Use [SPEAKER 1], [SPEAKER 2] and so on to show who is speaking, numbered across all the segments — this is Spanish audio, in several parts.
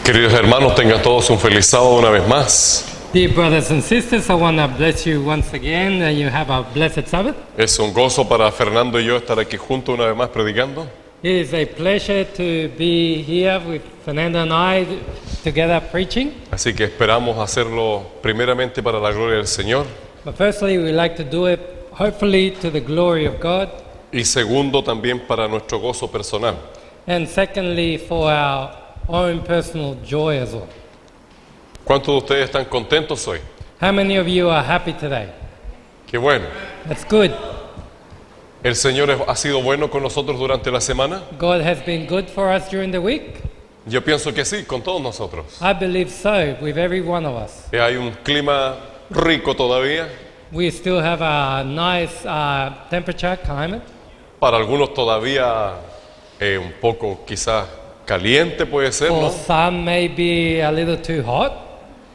[SPEAKER 1] Queridos hermanos, tengan todos un feliz sábado una vez más.
[SPEAKER 2] Dear brothers and sisters, I want to bless you once again that you have a blessed Sabbath.
[SPEAKER 1] Es un gozo para Fernando y yo estar aquí juntos una vez más predicando.
[SPEAKER 2] It is a pleasure to be here with Fernando and I together preaching.
[SPEAKER 1] Así que esperamos hacerlo primeramente para la gloria del Señor
[SPEAKER 2] But firstly, we like to do it hopefully to the glory of God,
[SPEAKER 1] y segundo también para nuestro gozo personal.
[SPEAKER 2] and secondly for our own personal joy as well.
[SPEAKER 1] ¿Cuántos de ustedes están contentos hoy?
[SPEAKER 2] How many of you are happy today?
[SPEAKER 1] Qué bueno.
[SPEAKER 2] That's good.
[SPEAKER 1] ¿El Señor ha sido bueno con nosotros durante la semana?
[SPEAKER 2] God has been good for us during the week.
[SPEAKER 1] Yo pienso que sí, con todos nosotros.
[SPEAKER 2] I believe so, with every one of us.
[SPEAKER 1] Hay un clima rico todavía.
[SPEAKER 2] We still have a nice temperature, climate.
[SPEAKER 1] Para algunos todavía un poco quizás caliente puede ser,
[SPEAKER 2] For
[SPEAKER 1] ¿no?
[SPEAKER 2] some, maybe a little too hot,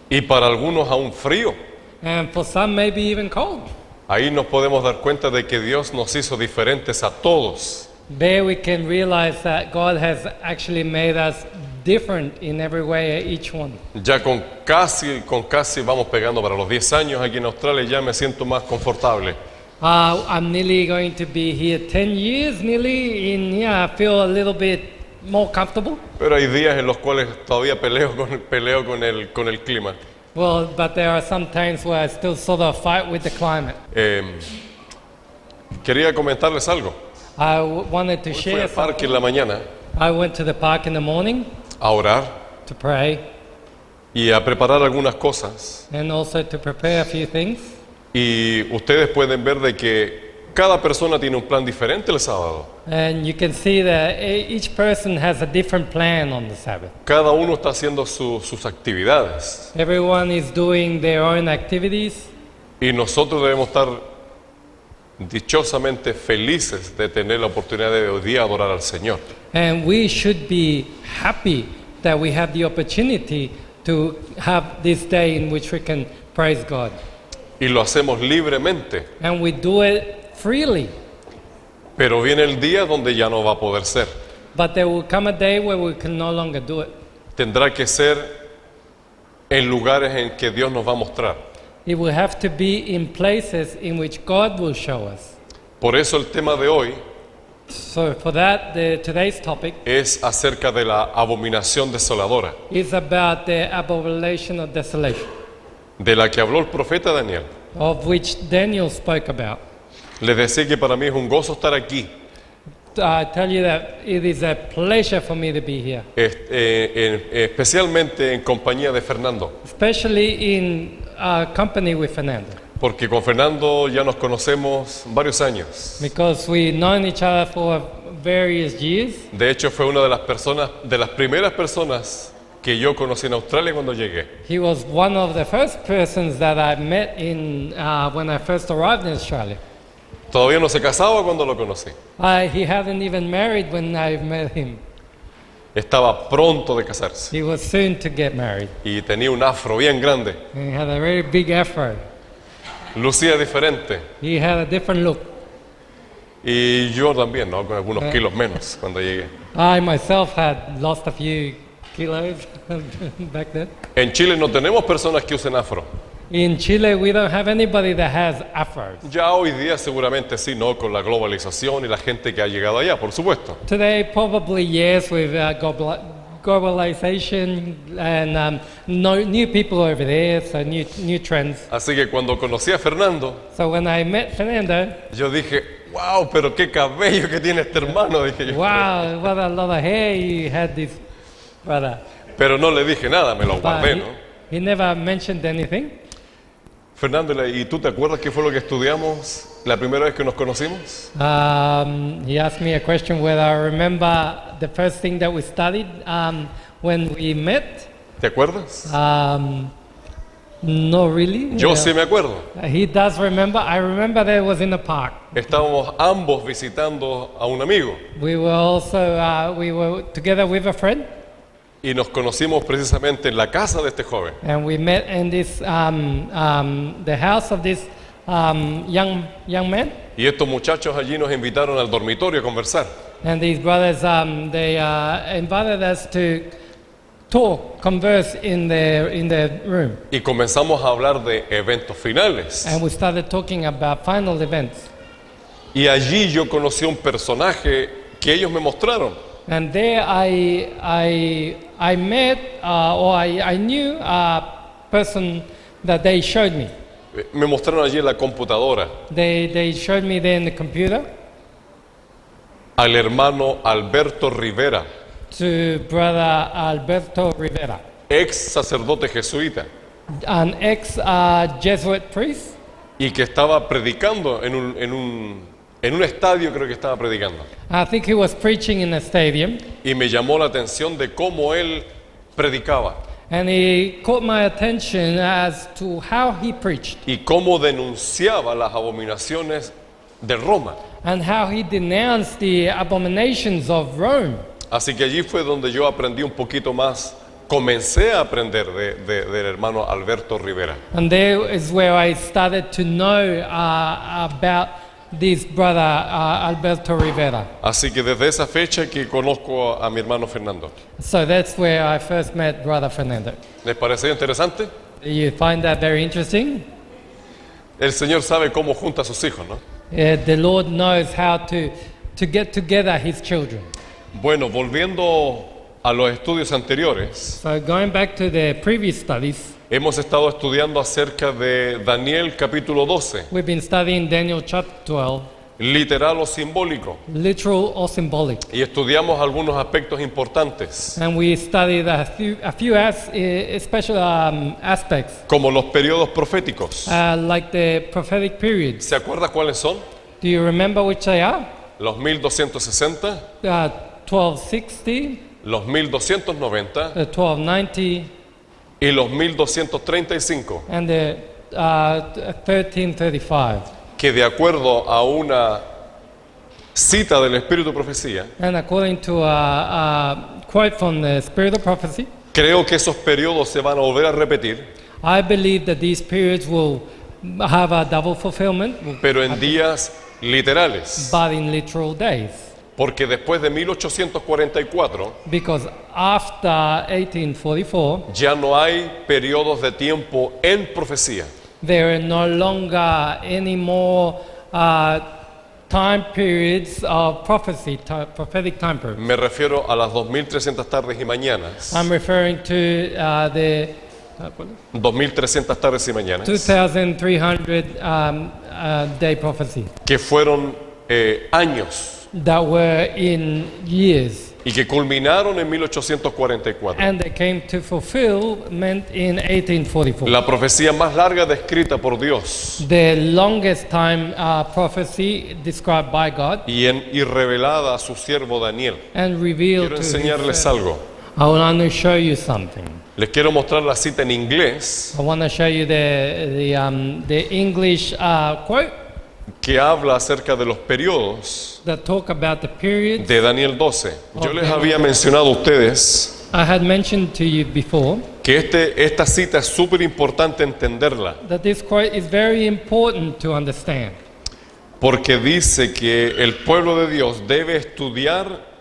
[SPEAKER 1] Y para algunos aún frío.
[SPEAKER 2] and for some, maybe even cold.
[SPEAKER 1] Ahí nos podemos dar cuenta de que Dios nos hizo diferentes a todos.
[SPEAKER 2] There we can realize that God has actually made us different in every way, each one.
[SPEAKER 1] Ya con casi vamos pegando para los 10 años aquí en Australia, ya me siento más confortable.
[SPEAKER 2] I'm nearly going to be here 10 years, nearly, in here I feel a little bit more comfortable.
[SPEAKER 1] Pero hay días en los cuales todavía peleo con el clima.
[SPEAKER 2] Well, but there are some times where I still sort of fight with the climate.
[SPEAKER 1] Quería comentarles algo.
[SPEAKER 2] Wanted to
[SPEAKER 1] Fui
[SPEAKER 2] share
[SPEAKER 1] al parque
[SPEAKER 2] something.
[SPEAKER 1] en la mañana
[SPEAKER 2] I went to the park in the morning
[SPEAKER 1] a orar
[SPEAKER 2] to pray
[SPEAKER 1] y a preparar algunas cosas.
[SPEAKER 2] and also to prepare a few things.
[SPEAKER 1] Y ustedes pueden ver de que cada persona tiene un plan diferente el sábado.
[SPEAKER 2] And you can see that each person has a different plan on the Sabbath.
[SPEAKER 1] Cada uno está haciendo sus actividades.
[SPEAKER 2] Everyone is doing their own activities,
[SPEAKER 1] Y nosotros debemos estar dichosamente felices de tener la oportunidad de hoy día adorar al Señor.
[SPEAKER 2] and we should be happy that we have the opportunity to have this day in which we can praise God.
[SPEAKER 1] Y lo hacemos libremente.
[SPEAKER 2] And we do it freely.
[SPEAKER 1] Pero viene el día donde ya no va a poder ser.
[SPEAKER 2] But there will come a day where we can no longer do it.
[SPEAKER 1] Tendrá que ser en lugares en que Dios nos va a mostrar.
[SPEAKER 2] It will have to be in places in which God will show us.
[SPEAKER 1] Por eso el tema de hoy
[SPEAKER 2] So for that, today's topic
[SPEAKER 1] es acerca de la abominación desoladora,
[SPEAKER 2] is about the abomination of desolation,
[SPEAKER 1] de la que habló el profeta Daniel.
[SPEAKER 2] of which Daniel spoke about.
[SPEAKER 1] Les decía que para mí es un gozo estar aquí,
[SPEAKER 2] I tell you that it is a pleasure for me to be here,
[SPEAKER 1] especialmente en compañía de Fernando,
[SPEAKER 2] especially in company with Fernando,
[SPEAKER 1] porque con Fernando ya nos conocemos varios años.
[SPEAKER 2] because we've known each other for various years.
[SPEAKER 1] De hecho, fue una de las primeras personas que yo conocí en Australia cuando llegué.
[SPEAKER 2] He was one of the first persons that I met in when I first arrived in Australia.
[SPEAKER 1] Todavía no se casaba cuando lo conocí.
[SPEAKER 2] He hadn't even married when I met him.
[SPEAKER 1] Estaba pronto de casarse
[SPEAKER 2] He was soon to get married.
[SPEAKER 1] y tenía un afro bien grande.
[SPEAKER 2] And he had a very big afro.
[SPEAKER 1] Lucía diferente.
[SPEAKER 2] He had a different look.
[SPEAKER 1] Y yo también, ¿no? Con algunos kilos menos cuando llegué.
[SPEAKER 2] I myself had lost a few kilos back then.
[SPEAKER 1] En Chile no tenemos personas que usen afro.
[SPEAKER 2] In Chile, we don't have anybody that has afros.
[SPEAKER 1] Ya hoy día seguramente sí, ¿no? Con la globalización y la gente que ha llegado allá, por supuesto.
[SPEAKER 2] Today, probably yes, with globalization and new people over there, so new trends.
[SPEAKER 1] Así que cuando conocí a Fernando,
[SPEAKER 2] So when I met Fernando,
[SPEAKER 1] yo dije, wow, pero qué cabello que tiene este hermano, dije yo.
[SPEAKER 2] wow, what a lot of hair you had, this brother.
[SPEAKER 1] Pero no le dije nada, me lo
[SPEAKER 2] But
[SPEAKER 1] guardé, ¿no?
[SPEAKER 2] he never mentioned anything.
[SPEAKER 1] Fernando, ¿y tú te acuerdas qué fue lo que estudiamos la primera vez que nos conocimos?
[SPEAKER 2] He asked me a question whether I remember the first thing that we studied when we met.
[SPEAKER 1] ¿Te acuerdas?
[SPEAKER 2] No, really.
[SPEAKER 1] Yo sí me acuerdo.
[SPEAKER 2] He does remember. I remember that it was in the park.
[SPEAKER 1] Estábamos ambos visitando a un amigo
[SPEAKER 2] We were together with a friend,
[SPEAKER 1] y nos conocimos precisamente en la casa de este joven.
[SPEAKER 2] and we met in this the house of this young man.
[SPEAKER 1] Y estos muchachos allí nos invitaron al dormitorio a conversar.
[SPEAKER 2] And these brothers, they invited us to talk, converse in the room.
[SPEAKER 1] y comenzamos a hablar de eventos finales.
[SPEAKER 2] And we started talking about final events.
[SPEAKER 1] Y allí yo conocí a un personaje que ellos me mostraron.
[SPEAKER 2] And there I met or I knew a person that they showed me.
[SPEAKER 1] Me mostraron allí en la computadora
[SPEAKER 2] They showed me there in the computer
[SPEAKER 1] al hermano Alberto Rivera,
[SPEAKER 2] to Brother Alberto Rivera,
[SPEAKER 1] ex sacerdote jesuita,
[SPEAKER 2] an ex-Jesuit priest,
[SPEAKER 1] y que estaba predicando en un estadio, creo que estaba predicando.
[SPEAKER 2] I think he was preaching in a stadium,
[SPEAKER 1] Y me llamó la atención de cómo él predicaba
[SPEAKER 2] and he caught my attention as to how he preached
[SPEAKER 1] y cómo denunciaba las abominaciones de Roma.
[SPEAKER 2] and how he denounced the abominations of Rome.
[SPEAKER 1] Así que allí fue donde yo aprendí un poquito más, comencé a aprender del hermano Alberto Rivera.
[SPEAKER 2] And there is where I started to know about this brother Alberto Rivera.
[SPEAKER 1] Así que desde esa fecha que conozco a mi hermano Fernando.
[SPEAKER 2] So that's where I first met Brother Fernando.
[SPEAKER 1] ¿Les parece interesante?
[SPEAKER 2] You find that very interesting?
[SPEAKER 1] El Señor sabe cómo junta a sus hijos, ¿no?
[SPEAKER 2] The Lord knows how to get together His children.
[SPEAKER 1] Bueno, volviendo a los estudios anteriores,
[SPEAKER 2] So going back to the previous studies,
[SPEAKER 1] hemos estado estudiando acerca de Daniel capítulo 12,
[SPEAKER 2] we've been studying Daniel chapter 12,
[SPEAKER 1] literal o simbólico,
[SPEAKER 2] literal or symbolic.
[SPEAKER 1] y estudiamos algunos aspectos importantes,
[SPEAKER 2] And we studied a few special aspects,
[SPEAKER 1] como los periodos proféticos.
[SPEAKER 2] like the prophetic periods.
[SPEAKER 1] ¿Se acuerda cuáles son?
[SPEAKER 2] Do you remember which they are?
[SPEAKER 1] Los 1260,
[SPEAKER 2] 1260,
[SPEAKER 1] los 1290
[SPEAKER 2] 1290,
[SPEAKER 1] y los 1235,
[SPEAKER 2] and the 1335.
[SPEAKER 1] que de acuerdo a una cita del Espíritu de Profecía,
[SPEAKER 2] And according to a quote from the Spirit of Prophecy,
[SPEAKER 1] creo que esos periodos se van a volver a repetir,
[SPEAKER 2] I believe that these periods will have a double fulfillment,
[SPEAKER 1] pero en días literales.
[SPEAKER 2] but in literal days.
[SPEAKER 1] Porque después de 1844
[SPEAKER 2] Because after 1844,
[SPEAKER 1] ya no hay periodos de tiempo en profecía.
[SPEAKER 2] there are no longer any more time periods of prophecy, prophetic time periods.
[SPEAKER 1] Me refiero a las 2300 tardes y mañanas.
[SPEAKER 2] I'm referring to the
[SPEAKER 1] 2300 tardes y mañanas
[SPEAKER 2] 2,300 day prophecy
[SPEAKER 1] que fueron años
[SPEAKER 2] that were in years.
[SPEAKER 1] y que culminaron en 1844.
[SPEAKER 2] And they came to fulfillment in 1844.
[SPEAKER 1] La profecía más larga descrita por Dios
[SPEAKER 2] The longest time prophecy described by God
[SPEAKER 1] y revelada a su siervo Daniel.
[SPEAKER 2] and revealed
[SPEAKER 1] Quiero
[SPEAKER 2] to his
[SPEAKER 1] enseñarles
[SPEAKER 2] servant.
[SPEAKER 1] algo.
[SPEAKER 2] I want to show you something.
[SPEAKER 1] Les quiero mostrar la cita en inglés
[SPEAKER 2] I want to show you the English quote
[SPEAKER 1] que habla acerca de los periodos
[SPEAKER 2] that talk about the periods.
[SPEAKER 1] de Daniel 12. Yo
[SPEAKER 2] Ok.
[SPEAKER 1] les había mencionado a ustedes
[SPEAKER 2] I had mentioned to you before
[SPEAKER 1] que esta cita es súper importante entenderla,
[SPEAKER 2] that this quote is very important to understand
[SPEAKER 1] porque dice que el pueblo de Dios debe estudiar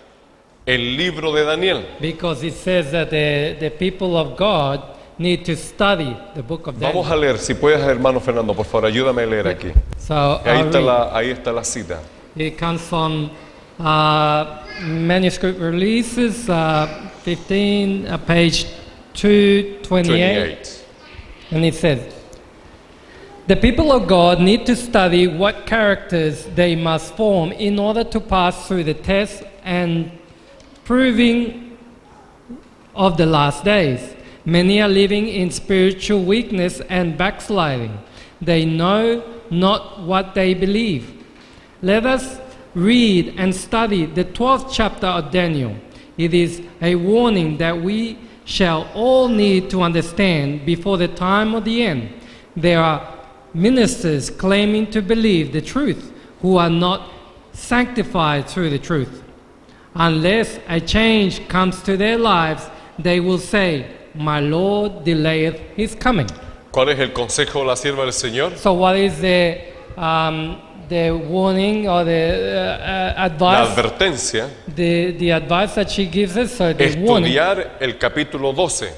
[SPEAKER 1] el libro de Daniel.
[SPEAKER 2] because it says that the people of God need to study the book of Daniel.
[SPEAKER 1] Vamos a leer, si puedes, hermano Fernando, por favor, ayúdame a leer aquí.
[SPEAKER 2] So
[SPEAKER 1] Ahí
[SPEAKER 2] I'll
[SPEAKER 1] está
[SPEAKER 2] read.
[SPEAKER 1] ahí está la cita.
[SPEAKER 2] It comes from manuscript releases 15, page 228,
[SPEAKER 1] 28.
[SPEAKER 2] and it says, "The people of God need to study what characters they must form in order to pass through the test and proving of the last days. Many are living in spiritual weakness and backsliding. They know not what they believe. Let us read and study the 12th chapter of Daniel. It is a warning that we shall all need to understand before the time of the end. There are ministers claiming to believe the truth who are not sanctified through the truth. Unless a change comes to their lives, they will say, 'My Lord delayeth his coming.'"
[SPEAKER 1] ¿Cuál es el consejo de la sierva del Señor?
[SPEAKER 2] So what is the warning or the
[SPEAKER 1] la
[SPEAKER 2] advice,
[SPEAKER 1] advertencia,
[SPEAKER 2] the advice that she gives us, so the warning,
[SPEAKER 1] estudiar el capítulo 12.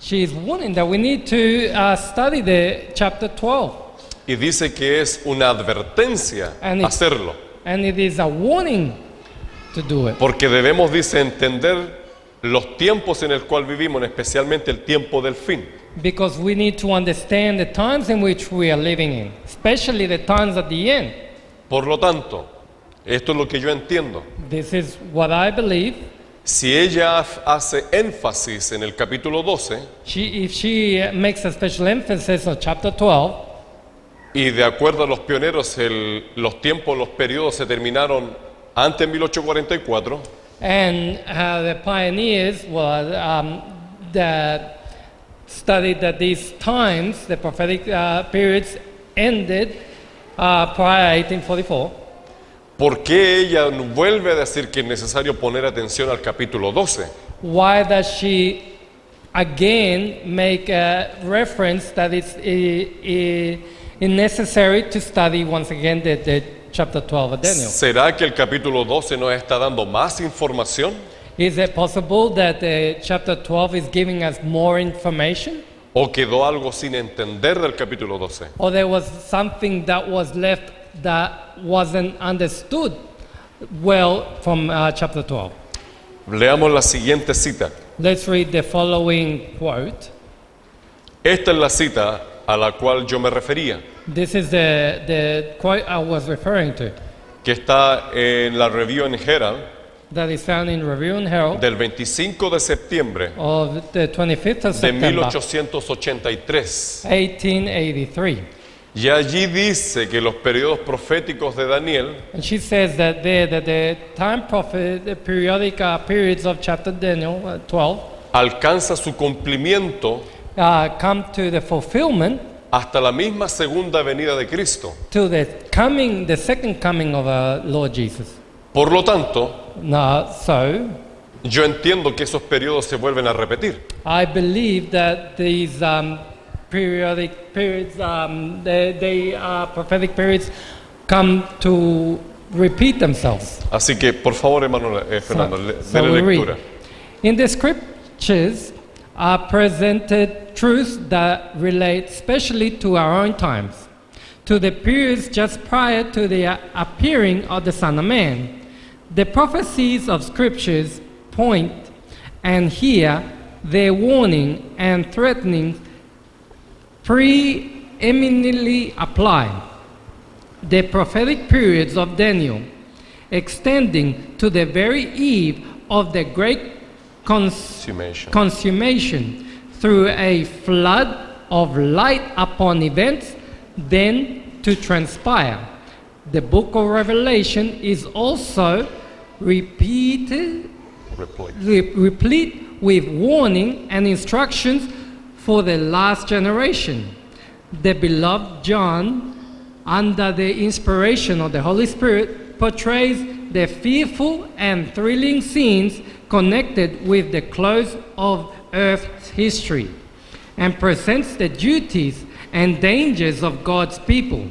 [SPEAKER 2] she is warning that we need to study the chapter 12.
[SPEAKER 1] Y dice que es una advertencia
[SPEAKER 2] And it's-
[SPEAKER 1] hacerlo.
[SPEAKER 2] And it is a warning to do it.
[SPEAKER 1] Porque debemos, dice, entender los tiempos en el cual vivimos, especialmente el tiempo del fin.
[SPEAKER 2] Because we need to understand the times in which we are living in, especially the times at the end.
[SPEAKER 1] Por lo tanto, esto es lo que yo entiendo.
[SPEAKER 2] This is what I believe.
[SPEAKER 1] Si ella hace énfasis en el capítulo 12,
[SPEAKER 2] If she makes a special emphasis on chapter 12,
[SPEAKER 1] y de acuerdo a los pioneros, los tiempos, los periodos se terminaron antes de 1844,
[SPEAKER 2] and the pioneers that studied that these times, the prophetic periods, ended prior to 1844.
[SPEAKER 1] ¿por qué ella vuelve a decir que es necesario poner atención al capítulo 12?
[SPEAKER 2] Why does she again make a reference that it's necessary to study once again the chapter 12 of Daniel?
[SPEAKER 1] ¿Será que el capítulo 12 nos está dando más información?
[SPEAKER 2] Is it possible that chapter 12 is giving us more information?
[SPEAKER 1] ¿O quedó algo sin entender del capítulo 12?
[SPEAKER 2] Or there was something that was left that wasn't understood well from chapter 12?
[SPEAKER 1] Leamos la siguiente cita.
[SPEAKER 2] Let's read the following quote.
[SPEAKER 1] Esta es la cita a la cual yo me refería,
[SPEAKER 2] This is the quote I was referring to,
[SPEAKER 1] que está en la Review and Herald
[SPEAKER 2] that is found in Review and Herald
[SPEAKER 1] del 25 de septiembre
[SPEAKER 2] of the 25th of
[SPEAKER 1] de
[SPEAKER 2] September,
[SPEAKER 1] 1883.
[SPEAKER 2] 1883.
[SPEAKER 1] Y allí dice que los periodos proféticos de Daniel
[SPEAKER 2] And she says that the time prophet, the periodic periods of chapter Daniel 12
[SPEAKER 1] alcanza su cumplimiento
[SPEAKER 2] come to the fulfillment
[SPEAKER 1] hasta la misma segunda venida de Cristo.
[SPEAKER 2] to the second coming of our Lord Jesus.
[SPEAKER 1] Por lo tanto,
[SPEAKER 2] Now, so
[SPEAKER 1] yo entiendo que esos periodos se vuelven a repetir.
[SPEAKER 2] I believe that these periodic periods, prophetic periods, come to repeat themselves.
[SPEAKER 1] Así que, por favor, hermano Fernando,
[SPEAKER 2] So
[SPEAKER 1] dele
[SPEAKER 2] we read.
[SPEAKER 1] lectura.
[SPEAKER 2] In the scriptures are presented truths that relate especially to our own times, to the periods just prior to the appearing of the Son of Man. The prophecies of scriptures point and here their warning and threatening preeminently apply. The prophetic periods of Daniel, extending to the very eve of the great consummation through a flood of light upon events then to transpire. The book of Revelation is also replete with warning and instructions for the last generation. The beloved John, under the inspiration of the Holy Spirit, portrays the fearful and thrilling scenes connected with the close of Earth's history and presents the duties and dangers of God's people.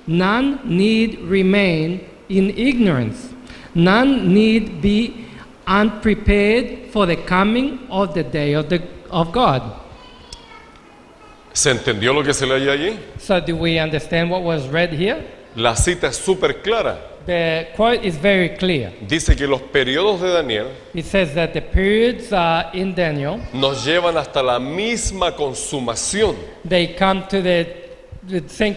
[SPEAKER 2] None need remain in ignorance. None need be unprepared for the coming of the day of God.
[SPEAKER 1] ¿Se entendió lo que se lee allí?
[SPEAKER 2] So do we understand what was read here?
[SPEAKER 1] La cita es súper clara.
[SPEAKER 2] The quote is very clear.
[SPEAKER 1] Dice que los periodos de Daniel
[SPEAKER 2] It says that the periods in Daniel,
[SPEAKER 1] nos llevan hasta la misma consumación
[SPEAKER 2] they come to the same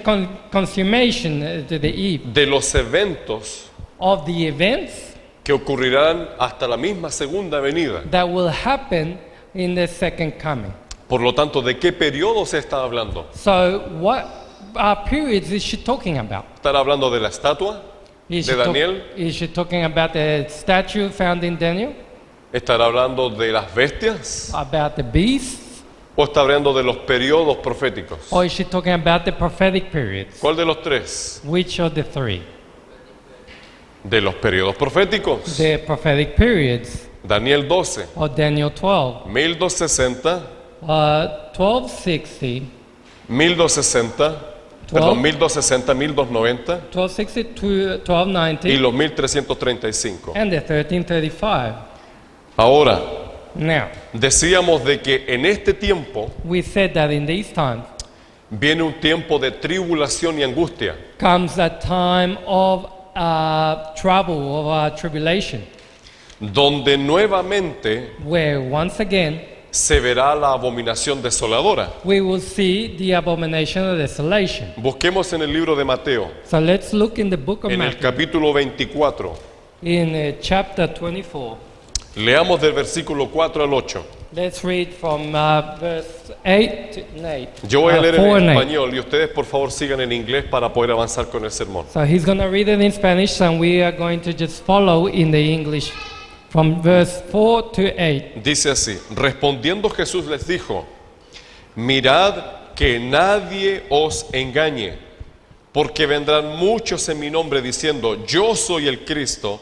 [SPEAKER 2] consummation, to the eve
[SPEAKER 1] de los eventos
[SPEAKER 2] of the events
[SPEAKER 1] que ocurrirán hasta la misma segunda venida.
[SPEAKER 2] that will happen in the second coming.
[SPEAKER 1] Por lo tanto, ¿de qué periodo se está hablando?
[SPEAKER 2] So what periods is she talking about?
[SPEAKER 1] ¿Estará hablando de la estatua
[SPEAKER 2] Is
[SPEAKER 1] de
[SPEAKER 2] she,
[SPEAKER 1] Daniel?
[SPEAKER 2] is she talking about the statue found in Daniel?
[SPEAKER 1] ¿Estará hablando de las bestias?
[SPEAKER 2] About the beasts?
[SPEAKER 1] ¿O está hablando de los periodos proféticos?
[SPEAKER 2] Or is she talking about the prophetic periods?
[SPEAKER 1] ¿Cuál de los tres?
[SPEAKER 2] Which of the three?
[SPEAKER 1] De los periodos proféticos.
[SPEAKER 2] The prophetic periods,
[SPEAKER 1] Daniel 12,
[SPEAKER 2] or Daniel 12.
[SPEAKER 1] 1260,
[SPEAKER 2] 1260,
[SPEAKER 1] 1260, perdón,
[SPEAKER 2] 12,
[SPEAKER 1] 1260, 1290
[SPEAKER 2] 1260 to
[SPEAKER 1] y
[SPEAKER 2] 1290,
[SPEAKER 1] los 1335.
[SPEAKER 2] and the 1335.
[SPEAKER 1] Ahora,
[SPEAKER 2] Now,
[SPEAKER 1] decíamos de que en este tiempo
[SPEAKER 2] we said that in these times
[SPEAKER 1] viene un tiempo de tribulación y angustia,
[SPEAKER 2] comes a time of trouble, of tribulation,
[SPEAKER 1] donde nuevamente
[SPEAKER 2] where once again
[SPEAKER 1] se verá la abominación desoladora.
[SPEAKER 2] we will see the abomination of desolation.
[SPEAKER 1] Busquemos en el libro de Mateo,
[SPEAKER 2] So let's look in the book of
[SPEAKER 1] en el
[SPEAKER 2] Matthew,
[SPEAKER 1] capítulo 24.
[SPEAKER 2] in chapter 24.
[SPEAKER 1] Leamos del versículo 4 al 8.
[SPEAKER 2] Let's read from verse 8 to 8.
[SPEAKER 1] Yo voy a leer
[SPEAKER 2] 4
[SPEAKER 1] en
[SPEAKER 2] and 8.
[SPEAKER 1] español y ustedes por favor sigan en inglés para poder avanzar con el sermón.
[SPEAKER 2] So he's going to read it in Spanish, and we are going to just follow in the English from verse 4 to 8.
[SPEAKER 1] Dice así: respondiendo Jesús les dijo: mirad que nadie os engañe, porque vendrán muchos en mi nombre diciendo: yo soy el Cristo,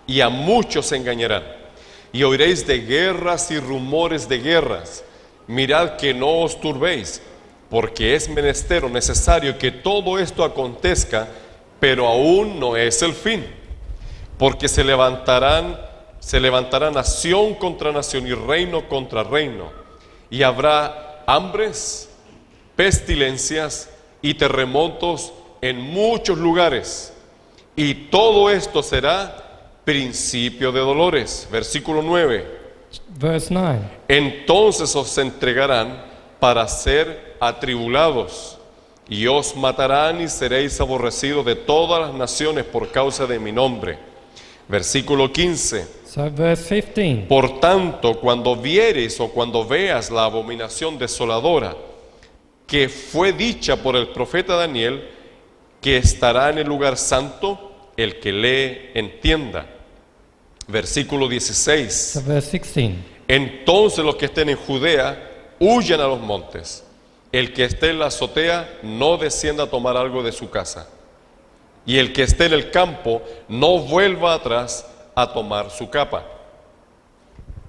[SPEAKER 1] y a muchos se engañarán. Y oiréis de guerras y rumores de guerras. Mirad que no os turbéis, porque es menester o necesario que todo esto acontezca, pero aún no es el fin. Porque se levantará nación contra nación y reino contra reino, y habrá hambres, pestilencias y terremotos en muchos lugares, y todo esto será principio de dolores. Versículo 9.
[SPEAKER 2] Verse 9.
[SPEAKER 1] Entonces os entregarán para ser atribulados, y os matarán y seréis aborrecidos de todas las naciones por causa de mi nombre. Versículo 15.
[SPEAKER 2] So verse 15.
[SPEAKER 1] Por tanto, cuando vieres o cuando veas la abominación desoladora que fue dicha por el profeta Daniel, que estará en el lugar santo, el que lee entienda. Versículo 16.
[SPEAKER 2] So verse 16.
[SPEAKER 1] Entonces los que estén en Judea huyan a los montes. El que esté en la azotea no descienda a tomar algo de su casa. Y el que esté en el campo no vuelva atrás a tomar su capa.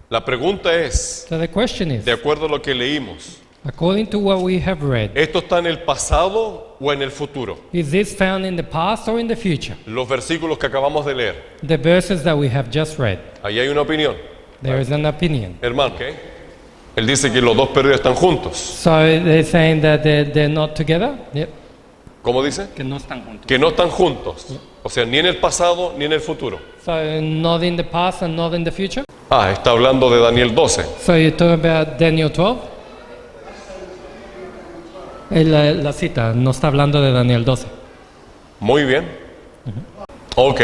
[SPEAKER 1] La pregunta es,
[SPEAKER 2] So the question is,
[SPEAKER 1] de acuerdo a lo que leímos,
[SPEAKER 2] according to what we have read,
[SPEAKER 1] ¿esto está en el pasado o en el futuro?
[SPEAKER 2] is this found in the past or in the future?
[SPEAKER 1] Los versículos que acabamos de leer.
[SPEAKER 2] The verses that we have just read.
[SPEAKER 1] Ahí hay una opinión.
[SPEAKER 2] There is an opinion.
[SPEAKER 1] Hermano, él dice que los dos periodos están juntos.
[SPEAKER 2] So they're saying that they're not together? Yep.
[SPEAKER 1] ¿Cómo dice?
[SPEAKER 2] Que no están juntos.
[SPEAKER 1] Que no están juntos. O sea, ni en el pasado ni en el futuro.
[SPEAKER 2] So not in the past and not in the future?
[SPEAKER 1] Ah, está hablando de Daniel 12.
[SPEAKER 2] So you're talking about Daniel 12? La cita no está hablando de Daniel 12.
[SPEAKER 1] Muy bien. Ok,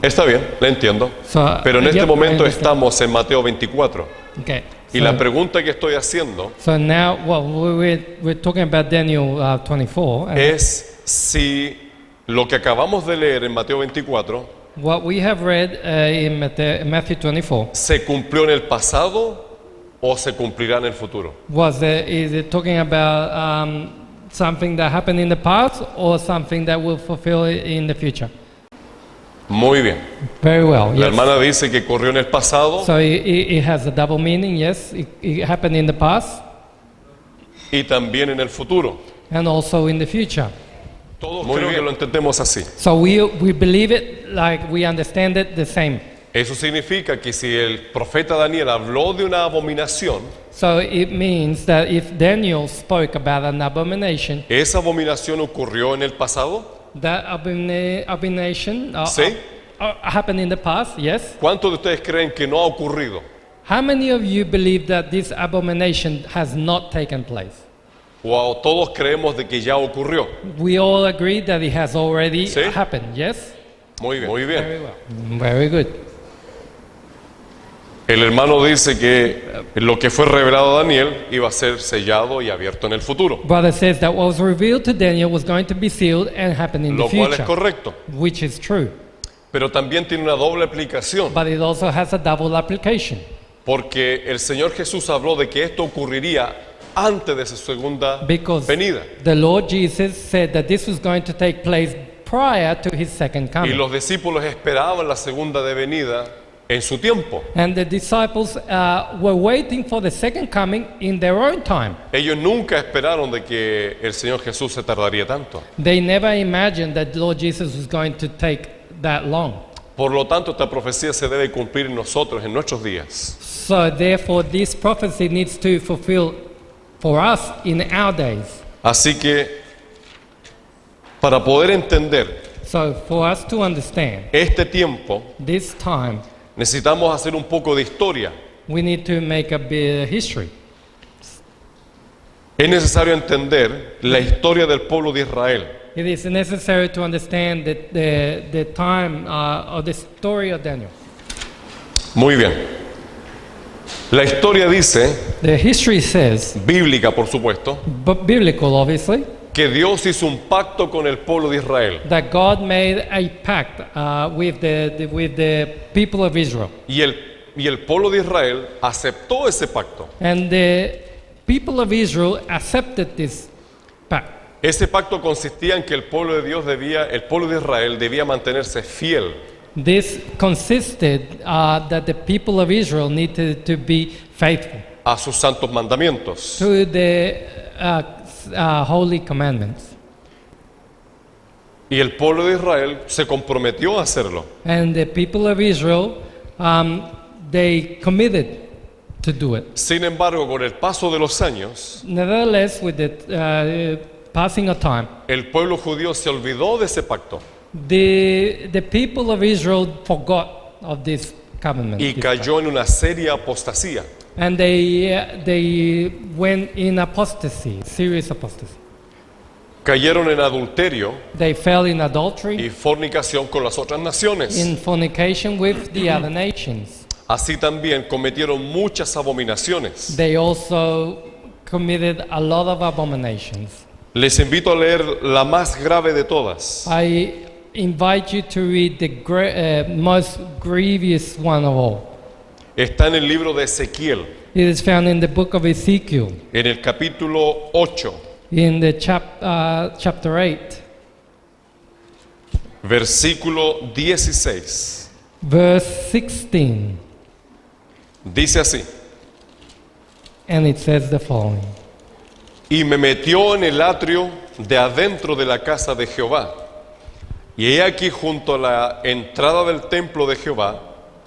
[SPEAKER 1] está bien, le entiendo.
[SPEAKER 2] So,
[SPEAKER 1] Pero en este
[SPEAKER 2] yep, I
[SPEAKER 1] momento
[SPEAKER 2] understand.
[SPEAKER 1] estamos en Mateo 24.
[SPEAKER 2] Okay.
[SPEAKER 1] Y la pregunta que estoy haciendo
[SPEAKER 2] So now, well, we're talking about Daniel 24. And
[SPEAKER 1] es si lo que acabamos de leer en Mateo 24
[SPEAKER 2] what we have read in Matthew 24,
[SPEAKER 1] se cumplió en el pasado o se cumplirá en el futuro.
[SPEAKER 2] is it talking about something that happened in the past or something that will fulfill in the future?
[SPEAKER 1] Muy bien.
[SPEAKER 2] Very well,
[SPEAKER 1] La
[SPEAKER 2] yes.
[SPEAKER 1] hermana dice que corrió en el pasado
[SPEAKER 2] So it has a double meaning, yes. It happened in the past
[SPEAKER 1] y también en el futuro.
[SPEAKER 2] and also in the future.
[SPEAKER 1] Todos creo que lo entendemos así.
[SPEAKER 2] So we believe it like we understand it the same.
[SPEAKER 1] Eso significa que si el profeta Daniel habló de una abominación,
[SPEAKER 2] So it means that if Daniel spoke about an abomination,
[SPEAKER 1] ¿esa abominación ocurrió en el pasado?
[SPEAKER 2] that abomination
[SPEAKER 1] Sí.
[SPEAKER 2] happened in the past, yes.
[SPEAKER 1] ¿Cuántos de ustedes creen que no ha ocurrido?
[SPEAKER 2] How many of you believe that this abomination has not taken place?
[SPEAKER 1] ¿O todos creemos de que ya ocurrió?
[SPEAKER 2] We all agree that it has already
[SPEAKER 1] Sí.
[SPEAKER 2] happened, yes?
[SPEAKER 1] Muy bien, muy bien.
[SPEAKER 2] Very well. Very good.
[SPEAKER 1] El hermano dice que lo que fue revelado a Daniel iba a ser sellado y abierto en el futuro,
[SPEAKER 2] Brother says that what was revealed to Daniel was going to be sealed and happen in
[SPEAKER 1] lo
[SPEAKER 2] the
[SPEAKER 1] cual es
[SPEAKER 2] future,
[SPEAKER 1] correcto.
[SPEAKER 2] which is true.
[SPEAKER 1] Pero también tiene una doble aplicación,
[SPEAKER 2] But it also has a double application.
[SPEAKER 1] porque el Señor Jesús habló de que esto ocurriría antes de su segunda
[SPEAKER 2] Because
[SPEAKER 1] venida.
[SPEAKER 2] the Lord Jesus said that this was going to take place prior to his second
[SPEAKER 1] Y
[SPEAKER 2] coming.
[SPEAKER 1] los discípulos esperaban la segunda venida en su tiempo.
[SPEAKER 2] And the disciples were waiting for the second coming in their own time.
[SPEAKER 1] Ellos nunca esperaron de que el Señor Jesús se tardaría tanto.
[SPEAKER 2] They never imagined that Lord Jesus was going to take that long.
[SPEAKER 1] Por lo tanto, esta profecía se debe cumplir en nosotros, en nuestros días.
[SPEAKER 2] So therefore, this prophecy needs to fulfill for us in our days.
[SPEAKER 1] Así que, para poder entender
[SPEAKER 2] So for us to understand
[SPEAKER 1] este tiempo,
[SPEAKER 2] this time,
[SPEAKER 1] necesitamos hacer un poco de historia.
[SPEAKER 2] we need to make a bit of history.
[SPEAKER 1] Es necesario entender la historia del pueblo de Israel.
[SPEAKER 2] It is necessary to understand the time of the story of Daniel.
[SPEAKER 1] Muy bien. La historia dice,
[SPEAKER 2] The history says,
[SPEAKER 1] bíblica por supuesto,
[SPEAKER 2] but biblical obviously,
[SPEAKER 1] que Dios hizo un pacto con el pueblo de Israel.
[SPEAKER 2] that God made a pact with the people of Israel.
[SPEAKER 1] Y el pueblo de Israel aceptó ese pacto.
[SPEAKER 2] And the people of Israel accepted this pact.
[SPEAKER 1] Ese pacto consistía en que el pueblo de Israel debía mantenerse fiel
[SPEAKER 2] This consisted that the people of Israel needed to be faithful
[SPEAKER 1] a sus santos mandamientos.
[SPEAKER 2] to the holy commandments.
[SPEAKER 1] Y el pueblo de Israel se comprometió a hacerlo.
[SPEAKER 2] And the people of Israel, they committed to do it.
[SPEAKER 1] Sin embargo, con el paso de los años,
[SPEAKER 2] Nevertheless, with the passing of time,
[SPEAKER 1] el pueblo judío se olvidó de ese pacto
[SPEAKER 2] the people of Israel forgot of this covenant.
[SPEAKER 1] y cayó en una seria apostasía.
[SPEAKER 2] And they went in apostasy, serious apostasy.
[SPEAKER 1] Cayeron en adulterio
[SPEAKER 2] They fell in adultery,
[SPEAKER 1] y fornicación con las otras naciones.
[SPEAKER 2] in fornication with the other nations.
[SPEAKER 1] Así también cometieron muchas abominaciones.
[SPEAKER 2] They also committed a lot of abominations.
[SPEAKER 1] Les invito a leer la más grave de todas.
[SPEAKER 2] I invite you to read the most grievous one of all.
[SPEAKER 1] Está en el libro de Ezequiel,
[SPEAKER 2] It is found in the book of Ezekiel,
[SPEAKER 1] en el capítulo 8,
[SPEAKER 2] in the chapter 8,
[SPEAKER 1] versículo 16.
[SPEAKER 2] verse 16,
[SPEAKER 1] Dice así:
[SPEAKER 2] and it says the following.
[SPEAKER 1] Y me metió en el atrio de adentro de la casa de Jehová. Y he aquí junto a la entrada del templo de Jehová,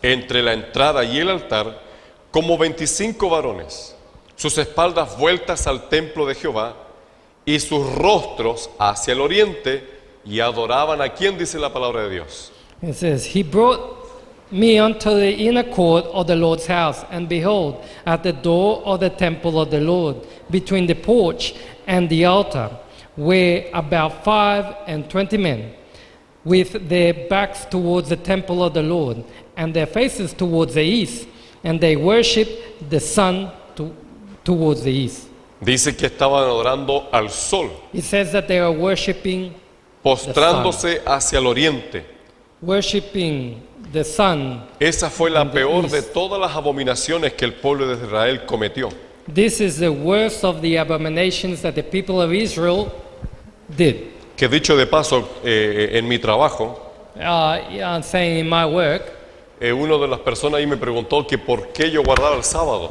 [SPEAKER 1] entre la entrada y el altar, como 25 varones, sus espaldas vueltas al templo de Jehová y sus rostros hacia el oriente, y adoraban a quien dice la palabra de Dios.
[SPEAKER 2] It says, He brought me unto the inner court of the Lord's house, and behold, at the door of the temple of the Lord, between the porch and the altar, were about 25 men, with their backs towards the temple of the Lord, and their faces towards the east, and they worshipped the sun towards the east.
[SPEAKER 1] Dice que estaban adorando al sol,
[SPEAKER 2] It says that they are worshipping
[SPEAKER 1] postrándose hacia el oriente.
[SPEAKER 2] the sun.
[SPEAKER 1] Esa fue la
[SPEAKER 2] And the
[SPEAKER 1] peor de
[SPEAKER 2] east.
[SPEAKER 1] todas las abominaciones que el pueblo de Israel cometió.
[SPEAKER 2] This is the worst of the abominations that the people of Israel did.
[SPEAKER 1] Que dicho de paso, en mi trabajo,
[SPEAKER 2] I'm saying in my work,
[SPEAKER 1] una de las personas ahí me preguntó que por qué yo guardaba el sábado.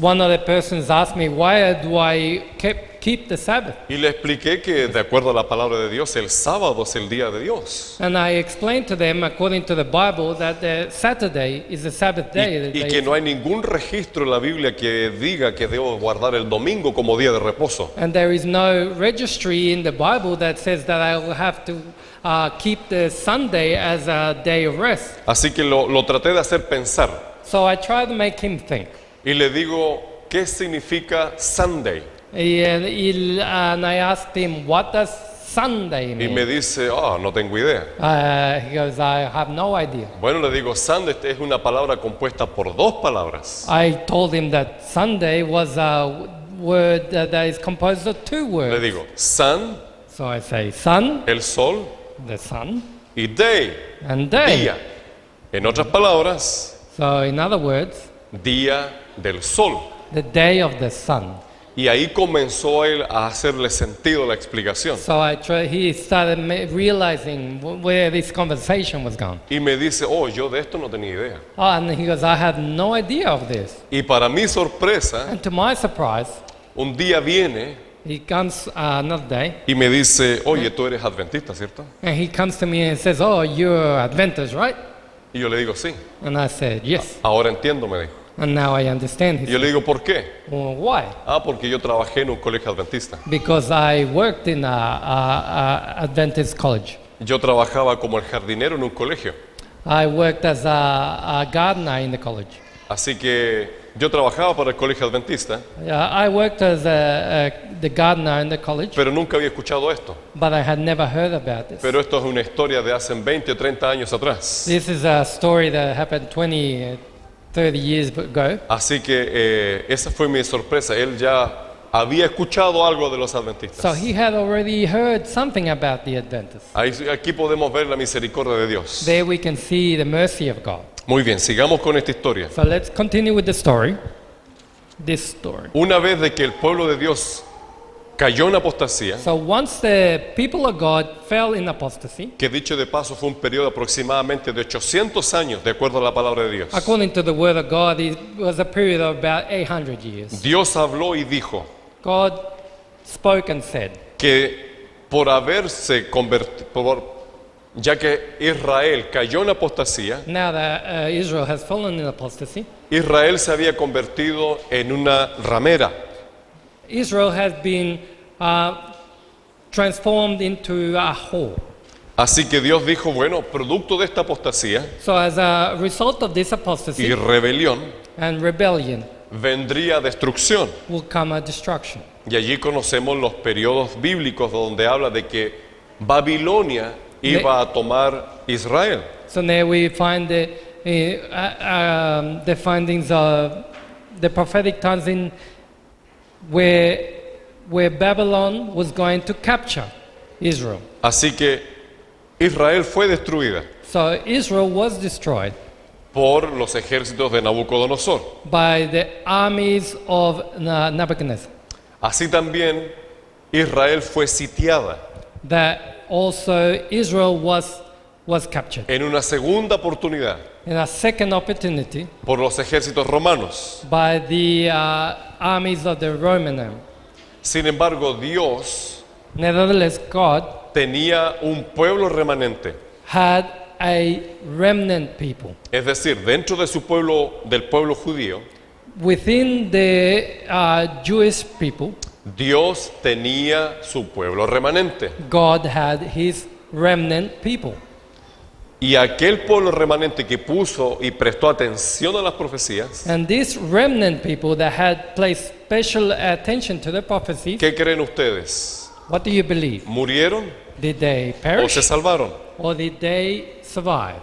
[SPEAKER 2] one of the persons asked me, why do I keep the Sabbath?
[SPEAKER 1] Y le expliqué que de acuerdo a la palabra de Dios, el sábado es el día de Dios.
[SPEAKER 2] And I explained to them, according to the Bible, that the Saturday is the Sabbath day.
[SPEAKER 1] Y que no hay ningún registro en la Biblia que diga que debo guardar el domingo como día de reposo.
[SPEAKER 2] And there is no registry in the Bible that says that I will have to keep the Sunday as a day of rest.
[SPEAKER 1] Así que lo traté de hacer pensar.
[SPEAKER 2] So I tried to make him think.
[SPEAKER 1] Y le digo, ¿qué significa Sunday?
[SPEAKER 2] And I asked him, what does Sunday
[SPEAKER 1] Y me
[SPEAKER 2] mean?
[SPEAKER 1] dice, no tengo idea.
[SPEAKER 2] He goes, I have no idea.
[SPEAKER 1] Bueno, le digo, Sunday es una palabra compuesta por dos palabras.
[SPEAKER 2] I told him that Sunday was a word that is composed of two
[SPEAKER 1] Le
[SPEAKER 2] words.
[SPEAKER 1] digo, sun,
[SPEAKER 2] So I say sun,
[SPEAKER 1] el sol,
[SPEAKER 2] the sun,
[SPEAKER 1] y day,
[SPEAKER 2] and day.
[SPEAKER 1] día. En otras palabras,
[SPEAKER 2] So in other words,
[SPEAKER 1] día del sol.
[SPEAKER 2] the day of the sun.
[SPEAKER 1] Y ahí comenzó él a hacerle sentido la explicación.
[SPEAKER 2] So he started realizing where this conversation was going.
[SPEAKER 1] Y me dice, oh, yo de esto no tenía idea.
[SPEAKER 2] Oh, and he goes, I had no idea of this.
[SPEAKER 1] Y para mi sorpresa,
[SPEAKER 2] And to my surprise,
[SPEAKER 1] un día viene
[SPEAKER 2] he comes another day,
[SPEAKER 1] y me dice, oye, tú eres adventista, ¿cierto?
[SPEAKER 2] and he comes to me and says, oh, you're Adventist, right?
[SPEAKER 1] Y yo le digo, sí.
[SPEAKER 2] And I said, yes.
[SPEAKER 1] Ahora entiendo, me dijo.
[SPEAKER 2] And now I understand. He
[SPEAKER 1] Y yo le
[SPEAKER 2] said,
[SPEAKER 1] digo, ¿por qué?
[SPEAKER 2] well, why?
[SPEAKER 1] Ah, porque yo trabajé en un colegio adventista.
[SPEAKER 2] Because I worked in a Adventist college.
[SPEAKER 1] Yo trabajaba como el jardinero en un colegio.
[SPEAKER 2] I worked as a gardener in the college.
[SPEAKER 1] Así que yo trabajaba para el colegio adventista,
[SPEAKER 2] I worked as the gardener in the college,
[SPEAKER 1] pero nunca había escuchado esto.
[SPEAKER 2] but I had never heard about this.
[SPEAKER 1] Pero esto es una historia de hace 20 o 30 años atrás.
[SPEAKER 2] This is a story that happened 20, 30 years ago.
[SPEAKER 1] Así que esa fue mi sorpresa. Él ya había escuchado algo de los
[SPEAKER 2] So
[SPEAKER 1] adventistas.
[SPEAKER 2] he had already heard something about the Adventists.
[SPEAKER 1] Aquí podemos ver la misericordia de Dios.
[SPEAKER 2] There we can see the mercy of God.
[SPEAKER 1] Muy bien, sigamos con esta historia.
[SPEAKER 2] So let's continue with the story. This story.
[SPEAKER 1] Una vez de que el pueblo de Dios cayó en apostasía,
[SPEAKER 2] So once the people of God fell in apostasy,
[SPEAKER 1] que dicho de paso fue un periodo aproximadamente de 800 años, de acuerdo a la palabra de Dios.
[SPEAKER 2] according to the word of God, it was a period of about 800 years.
[SPEAKER 1] Dios habló y dijo
[SPEAKER 2] God spoke and said,
[SPEAKER 1] que por haberse convertido, ya que Israel cayó en apostasía,
[SPEAKER 2] now that Israel has fallen in apostasy,
[SPEAKER 1] Israel se había convertido en una ramera.
[SPEAKER 2] Israel has been transformed into a whore.
[SPEAKER 1] Así que Dios dijo, bueno, producto de esta apostasía
[SPEAKER 2] So as a result of this
[SPEAKER 1] y
[SPEAKER 2] apostasy
[SPEAKER 1] rebelión,
[SPEAKER 2] and rebellion
[SPEAKER 1] vendría destrucción.
[SPEAKER 2] will come a destruction.
[SPEAKER 1] Y allí conocemos los periodos bíblicos donde habla de que Babilonia iba a tomar Israel.
[SPEAKER 2] So there we find the findings of the prophetic times in where Babylon was going to capture Israel.
[SPEAKER 1] Así que Israel fue destruida
[SPEAKER 2] So Israel was destroyed
[SPEAKER 1] por los ejércitos de Nabucodonosor.
[SPEAKER 2] by the armies of Nebuchadnezzar.
[SPEAKER 1] Así también Israel fue sitiada
[SPEAKER 2] That also Israel was captured.
[SPEAKER 1] en una segunda oportunidad
[SPEAKER 2] In a second opportunity
[SPEAKER 1] por los ejércitos romanos.
[SPEAKER 2] by the armies of the Roman Empire.
[SPEAKER 1] Sin embargo, Dios
[SPEAKER 2] Nevertheless, God
[SPEAKER 1] tenía un pueblo remanente.
[SPEAKER 2] had a remnant people.
[SPEAKER 1] Es decir, dentro de su pueblo, del pueblo judío,
[SPEAKER 2] Within the Jewish people,
[SPEAKER 1] Dios tenía su pueblo remanente.
[SPEAKER 2] God had his remnant people.
[SPEAKER 1] Y aquel pueblo remanente que puso y prestó atención a las profecías,
[SPEAKER 2] And these remnant people that had placed special attention to the prophecies,
[SPEAKER 1] ¿qué creen ustedes?
[SPEAKER 2] what do you believe?
[SPEAKER 1] ¿Murieron
[SPEAKER 2] Did they
[SPEAKER 1] o se
[SPEAKER 2] perish
[SPEAKER 1] salvaron?
[SPEAKER 2] or did they survive?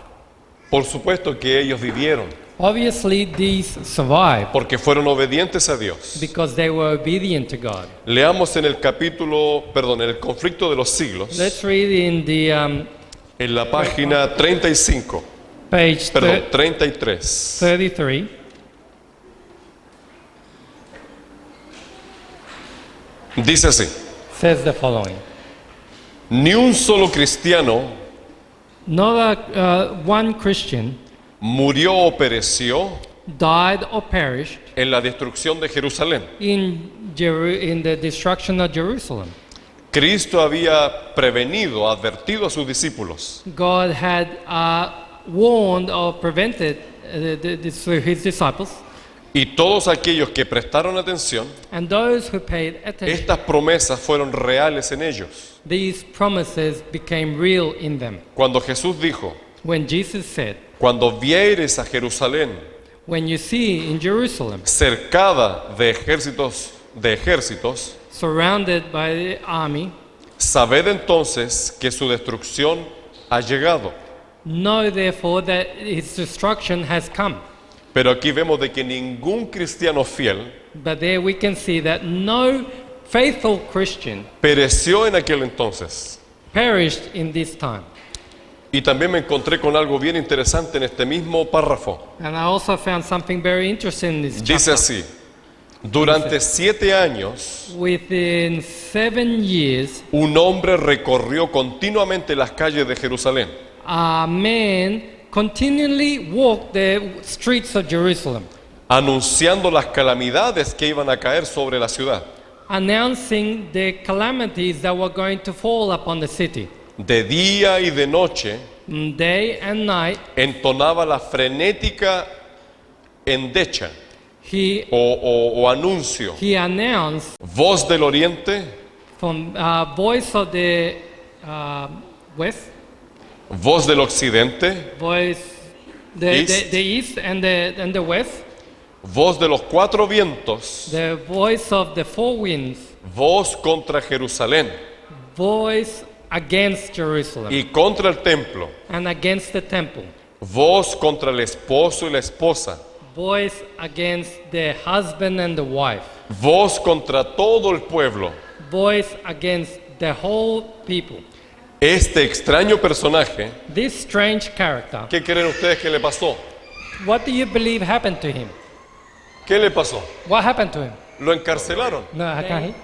[SPEAKER 1] Por supuesto que ellos vivieron,
[SPEAKER 2] Obviously, these survived
[SPEAKER 1] porque fueron obedientes a Dios.
[SPEAKER 2] because they were obedient to God.
[SPEAKER 1] Leamos en el en el conflicto de los siglos,
[SPEAKER 2] Let's read in the
[SPEAKER 1] en la página 35,
[SPEAKER 2] page
[SPEAKER 1] 33.
[SPEAKER 2] 33.
[SPEAKER 1] Dice así:
[SPEAKER 2] Says the following.
[SPEAKER 1] ni un solo cristiano
[SPEAKER 2] Not one Christian
[SPEAKER 1] murió o pereció
[SPEAKER 2] died or perished
[SPEAKER 1] en la destrucción de Jerusalén.
[SPEAKER 2] in the destruction of Jerusalem.
[SPEAKER 1] Cristo había prevenido, advertido a sus discípulos
[SPEAKER 2] God had warned or prevented his disciples,
[SPEAKER 1] y todos aquellos que prestaron atención,
[SPEAKER 2] and those who paid attention,
[SPEAKER 1] estas promesas fueron reales en ellos.
[SPEAKER 2] these promises became real in them.
[SPEAKER 1] Cuando Jesús dijo,
[SPEAKER 2] When Jesus said,
[SPEAKER 1] cuando viereis a Jerusalén
[SPEAKER 2] when you see in Jerusalem,
[SPEAKER 1] cercada de ejércitos,
[SPEAKER 2] surrounded by the army,
[SPEAKER 1] sabed entonces que su destrucción ha llegado.
[SPEAKER 2] know therefore that his destruction has come.
[SPEAKER 1] Pero aquí vemos de que ningún cristiano fiel
[SPEAKER 2] But there we can see that no faithful Christian
[SPEAKER 1] pereció en aquel entonces.
[SPEAKER 2] perished in this time.
[SPEAKER 1] Y también me encontré con algo bien interesante en este mismo párrafo.
[SPEAKER 2] And I also found something very interesting in this
[SPEAKER 1] Dice
[SPEAKER 2] chapter.
[SPEAKER 1] así: Durante 7 años,
[SPEAKER 2] Within 7 years,
[SPEAKER 1] un hombre recorrió continuamente las calles de Jerusalén,
[SPEAKER 2] a man continually walked the streets of Jerusalem,
[SPEAKER 1] anunciando las calamidades que iban a caer sobre la ciudad.
[SPEAKER 2] announcing the calamities that were going to fall upon the city.
[SPEAKER 1] De día y de noche
[SPEAKER 2] Day and night,
[SPEAKER 1] entonaba la frenética endecha
[SPEAKER 2] he
[SPEAKER 1] o anuncio.
[SPEAKER 2] announced
[SPEAKER 1] Voz del oriente,
[SPEAKER 2] from voice of the west,
[SPEAKER 1] voz del occidente,
[SPEAKER 2] voice
[SPEAKER 1] East.
[SPEAKER 2] the east and the west,
[SPEAKER 1] voz de los 4 vientos,
[SPEAKER 2] the voice of the four winds,
[SPEAKER 1] voz contra Jerusalén
[SPEAKER 2] voice against Jerusalem
[SPEAKER 1] y contra el templo,
[SPEAKER 2] and against the temple,
[SPEAKER 1] voz contra el esposo y la esposa,
[SPEAKER 2] voice against the husband and the wife,
[SPEAKER 1] voz contra todo el pueblo.
[SPEAKER 2] voice against the whole people.
[SPEAKER 1] Este extraño personaje,
[SPEAKER 2] This strange character,
[SPEAKER 1] ¿qué creen ustedes que le pasó?
[SPEAKER 2] what do you believe happened to him?
[SPEAKER 1] ¿Qué le pasó?
[SPEAKER 2] What happened to him?
[SPEAKER 1] Lo encarcelaron.
[SPEAKER 2] No, I can't hear.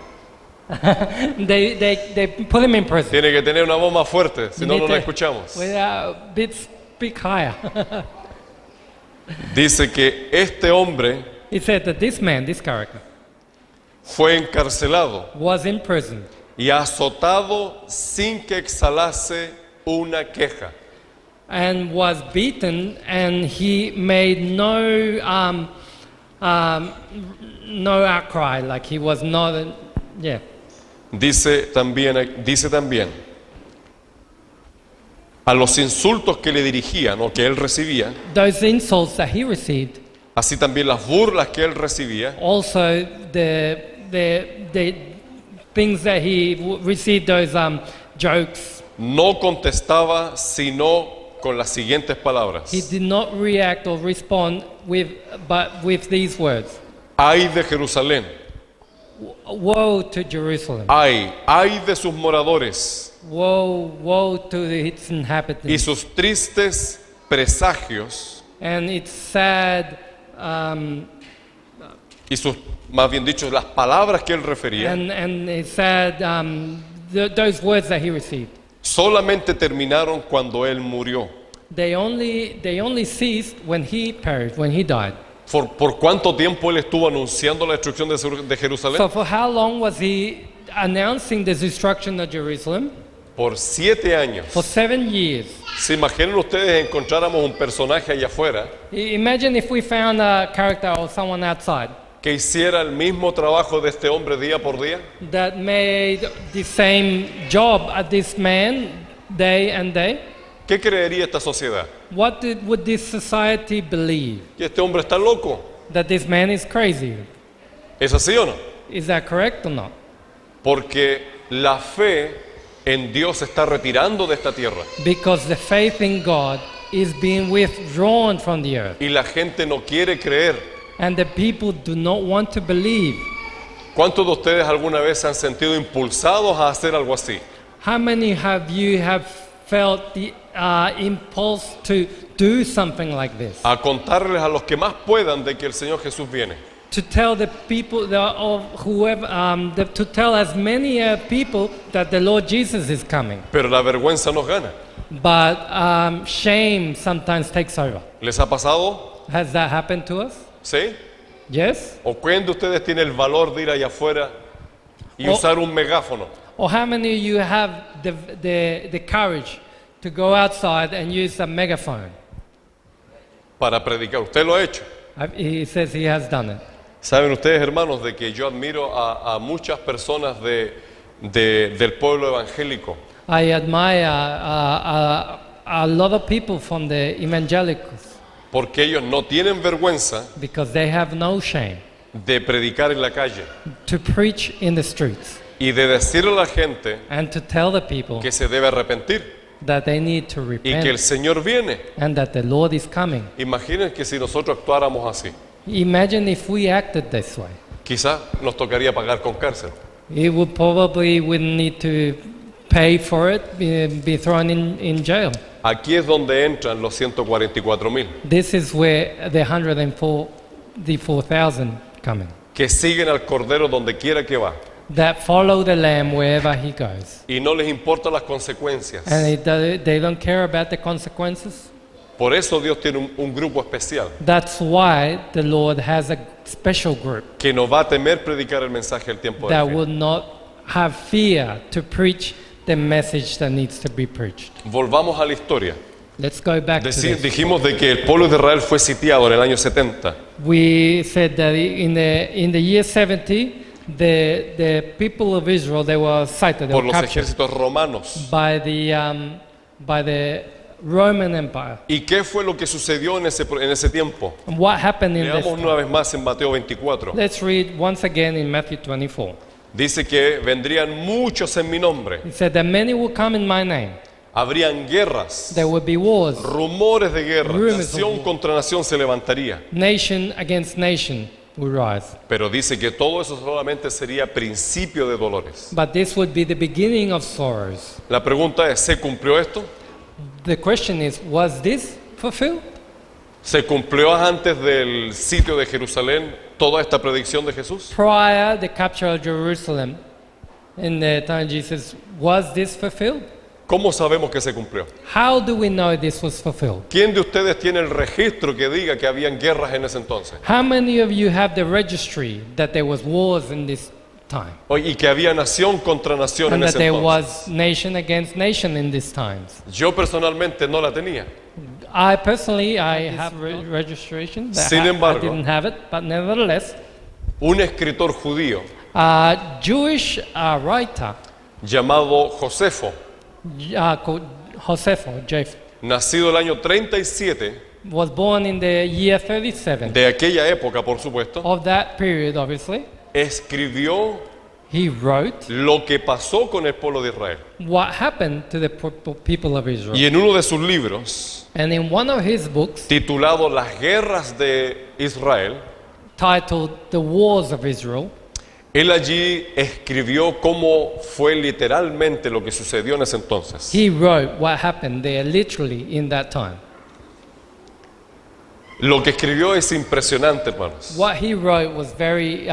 [SPEAKER 2] they put him in prison.
[SPEAKER 1] Tiene que tener una voz más fuerte, si
[SPEAKER 2] You
[SPEAKER 1] no,
[SPEAKER 2] need
[SPEAKER 1] no la
[SPEAKER 2] to-
[SPEAKER 1] escuchamos.
[SPEAKER 2] with a bit speak higher.
[SPEAKER 1] Dice que este hombre
[SPEAKER 2] He said that this man, this character,
[SPEAKER 1] fue encarcelado
[SPEAKER 2] was in prison
[SPEAKER 1] y azotado sin que exhalase una queja.
[SPEAKER 2] and was beaten, and he made no no outcry, like he was not. Yeah.
[SPEAKER 1] Dice también a los insultos que le dirigían o que él recibía,
[SPEAKER 2] Those insults that he received,
[SPEAKER 1] así también las burlas que él recibía,
[SPEAKER 2] also the things that he received, those jokes.
[SPEAKER 1] no contestaba sino con las siguientes palabras:
[SPEAKER 2] He did not react or respond but with these words:
[SPEAKER 1] ay de Jerusalén,
[SPEAKER 2] "Woe to Jerusalem!
[SPEAKER 1] ay de sus moradores
[SPEAKER 2] Woe, woe to its
[SPEAKER 1] y
[SPEAKER 2] inhabitants!"
[SPEAKER 1] sus tristes presagios
[SPEAKER 2] And it's sad,
[SPEAKER 1] y sus, más bien dicho, las palabras que él refería
[SPEAKER 2] and it's sad. Those words that he received,
[SPEAKER 1] solamente terminaron cuando él murió.
[SPEAKER 2] they only ceased when he perished, when he died.
[SPEAKER 1] ¿Por cuánto tiempo él estuvo anunciando la destrucción de Jerusalén?
[SPEAKER 2] So for how long was he announcing the destruction of Jerusalem?
[SPEAKER 1] Por 7 años.
[SPEAKER 2] For 7 years.
[SPEAKER 1] ¿Se imaginan ustedes encontráramos un personaje allá afuera
[SPEAKER 2] Imagine if we found a character or someone outside
[SPEAKER 1] que hiciera el mismo trabajo de este hombre día por día?
[SPEAKER 2] that made the same job as this man day and day.
[SPEAKER 1] ¿Qué creería esta sociedad?
[SPEAKER 2] Would this society believe?
[SPEAKER 1] Que este hombre está loco.
[SPEAKER 2] That this man is crazy.
[SPEAKER 1] ¿Es así o no?
[SPEAKER 2] Is that correct or not?
[SPEAKER 1] Porque la fe en Dios se está retirando de esta tierra
[SPEAKER 2] Because the faith in God is being withdrawn from the earth.
[SPEAKER 1] y la gente no quiere creer.
[SPEAKER 2] And the people do not want to believe.
[SPEAKER 1] ¿Cuántos de ustedes alguna vez se han sentido impulsados a hacer algo así?
[SPEAKER 2] How many have you have felt the impulse to do something like this?
[SPEAKER 1] A contarles a los que más puedan de que el Señor Jesús viene.
[SPEAKER 2] To tell the people, or whoever, to tell as many people that the Lord Jesus is coming.
[SPEAKER 1] Pero la vergüenza nos gana.
[SPEAKER 2] But shame sometimes takes over.
[SPEAKER 1] ¿Les ha pasado?
[SPEAKER 2] Has that happened to us?
[SPEAKER 1] ¿Sí?
[SPEAKER 2] Yes?
[SPEAKER 1] ¿O quién de ustedes tiene el valor de ir allá afuera y
[SPEAKER 2] Oh.
[SPEAKER 1] usar un megáfono?
[SPEAKER 2] Or how many of you have the courage to go outside and use a megaphone?
[SPEAKER 1] Para predicar. Usted lo ha hecho.
[SPEAKER 2] He says he has done it.
[SPEAKER 1] Saben ustedes, hermanos, de que yo admiro a muchas personas del pueblo evangélico
[SPEAKER 2] I admire a lot of people from the evangelicals
[SPEAKER 1] porque ellos no tienen vergüenza
[SPEAKER 2] because they have no shame
[SPEAKER 1] de predicar en la calle
[SPEAKER 2] to preach in the streets
[SPEAKER 1] y de decirle a la gente
[SPEAKER 2] and to tell the people
[SPEAKER 1] que se debe arrepentir
[SPEAKER 2] that they need to
[SPEAKER 1] y que el
[SPEAKER 2] repent
[SPEAKER 1] Señor viene.
[SPEAKER 2] and that the Lord is coming.
[SPEAKER 1] Imaginen que si nosotros actuáramos así,
[SPEAKER 2] Imagine if we acted this way.
[SPEAKER 1] quizás nos tocaría pagar con cárcel.
[SPEAKER 2] We would need to pay for it, be thrown in jail.
[SPEAKER 1] Aquí es donde entran los 144,000.
[SPEAKER 2] This is where the 144,000 coming.
[SPEAKER 1] que siguen al Cordero donde quiera que va
[SPEAKER 2] that follow the Lamb wherever he goes.
[SPEAKER 1] y no les importan las consecuencias.
[SPEAKER 2] And they don't care about the consequences.
[SPEAKER 1] Por eso Dios tiene un grupo especial
[SPEAKER 2] That's why the Lord has a special group
[SPEAKER 1] que no va a temer predicar el mensaje del tiempo
[SPEAKER 2] that
[SPEAKER 1] del fin.
[SPEAKER 2] would not have fear to preach the message that needs to be preached.
[SPEAKER 1] Volvamos a la historia.
[SPEAKER 2] Let's go back to this.
[SPEAKER 1] Dijimos de que el pueblo de Israel fue sitiado en el año 70
[SPEAKER 2] We said that in the year 70, the people of Israel, they were sighted, they
[SPEAKER 1] por
[SPEAKER 2] were
[SPEAKER 1] los
[SPEAKER 2] captured
[SPEAKER 1] ejércitos romanos.
[SPEAKER 2] by the Roman Empire.
[SPEAKER 1] ¿Y qué fue lo que sucedió en ese tiempo?
[SPEAKER 2] And what happened in this
[SPEAKER 1] Leamos una
[SPEAKER 2] time?
[SPEAKER 1] vez más en Mateo 24.
[SPEAKER 2] Let's read once again in Matthew 24.
[SPEAKER 1] Dice que vendrían muchos en mi nombre.
[SPEAKER 2] It said that many will come in my name.
[SPEAKER 1] Habrían guerras,
[SPEAKER 2] There will be wars,
[SPEAKER 1] rumores de guerra,
[SPEAKER 2] Rumors of
[SPEAKER 1] nación
[SPEAKER 2] war.
[SPEAKER 1] contra nación se levantaría.
[SPEAKER 2] nation against nation will rise.
[SPEAKER 1] Pero dice que todo eso solamente sería principio de dolores.
[SPEAKER 2] But this would be the beginning of sorrows.
[SPEAKER 1] La pregunta es, ¿se cumplió esto?
[SPEAKER 2] The question is, was this fulfilled?
[SPEAKER 1] ¿Se cumplió antes del sitio de Jerusalén toda esta predicción de Jesús?
[SPEAKER 2] Prior the capture of Jerusalem in the time of Jesus, was this fulfilled?
[SPEAKER 1] ¿Cómo sabemos que se cumplió?
[SPEAKER 2] How do we know this was fulfilled?
[SPEAKER 1] ¿Quién de ustedes tiene el registro que diga que habían guerras en ese entonces?
[SPEAKER 2] How many of you have the registry that there was wars in this time?
[SPEAKER 1] Y que había nación contra nación
[SPEAKER 2] And
[SPEAKER 1] en
[SPEAKER 2] that
[SPEAKER 1] ese
[SPEAKER 2] there
[SPEAKER 1] entonces.
[SPEAKER 2] was nation against nation in these times?
[SPEAKER 1] Yo personalmente no la tenía.
[SPEAKER 2] I personally, I have registration.
[SPEAKER 1] Sin
[SPEAKER 2] I
[SPEAKER 1] embargo,
[SPEAKER 2] didn't have it, but nevertheless,
[SPEAKER 1] Un escritor judío
[SPEAKER 2] a Jewish writer,
[SPEAKER 1] llamado Josefo,
[SPEAKER 2] called Josepho,
[SPEAKER 1] nacido el año 37
[SPEAKER 2] was born in the year 37
[SPEAKER 1] de aquella época, por supuesto,
[SPEAKER 2] of that period, obviously.
[SPEAKER 1] escribió
[SPEAKER 2] He wrote
[SPEAKER 1] lo que pasó con el pueblo de Israel.
[SPEAKER 2] what happened to the people of Israel.
[SPEAKER 1] Y en uno de sus libros,
[SPEAKER 2] And in one of his books,
[SPEAKER 1] titulado Las guerras de Israel,
[SPEAKER 2] titled The Wars of Israel,
[SPEAKER 1] él allí escribió cómo fue literalmente lo que sucedió en ese entonces.
[SPEAKER 2] he wrote what happened there literally in that time.
[SPEAKER 1] Lo que escribió es impresionante, hermanos.
[SPEAKER 2] What he wrote was very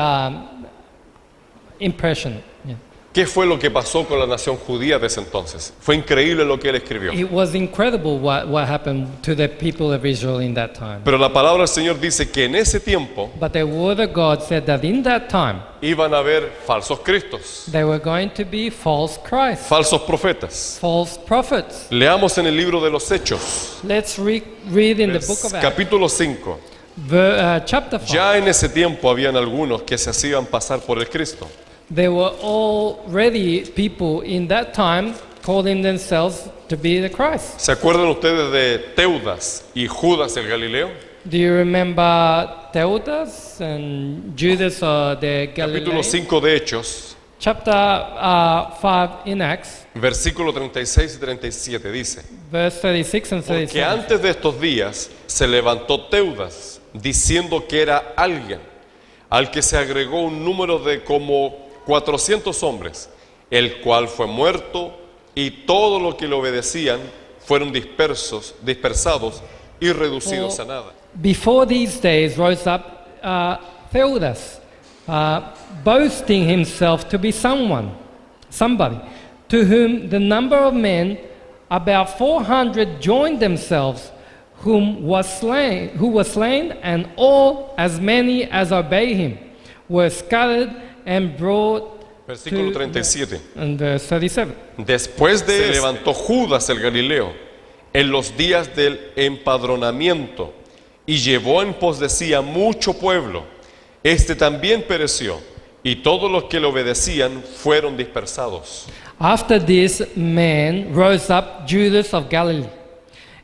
[SPEAKER 2] impressionant. Yeah.
[SPEAKER 1] ¿Qué fue lo que pasó con la nación judía de ese entonces? Fue increíble lo que él escribió.
[SPEAKER 2] It was incredible what happened to the people of Israel in that time.
[SPEAKER 1] Pero la palabra del Señor dice que en ese tiempo
[SPEAKER 2] But the word of God said that in that time
[SPEAKER 1] iban a haber falsos cristos,
[SPEAKER 2] there were going to be false Christs,
[SPEAKER 1] falsos profetas.
[SPEAKER 2] false prophets.
[SPEAKER 1] Leamos en el libro de los Hechos,
[SPEAKER 2] Let's read in the book of Acts,
[SPEAKER 1] capítulo 5.
[SPEAKER 2] chapter 5.
[SPEAKER 1] Ya en ese tiempo habían algunos que se hacían pasar por el Cristo.
[SPEAKER 2] There were already people in that time calling themselves to be the Christ.
[SPEAKER 1] ¿Se acuerdan ustedes de Teudas y Judas el Galileo?
[SPEAKER 2] Do you remember Teudas and Judas the
[SPEAKER 1] Capítulo
[SPEAKER 2] Galilean?
[SPEAKER 1] 5 de Hechos,
[SPEAKER 2] Chapter 5 in Acts,
[SPEAKER 1] versículo 36 y 37 dice:
[SPEAKER 2] verse 36 and
[SPEAKER 1] Porque
[SPEAKER 2] 37.
[SPEAKER 1] antes de estos días se levantó Teudas diciendo que era alguien al que se agregó un número de como 400 hombres, el cual fue muerto y todos los que le obedecían fueron dispersados y reducidos a nada.
[SPEAKER 2] Before these days rose up Theudas, boasting himself to be somebody, to whom the number of men, about 400, joined themselves, who was slain, and all, as many as obey him, were scattered and brought
[SPEAKER 1] Versículo
[SPEAKER 2] to
[SPEAKER 1] 37.
[SPEAKER 2] and verse 37.
[SPEAKER 1] Después de él se levantó Judas el Galileo en los días del empadronamiento y llevó en pos de sí a mucho pueblo. Este también pereció y todos los que le obedecían fueron dispersados.
[SPEAKER 2] After this man rose up Judas of Galilee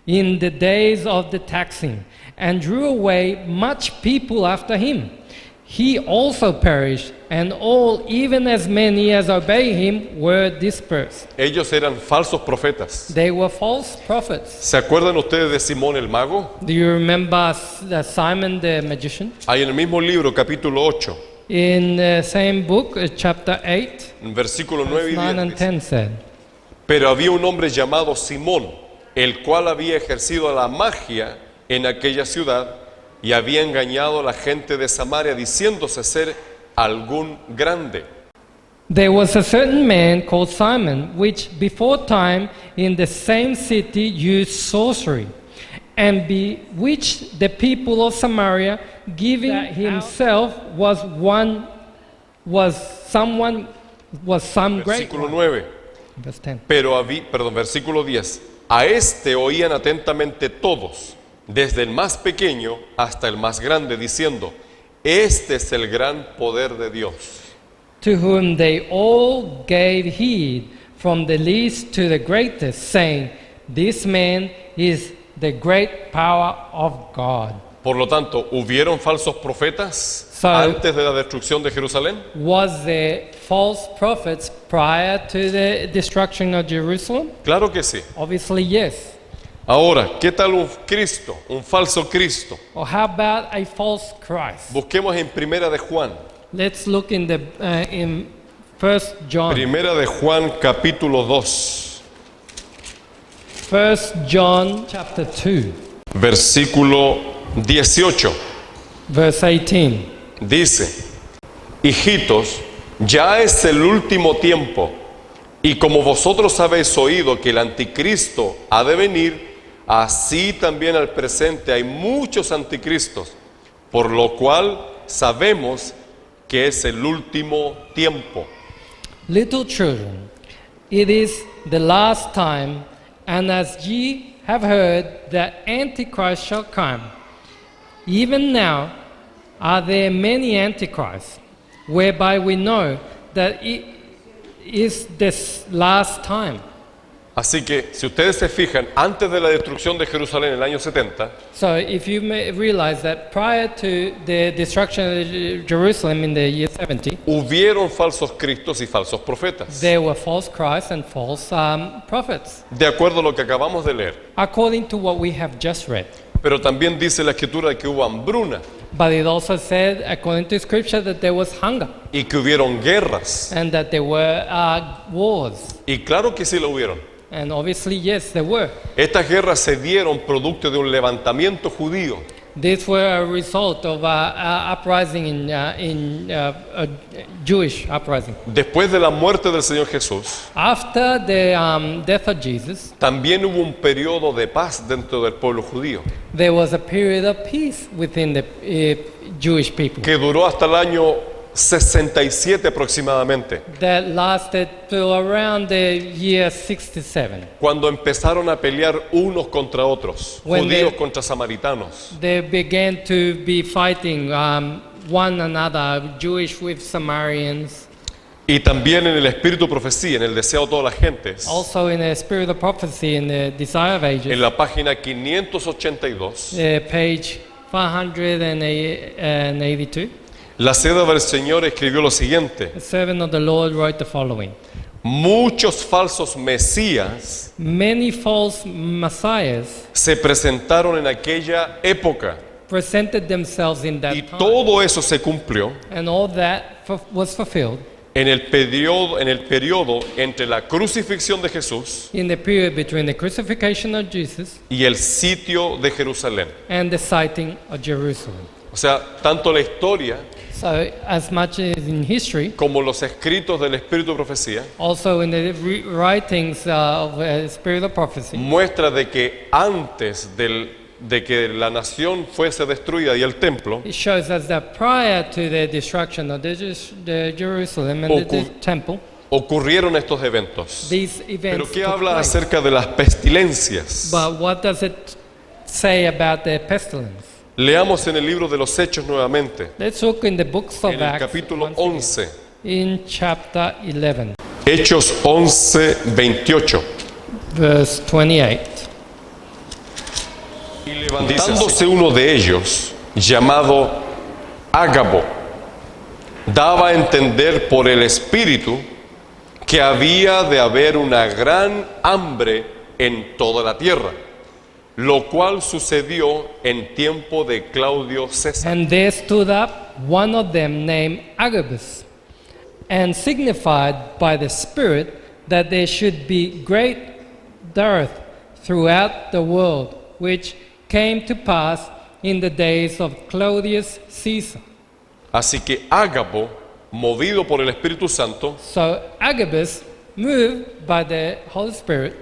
[SPEAKER 2] in the days of the taxing, and drew away much people after him. He also perished, and all, even as many as obey him, were dispersed.
[SPEAKER 1] Ellos eran falsos profetas.
[SPEAKER 2] They were false prophets.
[SPEAKER 1] ¿Se acuerdan ustedes de Simón el mago?
[SPEAKER 2] Do you remember Simon the magician?
[SPEAKER 1] Hay en el mismo libro, capítulo 8,
[SPEAKER 2] In the same book, chapter 8,
[SPEAKER 1] en versículo 9
[SPEAKER 2] verse
[SPEAKER 1] y
[SPEAKER 2] 9
[SPEAKER 1] 10.
[SPEAKER 2] and
[SPEAKER 1] dice,
[SPEAKER 2] 10 said,
[SPEAKER 1] Pero había un hombre llamado Simón, el cual había ejercido la magia en aquella ciudad, y había engañado a la gente de Samaria diciéndose ser algún grande.
[SPEAKER 2] There was a certain man called Simon, which before time in the same city used sorcery, and bewitched the people of Samaria, giving that himself was some great
[SPEAKER 1] Versículo
[SPEAKER 2] one.
[SPEAKER 1] 9.
[SPEAKER 2] Verse 10.
[SPEAKER 1] Versículo 10. A este oían atentamente todos, desde el más pequeño hasta el más grande, diciendo, este es el gran poder de Dios.
[SPEAKER 2] To whom they all gave heed, from the least to the greatest, saying, this man is the great power of God.
[SPEAKER 1] Por lo tanto, ¿hubieron falsos profetas
[SPEAKER 2] So-
[SPEAKER 1] antes de la destrucción de Jerusalén?
[SPEAKER 2] Was there false prophets prior to the destruction of Jerusalem?
[SPEAKER 1] Claro que sí.
[SPEAKER 2] Obviously, yes.
[SPEAKER 1] Ahora, ¿qué tal un Cristo, un falso Cristo?
[SPEAKER 2] Or how about a false Christ?
[SPEAKER 1] Busquemos en Primera de Juan.
[SPEAKER 2] Let's look in in 1 John.
[SPEAKER 1] Primera de Juan capítulo 2,
[SPEAKER 2] 1 John chapter 2,
[SPEAKER 1] versículo 18.
[SPEAKER 2] verse 18.
[SPEAKER 1] Dice, hijitos, ya es el último tiempo, y como vosotros habéis oído que el anticristo ha de venir, así también al presente hay muchos anticristos, por lo cual sabemos que es el último tiempo.
[SPEAKER 2] Little children, it is the last time, and as ye have heard that Antichrist shall come, even now are there many Antichrists, whereby we know that it is this last time.
[SPEAKER 1] Así que, si ustedes se fijan, antes de la destrucción de Jerusalén en el año 70,
[SPEAKER 2] So if you may realize that prior to the destruction of Jerusalem in the year 70,
[SPEAKER 1] hubieron falsos cristos y falsos profetas.
[SPEAKER 2] there were false Christs and false prophets,
[SPEAKER 1] De acuerdo a lo que acabamos de leer.
[SPEAKER 2] according to what we have just read.
[SPEAKER 1] Pero también dice la escritura que hubo hambruna
[SPEAKER 2] But it also said, according to Scripture, that there was hunger
[SPEAKER 1] y que hubieron guerras.
[SPEAKER 2] and that there were wars.
[SPEAKER 1] Y claro que sí lo hubieron.
[SPEAKER 2] And obviously, yes, there were.
[SPEAKER 1] Estas guerras se dieron producto de un levantamiento judío
[SPEAKER 2] These were a result of uprising in Jewish uprising.
[SPEAKER 1] después de la muerte del Señor Jesús.
[SPEAKER 2] After the death of Jesus,
[SPEAKER 1] También hubo un periodo de paz dentro del pueblo judío
[SPEAKER 2] there was a period of peace within the Jewish people
[SPEAKER 1] que duró hasta el año 67 aproximadamente,
[SPEAKER 2] that lasted till around the year 67.
[SPEAKER 1] cuando empezaron a pelear unos contra otros,
[SPEAKER 2] When
[SPEAKER 1] judíos
[SPEAKER 2] they-
[SPEAKER 1] contra samaritanos.
[SPEAKER 2] They began to be fighting one another, Jewish with Samaritans.
[SPEAKER 1] Y también en el espíritu de profecía, en el deseo de todas las gentes,
[SPEAKER 2] Also in the spirit of prophecy in the Desire of Ages,
[SPEAKER 1] en la página 582,
[SPEAKER 2] page 582,
[SPEAKER 1] la sierva del Señor escribió lo siguiente:
[SPEAKER 2] the servant of the Lord wrote the following.
[SPEAKER 1] muchos falsos mesías
[SPEAKER 2] Many false messiahs
[SPEAKER 1] se presentaron en aquella época
[SPEAKER 2] presented themselves in that
[SPEAKER 1] y
[SPEAKER 2] time,
[SPEAKER 1] todo eso se cumplió
[SPEAKER 2] and all that was fulfilled
[SPEAKER 1] en el periodo entre la crucifixión de Jesús
[SPEAKER 2] in the period between the crucifixion of Jesus
[SPEAKER 1] y el sitio de Jerusalén.
[SPEAKER 2] and the sighting of Jerusalem.
[SPEAKER 1] O sea, tanto la historia
[SPEAKER 2] So as much as in history,
[SPEAKER 1] como los escritos del espíritu de profecía
[SPEAKER 2] also in the writings of spirit of prophecy,
[SPEAKER 1] muestra de que antes de que la nación fuese destruida y el templo,
[SPEAKER 2] it shows us that prior to the destruction of the Jerusalem and the temple,
[SPEAKER 1] ocurrieron estos eventos.
[SPEAKER 2] these
[SPEAKER 1] Pero
[SPEAKER 2] events
[SPEAKER 1] ¿qué
[SPEAKER 2] took
[SPEAKER 1] habla
[SPEAKER 2] place.
[SPEAKER 1] acerca de las pestilencias?
[SPEAKER 2] But what does it say about the pestilence?
[SPEAKER 1] Leamos en el libro de los Hechos nuevamente,
[SPEAKER 2] Let's look in the books of
[SPEAKER 1] en el
[SPEAKER 2] Acts
[SPEAKER 1] capítulo
[SPEAKER 2] once again.
[SPEAKER 1] 11.
[SPEAKER 2] In chapter 11,
[SPEAKER 1] Hechos 11, 28.
[SPEAKER 2] verse 28.
[SPEAKER 1] Y levantándose uno de ellos, llamado Ágabo, daba a entender por el Espíritu que había de haber una gran hambre en toda la tierra, lo cual sucedió en tiempo de Claudio César.
[SPEAKER 2] And there stood up one of them named Agabus, and signified by the Spirit that there should be great dearth throughout the world, which came to pass in the days of Claudius Caesar.
[SPEAKER 1] Así que Ágabo, movido por el Espíritu Santo,
[SPEAKER 2] So Agabus, moved by the Holy Spirit,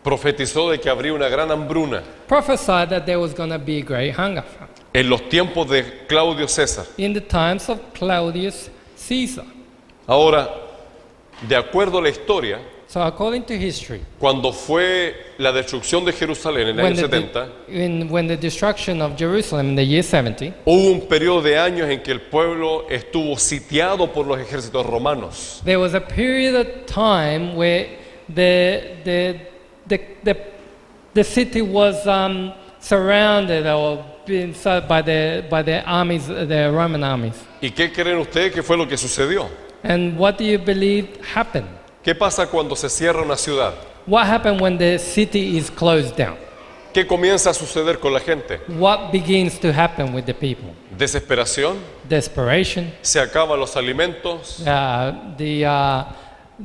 [SPEAKER 1] profetizó de que habría una gran hambruna
[SPEAKER 2] prophesied that there was going to be a great hunger
[SPEAKER 1] en los tiempos de Claudio César.
[SPEAKER 2] in the times of Claudius Caesar.
[SPEAKER 1] Ahora, de acuerdo a la historia,
[SPEAKER 2] So according to history,
[SPEAKER 1] cuando fue la destrucción de Jerusalén en el año 70,
[SPEAKER 2] when the destruction of Jerusalem in the year 70,
[SPEAKER 1] hubo un periodo de años en que el pueblo estuvo sitiado por los ejércitos romanos.
[SPEAKER 2] there was a period of time where the city was surrounded or being by the armies, the Roman armies.
[SPEAKER 1] ¿Y qué creen ustedes que fue lo que sucedió?
[SPEAKER 2] And what do you believe happened?
[SPEAKER 1] ¿Qué pasa cuando se cierra una ciudad?
[SPEAKER 2] What happened when the city is closed down?
[SPEAKER 1] ¿Qué comienza a suceder con la gente?
[SPEAKER 2] What begins to happen with the people?
[SPEAKER 1] Desesperación,
[SPEAKER 2] Desperation.
[SPEAKER 1] se acaban los alimentos,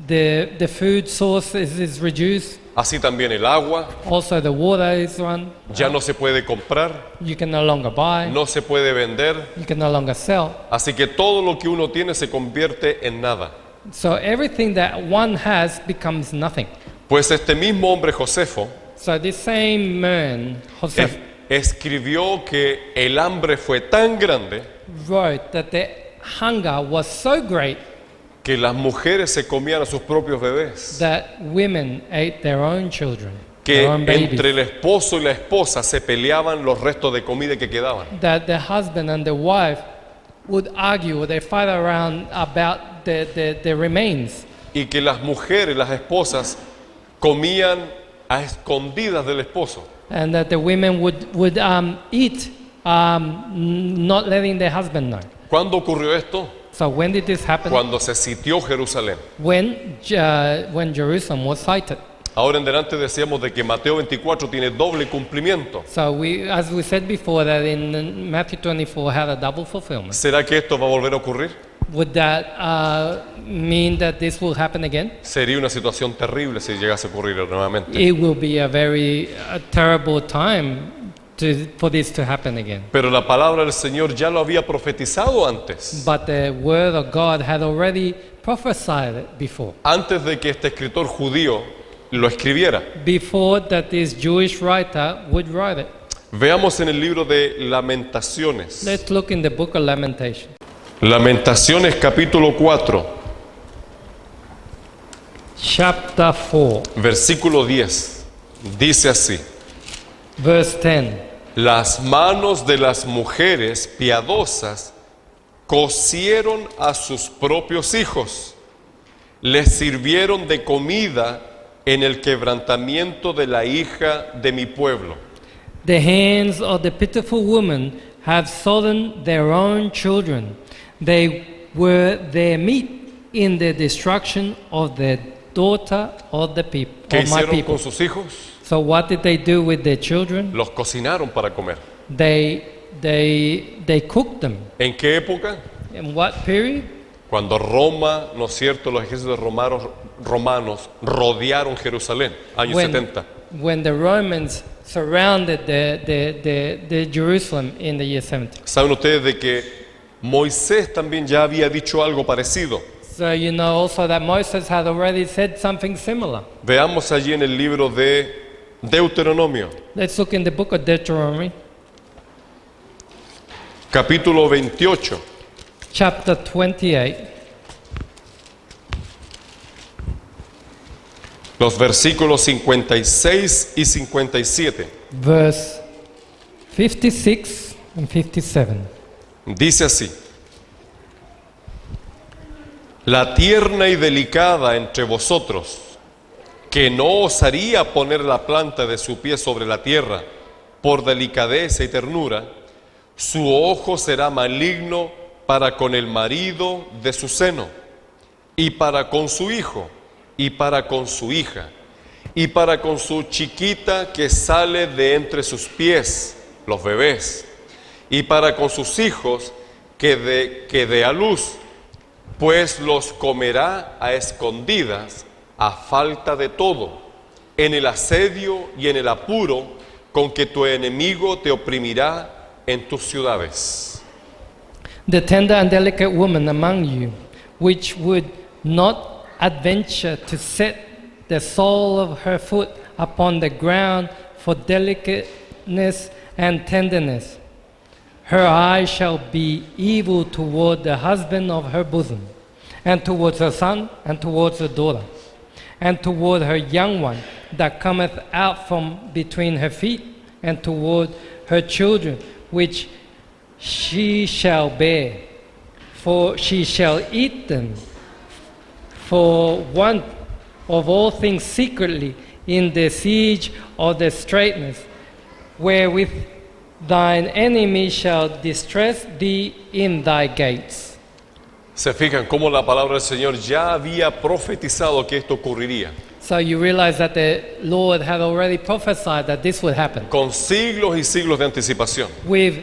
[SPEAKER 2] The food source is reduced.
[SPEAKER 1] así también el agua,
[SPEAKER 2] Also, the water is run.
[SPEAKER 1] ya no se puede comprar,
[SPEAKER 2] You can no longer buy.
[SPEAKER 1] no se puede vender,
[SPEAKER 2] You can no longer sell.
[SPEAKER 1] así que todo lo que uno tiene se convierte en nada.
[SPEAKER 2] So everything that one has becomes nothing.
[SPEAKER 1] Pues este mismo hombre Josefo
[SPEAKER 2] So this same man, Joseph,
[SPEAKER 1] escribió que el hambre fue tan grande
[SPEAKER 2] wrote that the hunger was so great
[SPEAKER 1] que las mujeres se comían a sus propios bebés,
[SPEAKER 2] that women ate their own children,
[SPEAKER 1] que
[SPEAKER 2] their own babies.
[SPEAKER 1] entre el esposo y la esposa se peleaban los restos de comida que quedaban.
[SPEAKER 2] That the husband and the wife would argue, or they fight around about the remains.
[SPEAKER 1] Y que las mujeres, las esposas, comían a escondidas del esposo.
[SPEAKER 2] And that the women would eat, not letting their husband know.
[SPEAKER 1] ¿Cuándo ocurrió esto?
[SPEAKER 2] So when did this happen?
[SPEAKER 1] Cuando se sitió Jerusalén.
[SPEAKER 2] When Jerusalem was sighted.
[SPEAKER 1] Ahora en delante decíamos de que Mateo 24 tiene doble cumplimiento.
[SPEAKER 2] So as we said before, that in Matthew 24 had a double fulfillment.
[SPEAKER 1] ¿Será que esto va a volver a ocurrir?
[SPEAKER 2] Would that mean that this will happen again?
[SPEAKER 1] Sería una situación terrible si llegase a ocurrir nuevamente.
[SPEAKER 2] It will be a very terrible time for this to happen again.
[SPEAKER 1] Pero la palabra del Señor ya lo había profetizado antes.
[SPEAKER 2] But the word of God had already prophesied it before.
[SPEAKER 1] Antes de que este escritor judío lo escribiera.
[SPEAKER 2] Before that this Jewish writer would write it.
[SPEAKER 1] Veamos en el libro de Lamentaciones.
[SPEAKER 2] Let's look in the book of Lamentation.
[SPEAKER 1] Lamentaciones capítulo 4,
[SPEAKER 2] Chapter 4,
[SPEAKER 1] versículo 10. Dice así:
[SPEAKER 2] verse 10.
[SPEAKER 1] Las manos de las mujeres piadosas cocieron a sus propios hijos, les sirvieron de comida en el quebrantamiento de la hija de mi pueblo.
[SPEAKER 2] The hands of the pitiful woman have sodden their own children. They were their meat in the destruction of the daughter of the people,
[SPEAKER 1] ¿Qué
[SPEAKER 2] of my
[SPEAKER 1] hicieron
[SPEAKER 2] people.
[SPEAKER 1] con sus hijos?
[SPEAKER 2] So what did they do with their children?
[SPEAKER 1] Los cocinaron para comer.
[SPEAKER 2] They cooked them.
[SPEAKER 1] ¿En qué época?
[SPEAKER 2] In what period?
[SPEAKER 1] Cuando Roma, ¿no es cierto?, los ejércitos romanos rodearon Jerusalén, años 70.
[SPEAKER 2] When the Romans surrounded the Jerusalem in the year 70.
[SPEAKER 1] ¿Saben ustedes de que Moisés también ya había dicho algo parecido?
[SPEAKER 2] So you know also that Moses had already said something similar.
[SPEAKER 1] Veamos allí en el libro de Deuteronomio,
[SPEAKER 2] Let's look in the book of Deuteronomy,
[SPEAKER 1] capítulo 28,
[SPEAKER 2] chapter 28,
[SPEAKER 1] los versículos 56 y 57.
[SPEAKER 2] verse 56 and 57.
[SPEAKER 1] Dice así: La tierna y delicada entre vosotros, que no osaría poner la planta de su pie sobre la tierra por delicadeza y ternura, su ojo será maligno para con el marido de su seno, y para con su hijo, y para con su hija, y para con su chiquita que sale de entre sus pies, los bebés, y para con sus hijos que dé a luz, pues los comerá a escondidas, a falta de todo, en el asedio y en el apuro con que tu enemigo te oprimirá en tus ciudades.
[SPEAKER 2] The tender and delicate woman among you, which would not adventure to set the sole of her foot upon the ground for delicateness and tenderness. Her eye shall be evil toward the husband of her bosom, and towards her son, and towards her daughter, and toward her young one that cometh out from between her feet, and toward her children, which she shall bear. For she shall eat them for want of all things secretly in the siege of the straitness, wherewith thine enemy shall distress thee in thy gates.
[SPEAKER 1] Se fijan cómo la palabra del Señor ya había profetizado que esto ocurriría.
[SPEAKER 2] So you realize that the Lord had already prophesied that this would happen,
[SPEAKER 1] Con siglos y siglos de anticipación.
[SPEAKER 2] with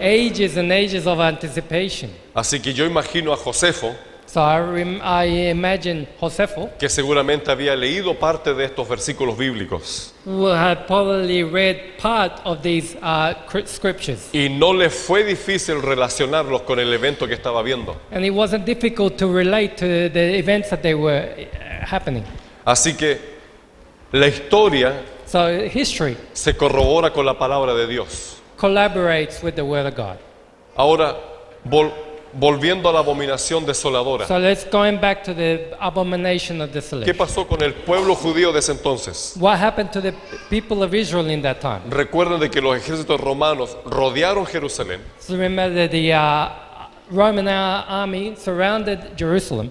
[SPEAKER 2] ages and ages of anticipation.
[SPEAKER 1] Así que yo imagino a Josefo,
[SPEAKER 2] So I imagine Josephus,
[SPEAKER 1] que seguramente había leído parte de estos versículos bíblicos.
[SPEAKER 2] who had probably read part of these scriptures.
[SPEAKER 1] Y no le fue difícil relacionarlos con el evento que estaba viendo.
[SPEAKER 2] And it wasn't difficult to relate to the events that they were happening.
[SPEAKER 1] Así que la historia
[SPEAKER 2] So history
[SPEAKER 1] se corrobora con la palabra de Dios.
[SPEAKER 2] collaborates with the Word of God.
[SPEAKER 1] Ahora, volviendo a la abominación desoladora.
[SPEAKER 2] So let's going back to the abomination of
[SPEAKER 1] ¿Qué
[SPEAKER 2] desolation.
[SPEAKER 1] pasó con el pueblo judío de ese entonces?
[SPEAKER 2] What happened to the people of Israel in that time?
[SPEAKER 1] Recuerden de que los ejércitos romanos rodearon Jerusalén
[SPEAKER 2] So remember that the Roman army surrounded Jerusalem,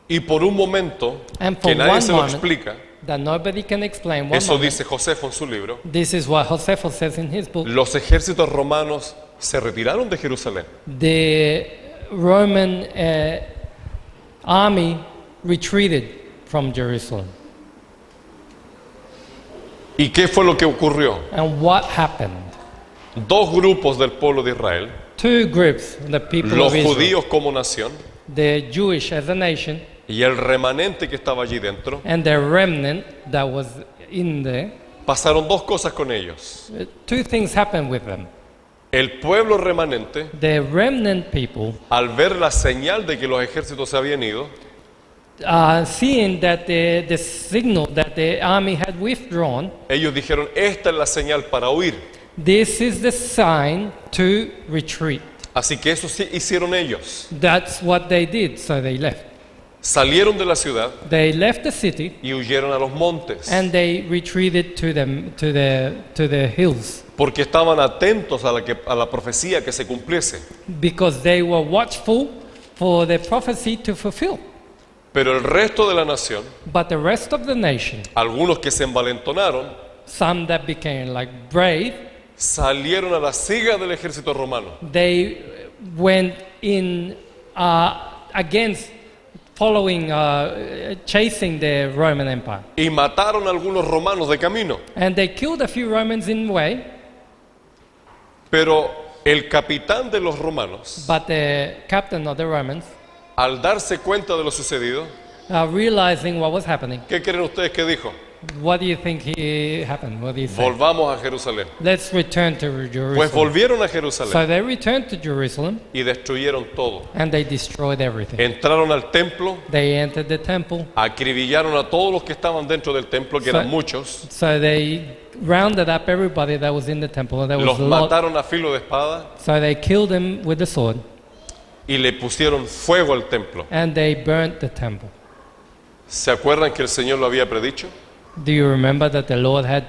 [SPEAKER 1] y por un momento,
[SPEAKER 2] and for
[SPEAKER 1] que nadie
[SPEAKER 2] one
[SPEAKER 1] se lo
[SPEAKER 2] moment
[SPEAKER 1] explica,
[SPEAKER 2] that nobody can explain, one
[SPEAKER 1] eso
[SPEAKER 2] moment,
[SPEAKER 1] dice Josefo en su libro,
[SPEAKER 2] this is what Josephus says in his book.
[SPEAKER 1] los ejércitos romanos se retiraron de Jerusalén.
[SPEAKER 2] The Roman army retreated from Jerusalem.
[SPEAKER 1] ¿Y qué fue lo que ocurrió?
[SPEAKER 2] And what happened?
[SPEAKER 1] Dos grupos del pueblo de Israel,
[SPEAKER 2] Two groups, the people
[SPEAKER 1] los
[SPEAKER 2] of Israel,
[SPEAKER 1] judíos como nación
[SPEAKER 2] the Jewish as a nation,
[SPEAKER 1] y el remanente que estaba allí dentro,
[SPEAKER 2] and the remnant that was in there.
[SPEAKER 1] pasaron dos cosas con ellos.
[SPEAKER 2] Two things happened with them.
[SPEAKER 1] El pueblo remanente,
[SPEAKER 2] The remnant people,
[SPEAKER 1] al ver la señal de que los ejércitos se habían ido,
[SPEAKER 2] seeing that the signal that the army had withdrawn,
[SPEAKER 1] ellos dijeron, esta es la señal para huir.
[SPEAKER 2] this is the sign to retreat.
[SPEAKER 1] Así que eso sí hicieron ellos.
[SPEAKER 2] That's what they did, so they left.
[SPEAKER 1] Salieron de la ciudad
[SPEAKER 2] They left the city
[SPEAKER 1] y huyeron a los montes,
[SPEAKER 2] and they retreated to the hills
[SPEAKER 1] porque estaban atentos a la profecía que se cumpliese.
[SPEAKER 2] because they were watchful for the prophecy to fulfill.
[SPEAKER 1] Pero el resto de la nación,
[SPEAKER 2] But the rest of the nation,
[SPEAKER 1] algunos que se envalentonaron,
[SPEAKER 2] some that became like brave,
[SPEAKER 1] salieron a la siga del ejército romano.
[SPEAKER 2] they went in against following, chasing the Roman Empire.
[SPEAKER 1] Y mataron a algunos romanos de camino.
[SPEAKER 2] And they killed a few Romans in the way,
[SPEAKER 1] Pero el capitán de los romanos,
[SPEAKER 2] but the captain of the Romans,
[SPEAKER 1] al darse cuenta de lo sucedido,
[SPEAKER 2] realizing what was happening,
[SPEAKER 1] ¿qué creen ustedes que dijo?
[SPEAKER 2] what do you think happened? What do you say?
[SPEAKER 1] Volvamos a Jerusalén.
[SPEAKER 2] Let's return to
[SPEAKER 1] Pues
[SPEAKER 2] Jerusalem.
[SPEAKER 1] volvieron a
[SPEAKER 2] So
[SPEAKER 1] Jerusalén
[SPEAKER 2] they returned to Jerusalem
[SPEAKER 1] y destruyeron todo.
[SPEAKER 2] and they destroyed everything.
[SPEAKER 1] Entraron al templo,
[SPEAKER 2] They entered the temple,
[SPEAKER 1] acribillaron a todos los que estaban dentro del templo, que eran muchos,
[SPEAKER 2] so they rounded up everybody that was in the temple, and there was
[SPEAKER 1] los
[SPEAKER 2] a lot.
[SPEAKER 1] mataron a filo de espada
[SPEAKER 2] So they killed them with the sword
[SPEAKER 1] y le pusieron fuego al templo.
[SPEAKER 2] and they burnt the temple.
[SPEAKER 1] ¿Se acuerdan que el Señor lo había predicho?
[SPEAKER 2] Do you remember that the Lord had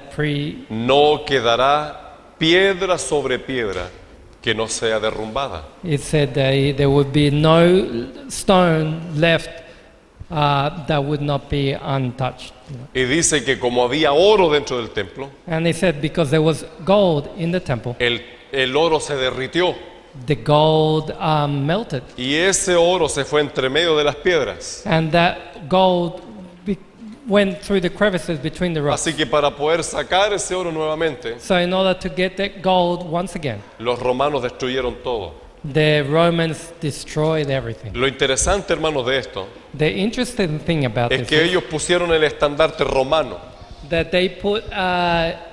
[SPEAKER 1] No quedará piedra sobre piedra que no sea derrumbada.
[SPEAKER 2] It said that there would be no stone left that would not be untouched.
[SPEAKER 1] Y dice que como había oro dentro del templo,
[SPEAKER 2] And he said because there was gold in the temple,
[SPEAKER 1] el oro se derritió
[SPEAKER 2] the gold melted,
[SPEAKER 1] y ese oro se fue entre medio de las piedras.
[SPEAKER 2] and that gold went through the crevices between the rocks.
[SPEAKER 1] Así que para poder sacar ese oro nuevamente,
[SPEAKER 2] So in order to get that gold once again,
[SPEAKER 1] los romanos destruyeron todo.
[SPEAKER 2] the Romans destroyed everything.
[SPEAKER 1] Lo interesante, hermanos, de esto
[SPEAKER 2] The interesting thing about
[SPEAKER 1] es
[SPEAKER 2] this
[SPEAKER 1] que
[SPEAKER 2] is
[SPEAKER 1] ellos pusieron el estandarte romano
[SPEAKER 2] that they put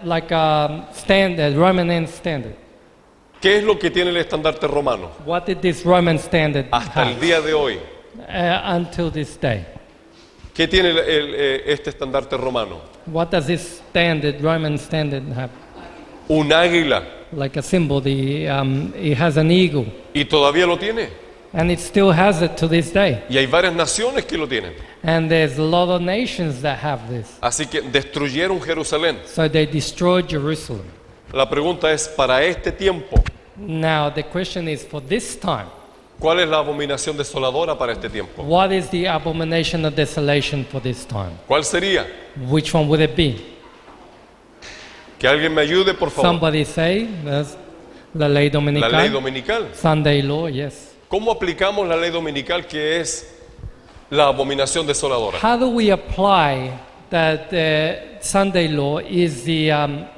[SPEAKER 2] like a standard, Roman end standard.
[SPEAKER 1] ¿Qué es lo que tiene el estandarte romano
[SPEAKER 2] What did this Roman standard
[SPEAKER 1] hasta el
[SPEAKER 2] have
[SPEAKER 1] día de hoy?
[SPEAKER 2] until this day?
[SPEAKER 1] ¿Qué tiene este estandarte romano?
[SPEAKER 2] What does this Roman standard have?
[SPEAKER 1] Un águila.
[SPEAKER 2] Like a symbol, it has an eagle,
[SPEAKER 1] Y todavía lo tiene.
[SPEAKER 2] and it still has it to this day.
[SPEAKER 1] Y hay varias naciones que lo tienen.
[SPEAKER 2] And there's a lot of nations that have this.
[SPEAKER 1] Así que destruyeron Jerusalén.
[SPEAKER 2] So they destroyed Jerusalem.
[SPEAKER 1] La pregunta es, para este tiempo,
[SPEAKER 2] Now the question is, for this time,
[SPEAKER 1] ¿cuál es la abominación desoladora para este tiempo?
[SPEAKER 2] what is the abomination of desolation for this time?
[SPEAKER 1] ¿Cuál sería?
[SPEAKER 2] Which one would it be?
[SPEAKER 1] Que alguien me ayude, por favor.
[SPEAKER 2] Somebody say, that's la ley
[SPEAKER 1] La
[SPEAKER 2] dominical.
[SPEAKER 1] ley dominical.
[SPEAKER 2] Sunday law, yes.
[SPEAKER 1] ¿Cómo aplicamos la ley dominical que es la abominación desoladora?
[SPEAKER 2] How do we apply that the Sunday law is the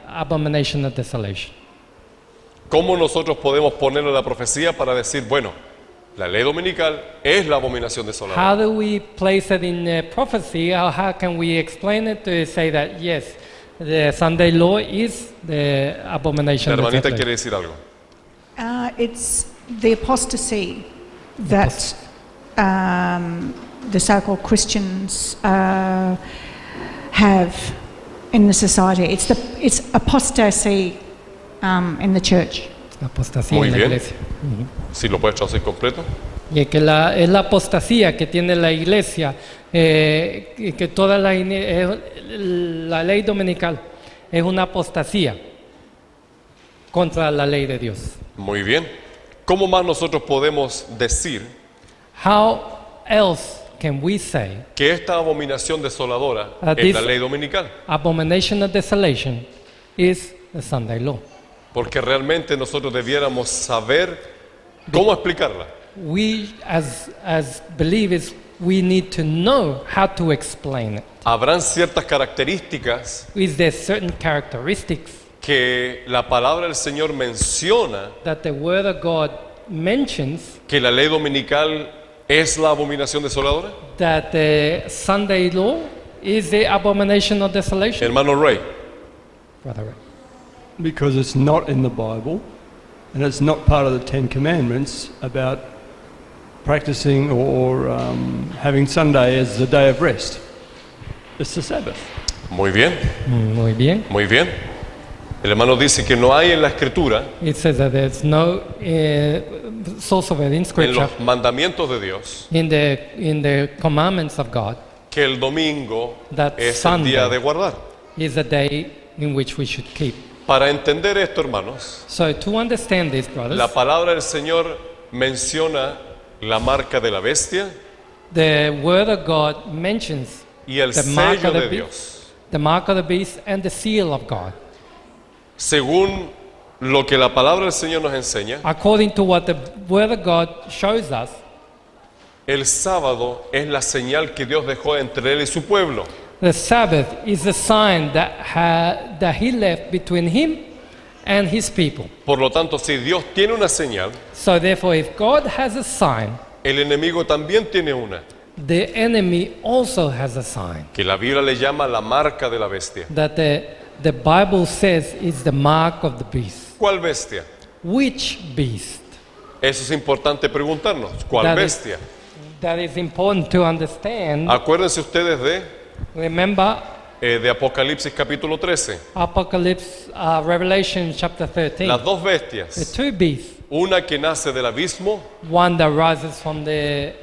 [SPEAKER 2] abomination of desolation?
[SPEAKER 1] ¿Cómo nosotros podemos ponerle la profecía para decir, bueno, la ley dominical es la abominación desoladora?
[SPEAKER 2] How do we place it in prophecy? Or how can we explain it to say that, yes, the Sunday law is the abomination
[SPEAKER 1] La
[SPEAKER 2] of
[SPEAKER 1] hermanita
[SPEAKER 2] desolation?
[SPEAKER 1] quiere decir algo.
[SPEAKER 3] It's the apostasy that the so-called Christians have in the society. It's apostasy in the church.
[SPEAKER 2] Apostasía
[SPEAKER 1] Muy
[SPEAKER 2] en la
[SPEAKER 1] bien.
[SPEAKER 2] iglesia.
[SPEAKER 1] Si lo puedes traducir completo.
[SPEAKER 2] Y que es la apostasía que tiene la iglesia, y que toda la ley dominical es una apostasía contra la ley de Dios.
[SPEAKER 1] Muy bien. ¿Cómo más nosotros podemos decir
[SPEAKER 2] How else can we say
[SPEAKER 1] que esta abominación desoladora es
[SPEAKER 2] This-
[SPEAKER 1] la ley dominical?
[SPEAKER 2] abomination of desolation is the Sunday law?
[SPEAKER 1] Porque realmente nosotros debiéramos saber cómo explicarla.
[SPEAKER 2] We as believers, we need to know how to explain it.
[SPEAKER 1] Habrán ciertas características
[SPEAKER 2] Is there certain characteristics
[SPEAKER 1] que la palabra del Señor menciona
[SPEAKER 2] that the Word of God mentions
[SPEAKER 1] que la ley dominical es la abominación desoladora?
[SPEAKER 2] that the Sunday law is the abomination of desolation?
[SPEAKER 1] Hermano Ray,
[SPEAKER 2] Brother Ray.
[SPEAKER 4] Because it's not in the Bible and it's not part of the Ten Commandments about practicing or having Sunday as the day of rest. It's the Sabbath.
[SPEAKER 1] muy bien,
[SPEAKER 2] Muy bien.
[SPEAKER 1] muy bien. El hermano dice que no hay en la escritura,
[SPEAKER 2] It says that there's no source of it in
[SPEAKER 1] en
[SPEAKER 2] Scripture,
[SPEAKER 1] los mandamientos de Dios,
[SPEAKER 2] in the commandments of God,
[SPEAKER 1] que el domingo
[SPEAKER 2] That
[SPEAKER 1] es el día
[SPEAKER 2] Sunday
[SPEAKER 1] de guardar.
[SPEAKER 2] is a day in which we should keep.
[SPEAKER 1] Para entender esto, hermanos,
[SPEAKER 2] So to understand this, brothers,
[SPEAKER 1] la palabra del Señor menciona la marca de la bestia
[SPEAKER 2] the Word of God mentions
[SPEAKER 1] y el
[SPEAKER 2] the mark
[SPEAKER 1] sello
[SPEAKER 2] of the
[SPEAKER 1] de
[SPEAKER 2] beast,
[SPEAKER 1] Dios.
[SPEAKER 2] the mark of the beast, and the seal of God.
[SPEAKER 1] Según lo que la palabra del Señor nos enseña,
[SPEAKER 2] According to what the Word of God shows us,
[SPEAKER 1] el sábado es la señal que Dios dejó entre él y su pueblo.
[SPEAKER 2] the Sabbath is a sign that He left between Him and His people.
[SPEAKER 1] Por lo tanto, si Dios tiene una señal,
[SPEAKER 2] So therefore, if God has a sign,
[SPEAKER 1] el enemigo también tiene una,
[SPEAKER 2] the enemy also has a sign
[SPEAKER 1] que la Biblia le llama la marca de la bestia.
[SPEAKER 2] that the Bible says is the mark of the beast.
[SPEAKER 1] ¿Cuál bestia?
[SPEAKER 2] Which beast?
[SPEAKER 1] Eso es importante preguntarnos. ¿Cuál
[SPEAKER 2] That is-
[SPEAKER 1] bestia?
[SPEAKER 2] That is important to understand.
[SPEAKER 1] Acuérdense ustedes
[SPEAKER 2] Remember
[SPEAKER 1] de Apocalipsis capítulo 13.
[SPEAKER 2] Apocalypse, Revelation chapter 13.
[SPEAKER 1] Las dos
[SPEAKER 2] The
[SPEAKER 1] bestias.
[SPEAKER 2] two beasts,
[SPEAKER 1] Una que nace del abismo
[SPEAKER 2] one that rises from the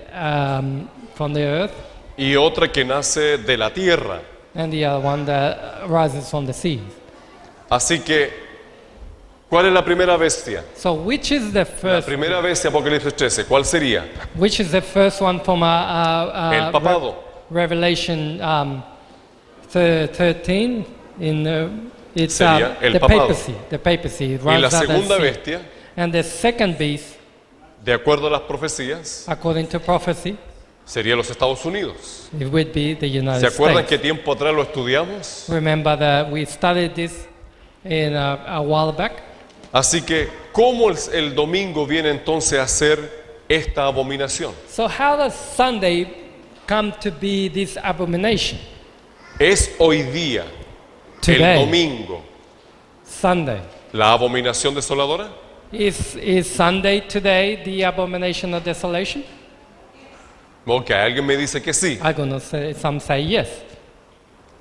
[SPEAKER 2] earth,
[SPEAKER 1] y otra que nace de la tierra.
[SPEAKER 2] and the other one that rises from the sea.
[SPEAKER 1] Así que, ¿cuál es la primera bestia?
[SPEAKER 2] So which is the
[SPEAKER 1] La
[SPEAKER 2] first?
[SPEAKER 1] primera bestia, Apocalipsis 13, ¿cuál sería?
[SPEAKER 2] Which is the first one from
[SPEAKER 1] El papado.
[SPEAKER 2] Revelation 13? It's
[SPEAKER 1] Sería el
[SPEAKER 2] the
[SPEAKER 1] papado.
[SPEAKER 2] papacy. The papacy. It
[SPEAKER 1] Y la
[SPEAKER 2] rises out of the
[SPEAKER 1] segunda
[SPEAKER 2] sea.
[SPEAKER 1] bestia,
[SPEAKER 2] And the second beast,
[SPEAKER 1] de acuerdo a las profecías,
[SPEAKER 2] according to prophecy,
[SPEAKER 1] sería los Estados Unidos.
[SPEAKER 2] it would be the
[SPEAKER 1] ¿Se
[SPEAKER 2] United
[SPEAKER 1] acuerdan qué
[SPEAKER 2] States.
[SPEAKER 1] tiempo atrás lo estudiamos?
[SPEAKER 2] Remember that we studied this in a while back.
[SPEAKER 1] Así que, ¿cómo el domingo viene entonces a ser esta abominación?
[SPEAKER 2] So how does Sunday come to be this abomination?
[SPEAKER 1] Es hoy día, el
[SPEAKER 2] Today,
[SPEAKER 1] domingo,
[SPEAKER 2] Sunday,
[SPEAKER 1] la abominación desoladora.
[SPEAKER 2] Is Sunday today the abomination of desolation?
[SPEAKER 1] Ok, alguien me dice que sí.
[SPEAKER 2] I'm gonna say, some say yes.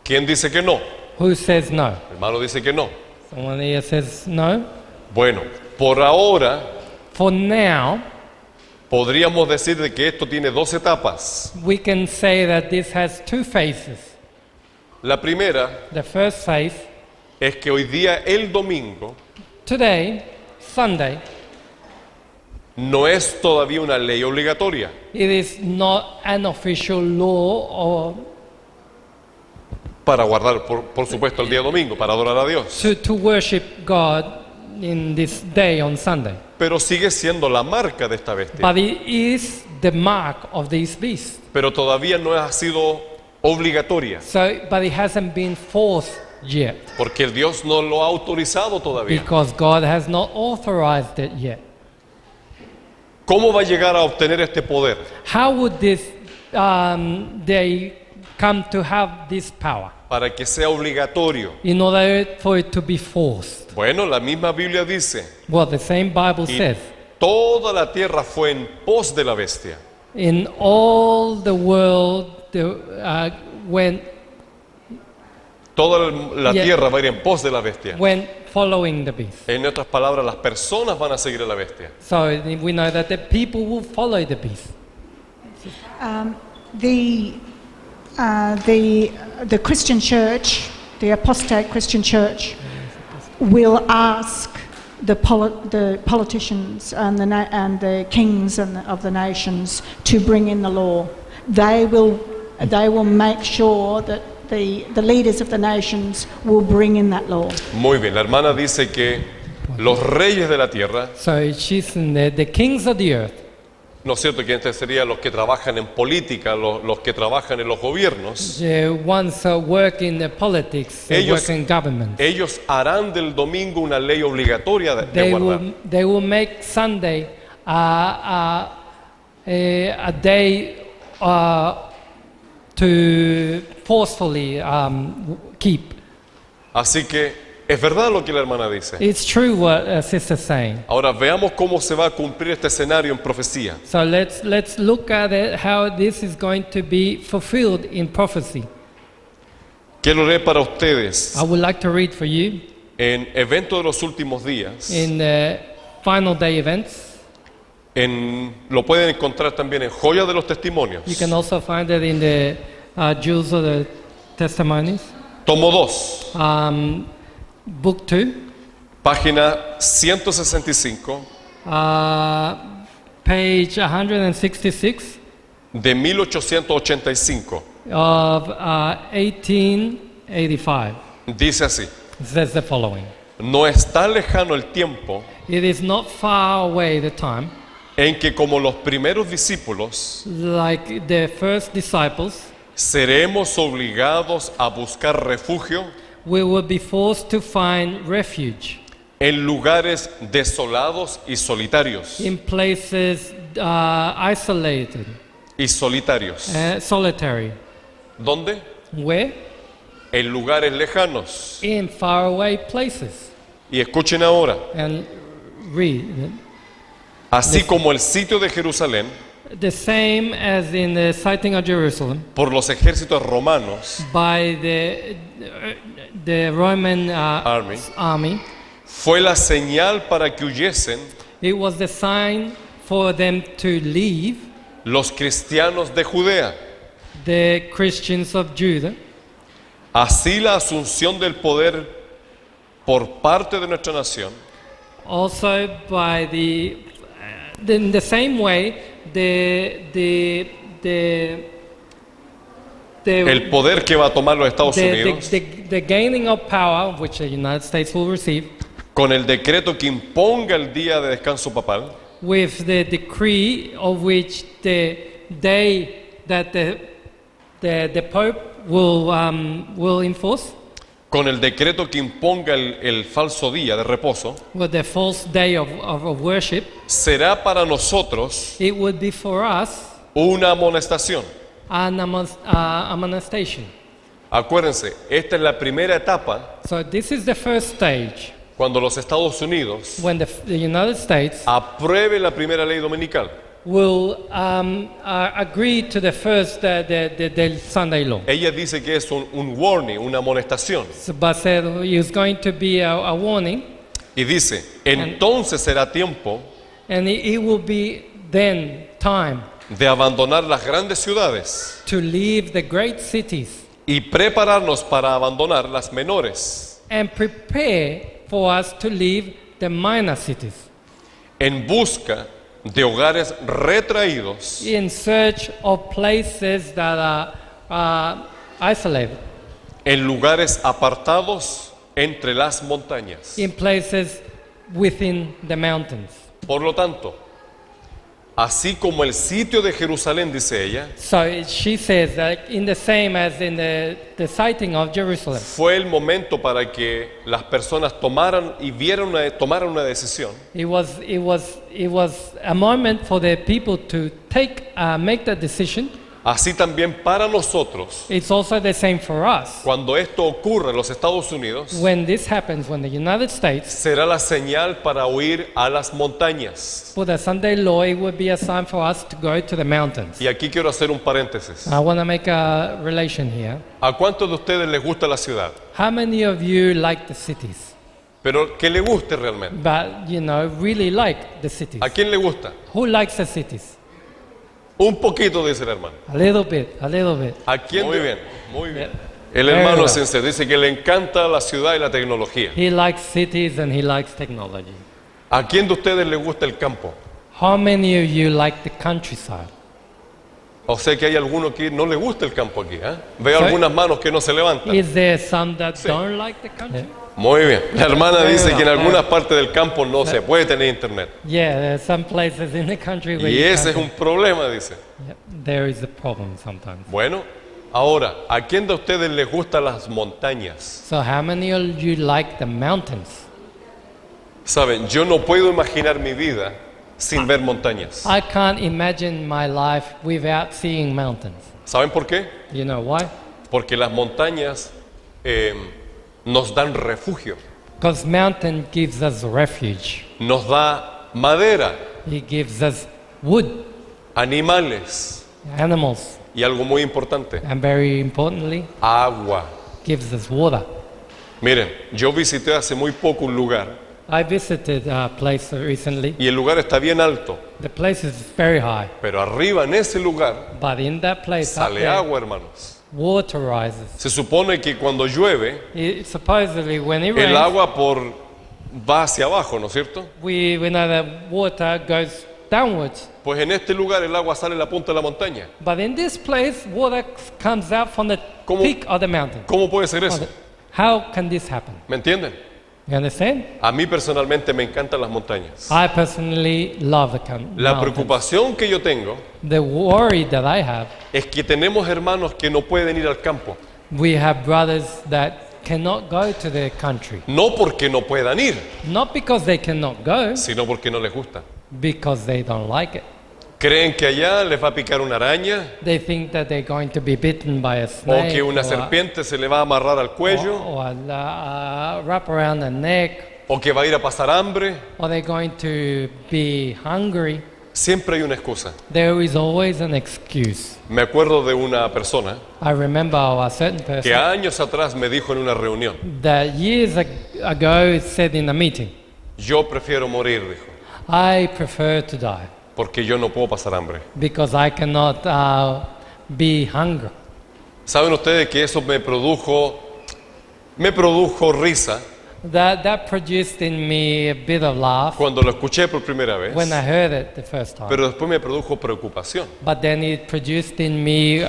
[SPEAKER 1] ¿Quién dice que no?
[SPEAKER 2] Who says no?
[SPEAKER 1] El hermano dice que no.
[SPEAKER 2] Someone here says no.
[SPEAKER 1] Bueno, por ahora
[SPEAKER 2] For now,
[SPEAKER 1] podríamos decir de que esto tiene dos etapas.
[SPEAKER 2] we can say that this has two phases.
[SPEAKER 1] La primera
[SPEAKER 2] The first phase,
[SPEAKER 1] es que hoy día el domingo
[SPEAKER 2] today, Sunday,
[SPEAKER 1] no es todavía una ley obligatoria.
[SPEAKER 2] it is not an official law or
[SPEAKER 1] Para guardar, por supuesto, el día domingo, para adorar a Dios.
[SPEAKER 2] to worship God in this day on Sunday.
[SPEAKER 1] Pero sigue siendo la marca de esta bestia.
[SPEAKER 2] But it is the mark of this beast.
[SPEAKER 1] Pero todavía no ha sido obligatoria,
[SPEAKER 2] But it hasn't been forced yet
[SPEAKER 1] porque el Dios no lo ha autorizado todavía.
[SPEAKER 2] because God has not authorized it yet.
[SPEAKER 1] ¿Cómo va a llegar a obtener este poder?
[SPEAKER 2] How would they come to have this power
[SPEAKER 1] Para que sea obligatorio.
[SPEAKER 2] in order for it to be forced?
[SPEAKER 1] Bueno, la misma Biblia dice,
[SPEAKER 2] Well, the same Bible
[SPEAKER 1] y
[SPEAKER 2] says,
[SPEAKER 1] toda la tierra fue en pos de la bestia.
[SPEAKER 2] in all the world
[SPEAKER 1] Toda la
[SPEAKER 2] Yeah.
[SPEAKER 1] tierra va a ir en pos de la bestia.
[SPEAKER 2] went following the beast.
[SPEAKER 1] En otras palabras, las personas van a seguir a la bestia.
[SPEAKER 2] So we know that the people will follow the beast.
[SPEAKER 3] The Christian church, the apostate Christian church, will ask the politicians and the kings of the nations to bring in the law. They will make sure that the leaders of the nations will bring in that law.
[SPEAKER 1] Muy bien, la hermana dice que los reyes de la tierra,
[SPEAKER 2] So she's in the kings of the earth.
[SPEAKER 1] ¿no es cierto que estos serían los que trabajan en política, los que trabajan en los gobiernos?
[SPEAKER 2] The ones who work in the politics,
[SPEAKER 1] Ellos-
[SPEAKER 2] work in government.
[SPEAKER 1] Ellos harán del domingo una ley obligatoria de guardar.
[SPEAKER 2] They will make Sunday a day to forcefully keep.
[SPEAKER 1] Así que es verdad lo que la hermana dice.
[SPEAKER 2] It's true what sister's saying.
[SPEAKER 1] Ahora veamos cómo se va a cumplir este escenario en profecía.
[SPEAKER 2] So let's look at it, how this is going to be fulfilled in prophecy.
[SPEAKER 1] Quiero leer para ustedes
[SPEAKER 2] I would like to read for you
[SPEAKER 1] en Evento de los Últimos Días.
[SPEAKER 2] in the final day events.
[SPEAKER 1] Lo pueden encontrar también en Joya de los Testimonios.
[SPEAKER 2] You can also find it in the Jewels of the Testimonies,
[SPEAKER 1] Tomo 2,
[SPEAKER 2] book 2,
[SPEAKER 1] página 165
[SPEAKER 2] page 166
[SPEAKER 1] de 1885.
[SPEAKER 2] of 1885.
[SPEAKER 1] Dice así:
[SPEAKER 2] It says the following:
[SPEAKER 1] no está lejano el tiempo
[SPEAKER 2] It is not far away the time,
[SPEAKER 1] en que, como los primeros discípulos,
[SPEAKER 2] like the first disciples,
[SPEAKER 1] seremos obligados a buscar refugio
[SPEAKER 2] we will be forced to find refuge
[SPEAKER 1] en lugares desolados y solitarios.
[SPEAKER 2] in places isolated, solitary.
[SPEAKER 1] ¿Dónde?
[SPEAKER 2] Where?
[SPEAKER 1] En lugares lejanos.
[SPEAKER 2] In faraway places.
[SPEAKER 1] Y escuchen ahora,
[SPEAKER 2] And read.
[SPEAKER 1] así como el sitio de Jerusalén
[SPEAKER 2] The same as in the sighting of Jerusalem
[SPEAKER 1] por los ejércitos romanos
[SPEAKER 2] by the Roman army.
[SPEAKER 1] fue la señal para que huyesen
[SPEAKER 2] It was the sign for them to leave,
[SPEAKER 1] los cristianos de Judea.
[SPEAKER 2] the Christians of Judah.
[SPEAKER 1] Así la asunción del poder por parte de nuestra nación
[SPEAKER 2] Also by in the same way,
[SPEAKER 1] el poder que va a tomar los Estados Unidos
[SPEAKER 2] the gaining of power, which the United States will receive,
[SPEAKER 1] con el decreto que imponga el día de descanso papal,
[SPEAKER 2] with the decree of which the day that the Pope will enforce,
[SPEAKER 1] con el decreto que imponga el falso día de reposo,
[SPEAKER 2] with the false day of worship,
[SPEAKER 1] será para nosotros
[SPEAKER 2] it would be for us
[SPEAKER 1] una amonestación.
[SPEAKER 2] an amonestation.
[SPEAKER 1] Acuérdense, esta es la primera etapa
[SPEAKER 2] So this is the first stage.
[SPEAKER 1] cuando los Estados Unidos
[SPEAKER 2] when the United States
[SPEAKER 1] apruebe la primera ley dominical,
[SPEAKER 2] will agree to the first the Sunday law.
[SPEAKER 1] ella dice que es un warning, una amonestación.
[SPEAKER 2] So, but said it's going to be a warning,
[SPEAKER 1] Y dice, entonces será tiempo
[SPEAKER 2] and it will be then time
[SPEAKER 1] de abandonar las grandes ciudades
[SPEAKER 2] to leave the great cities
[SPEAKER 1] y prepararnos para abandonar las menores
[SPEAKER 2] and prepare for us to leave the minor cities
[SPEAKER 1] en busca de hogares retraídos
[SPEAKER 2] in search of places that are isolated,
[SPEAKER 1] en lugares apartados entre las montañas.
[SPEAKER 2] in places within the mountains.
[SPEAKER 1] Por lo tanto, así como el sitio de Jerusalén, dice ella,
[SPEAKER 2] So she says that in the same as in the sighting of Jerusalem,
[SPEAKER 1] fue el momento para que las personas tomaran una decisión
[SPEAKER 2] it was a moment for the people to make that decision.
[SPEAKER 1] Así también para nosotros,
[SPEAKER 2] It's also the same for us.
[SPEAKER 1] cuando esto ocurre en los Estados Unidos,
[SPEAKER 2] When this happens, when the United States
[SPEAKER 1] será la señal para huir a las montañas.
[SPEAKER 2] for the Sunday law, it would be a sign for us to go to the mountains.
[SPEAKER 1] Y aquí quiero hacer un paréntesis.
[SPEAKER 2] I want to make a relation here.
[SPEAKER 1] ¿A cuántos de ustedes les gusta la ciudad?
[SPEAKER 2] How many of you like the cities?
[SPEAKER 1] Pero que le guste realmente.
[SPEAKER 2] But, really like the cities.
[SPEAKER 1] ¿A quién le gusta?
[SPEAKER 2] Who likes the cities?
[SPEAKER 1] Un poquito, dice el hermano.
[SPEAKER 2] A little bit, a little bit.
[SPEAKER 1] ¿A quién? Muy bien, muy bien.
[SPEAKER 2] Yeah.
[SPEAKER 1] El
[SPEAKER 2] Very
[SPEAKER 1] hermano
[SPEAKER 2] well.
[SPEAKER 1] sincero dice que le encanta la ciudad y la tecnología.
[SPEAKER 2] He likes cities and he likes technology.
[SPEAKER 1] ¿A quién de ustedes le gusta el campo?
[SPEAKER 2] How many of you like the countryside?
[SPEAKER 1] O sea que hay alguno que no le gusta el campo aquí, ¿eh? Veo
[SPEAKER 2] Sí.
[SPEAKER 1] algunas manos que no se levantan.
[SPEAKER 2] Is there some that
[SPEAKER 1] Sí.
[SPEAKER 2] don't like the country?
[SPEAKER 1] Muy bien. La hermana
[SPEAKER 2] Very
[SPEAKER 1] dice que en
[SPEAKER 2] well.
[SPEAKER 1] algunas partes del campo no se puede tener internet.
[SPEAKER 2] Yeah, there are some places in the country where
[SPEAKER 1] Y
[SPEAKER 2] you
[SPEAKER 1] ese es
[SPEAKER 2] can't-
[SPEAKER 1] un problema, dice.
[SPEAKER 2] Yeah, there is a problem sometimes.
[SPEAKER 1] Bueno, ahora, ¿a quién de ustedes les gustan las montañas?
[SPEAKER 2] So how many of you like the mountains?
[SPEAKER 1] Saben, yo no puedo imaginar mi vida sin ver montañas.
[SPEAKER 2] I can't imagine my life without seeing mountains.
[SPEAKER 1] ¿Saben por qué?
[SPEAKER 2] You know why?
[SPEAKER 1] Porque las montañas nos dan refugio,
[SPEAKER 2] Because mountain gives us refuge.
[SPEAKER 1] nos da madera,
[SPEAKER 2] It gives us wood,
[SPEAKER 1] animales
[SPEAKER 2] animals,
[SPEAKER 1] y algo muy importante,
[SPEAKER 2] and very importantly,
[SPEAKER 1] agua.
[SPEAKER 2] gives us water.
[SPEAKER 1] Miren, yo visité hace muy poco un lugar
[SPEAKER 2] I visited a place recently.
[SPEAKER 1] y el lugar está bien alto,
[SPEAKER 2] The place is very high,
[SPEAKER 1] pero arriba en ese lugar
[SPEAKER 2] but in that place up
[SPEAKER 1] sale
[SPEAKER 2] there,
[SPEAKER 1] agua, hermanos.
[SPEAKER 2] water rises.
[SPEAKER 1] Se supone que cuando llueve,
[SPEAKER 2] Supposedly, when it
[SPEAKER 1] el
[SPEAKER 2] rains,
[SPEAKER 1] agua va hacia abajo, ¿no es cierto?
[SPEAKER 2] we know the water goes downwards.
[SPEAKER 1] Pues en este lugar el agua sale en la punta de la montaña.
[SPEAKER 2] But in this place, water comes out from the
[SPEAKER 1] ¿Cómo?
[SPEAKER 2] peak of the mountain.
[SPEAKER 1] ¿Cómo puede ser eso?
[SPEAKER 2] How can this happen?
[SPEAKER 1] ¿Me entienden?
[SPEAKER 2] You understand?
[SPEAKER 1] A mí personalmente me encantan las montañas.
[SPEAKER 2] I personally love the
[SPEAKER 1] La
[SPEAKER 2] mountains.
[SPEAKER 1] preocupación que yo tengo
[SPEAKER 2] The worry that I have,
[SPEAKER 1] es que tenemos hermanos que no pueden ir al campo.
[SPEAKER 2] we have brothers that cannot go to the country.
[SPEAKER 1] No porque no puedan ir,
[SPEAKER 2] Not because they cannot go,
[SPEAKER 1] sino porque no les gusta.
[SPEAKER 2] because they don't like it.
[SPEAKER 1] Creen que allá les va a picar una araña
[SPEAKER 2] They think that they're going to be bitten by a
[SPEAKER 1] o
[SPEAKER 2] snake
[SPEAKER 1] que una serpiente se le va a amarrar al cuello
[SPEAKER 2] or wrap around the neck,
[SPEAKER 1] o que va a ir a pasar hambre.
[SPEAKER 2] or they're going to be hungry.
[SPEAKER 1] Siempre hay una excusa.
[SPEAKER 2] There is always an excuse.
[SPEAKER 1] Me acuerdo de una persona
[SPEAKER 2] I remember a certain
[SPEAKER 1] que
[SPEAKER 2] person
[SPEAKER 1] años atrás me dijo en una reunión,
[SPEAKER 2] that years ago said in a meeting,
[SPEAKER 1] yo prefiero morir, dijo,
[SPEAKER 2] I prefer to die
[SPEAKER 1] porque yo no puedo pasar hambre.
[SPEAKER 2] because I cannot be hungry.
[SPEAKER 1] ¿Saben ustedes que eso me produjo risa
[SPEAKER 2] That produced in me a bit of laugh
[SPEAKER 1] cuando lo escuché por primera vez?
[SPEAKER 2] when I heard it the first time.
[SPEAKER 1] Pero después me produjo preocupación,
[SPEAKER 2] But then it produced in me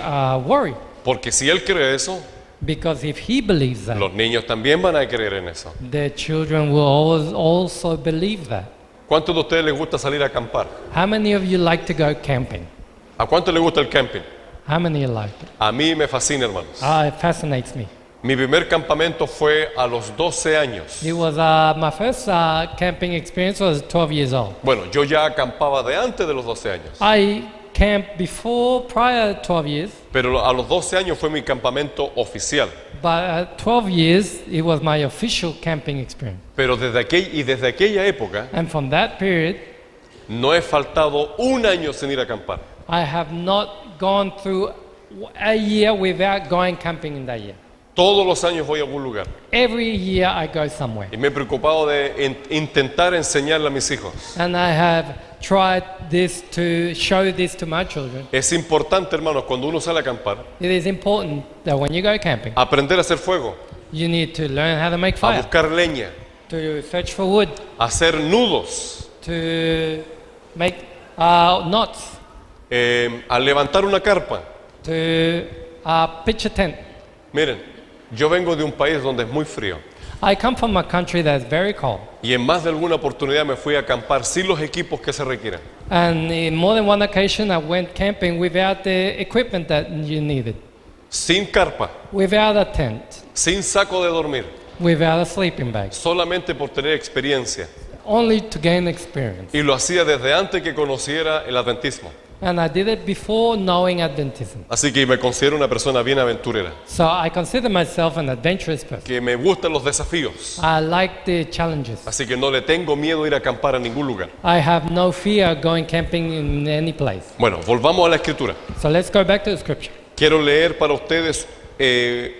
[SPEAKER 2] worry,
[SPEAKER 1] porque si él cree eso,
[SPEAKER 2] because if he believes that,
[SPEAKER 1] los niños también van a creer en eso.
[SPEAKER 2] the children will always also believe that.
[SPEAKER 1] ¿Cuántos de ustedes les gusta salir a acampar?
[SPEAKER 2] How many of you like to go camping?
[SPEAKER 1] ¿A cuántos les gusta el camping?
[SPEAKER 2] How many like it?
[SPEAKER 1] A mí me fascina, hermanos.
[SPEAKER 2] It fascinates me.
[SPEAKER 1] Mi primer campamento fue a los 12 años.
[SPEAKER 2] It was my first camping experience was 12 years old.
[SPEAKER 1] Bueno, yo ya acampaba de antes de los 12 años,
[SPEAKER 2] I camped prior 12 years,
[SPEAKER 1] pero a los 12 años fue mi campamento oficial.
[SPEAKER 2] But at 12 years, it was my official camping experience.
[SPEAKER 1] Pero desde aquella época
[SPEAKER 2] And from that period,
[SPEAKER 1] no he faltado un año sin ir a acampar.
[SPEAKER 2] I have not gone through a year without going camping in that year.
[SPEAKER 1] Todos los años voy a algún lugar.
[SPEAKER 2] Every year I go somewhere.
[SPEAKER 1] Y me he preocupado de intentar enseñarle a mis hijos.
[SPEAKER 2] And I have tried to show this to my children.
[SPEAKER 1] Es importante, hermanos, cuando uno sale a acampar,
[SPEAKER 2] It is important that when you go camping,
[SPEAKER 1] aprender a hacer fuego,
[SPEAKER 2] you need to learn how to make
[SPEAKER 1] a
[SPEAKER 2] fire,
[SPEAKER 1] buscar leña,
[SPEAKER 2] to search for wood,
[SPEAKER 1] a hacer nudos,
[SPEAKER 2] to make knots,
[SPEAKER 1] a levantar una carpa.
[SPEAKER 2] to pitch a tent.
[SPEAKER 1] Miren, yo vengo de un país donde es muy frío
[SPEAKER 2] I come from a country that's very cold.
[SPEAKER 1] y en más de alguna oportunidad me fui a acampar sin los equipos que se requieren.
[SPEAKER 2] And in more than one occasion, I went camping without the equipment that you needed,
[SPEAKER 1] Sin carpa,
[SPEAKER 2] without a tent,
[SPEAKER 1] sin saco de dormir,
[SPEAKER 2] without a sleeping bag,
[SPEAKER 1] solamente por tener experiencia.
[SPEAKER 2] only to gain experience.
[SPEAKER 1] Y lo hacía desde antes que conociera el adventismo.
[SPEAKER 2] And I did it before knowing Adventism.
[SPEAKER 1] Así que me considero una persona bien aventurera,
[SPEAKER 2] So I consider myself an adventurous person.
[SPEAKER 1] que me gustan los desafíos.
[SPEAKER 2] I like the challenges.
[SPEAKER 1] Así que no le tengo miedo a ir a acampar a ningún lugar.
[SPEAKER 2] I have no fear going camping in any place.
[SPEAKER 1] Bueno, volvamos a la escritura.
[SPEAKER 2] So let's go back to the scripture.
[SPEAKER 1] Quiero leer para ustedes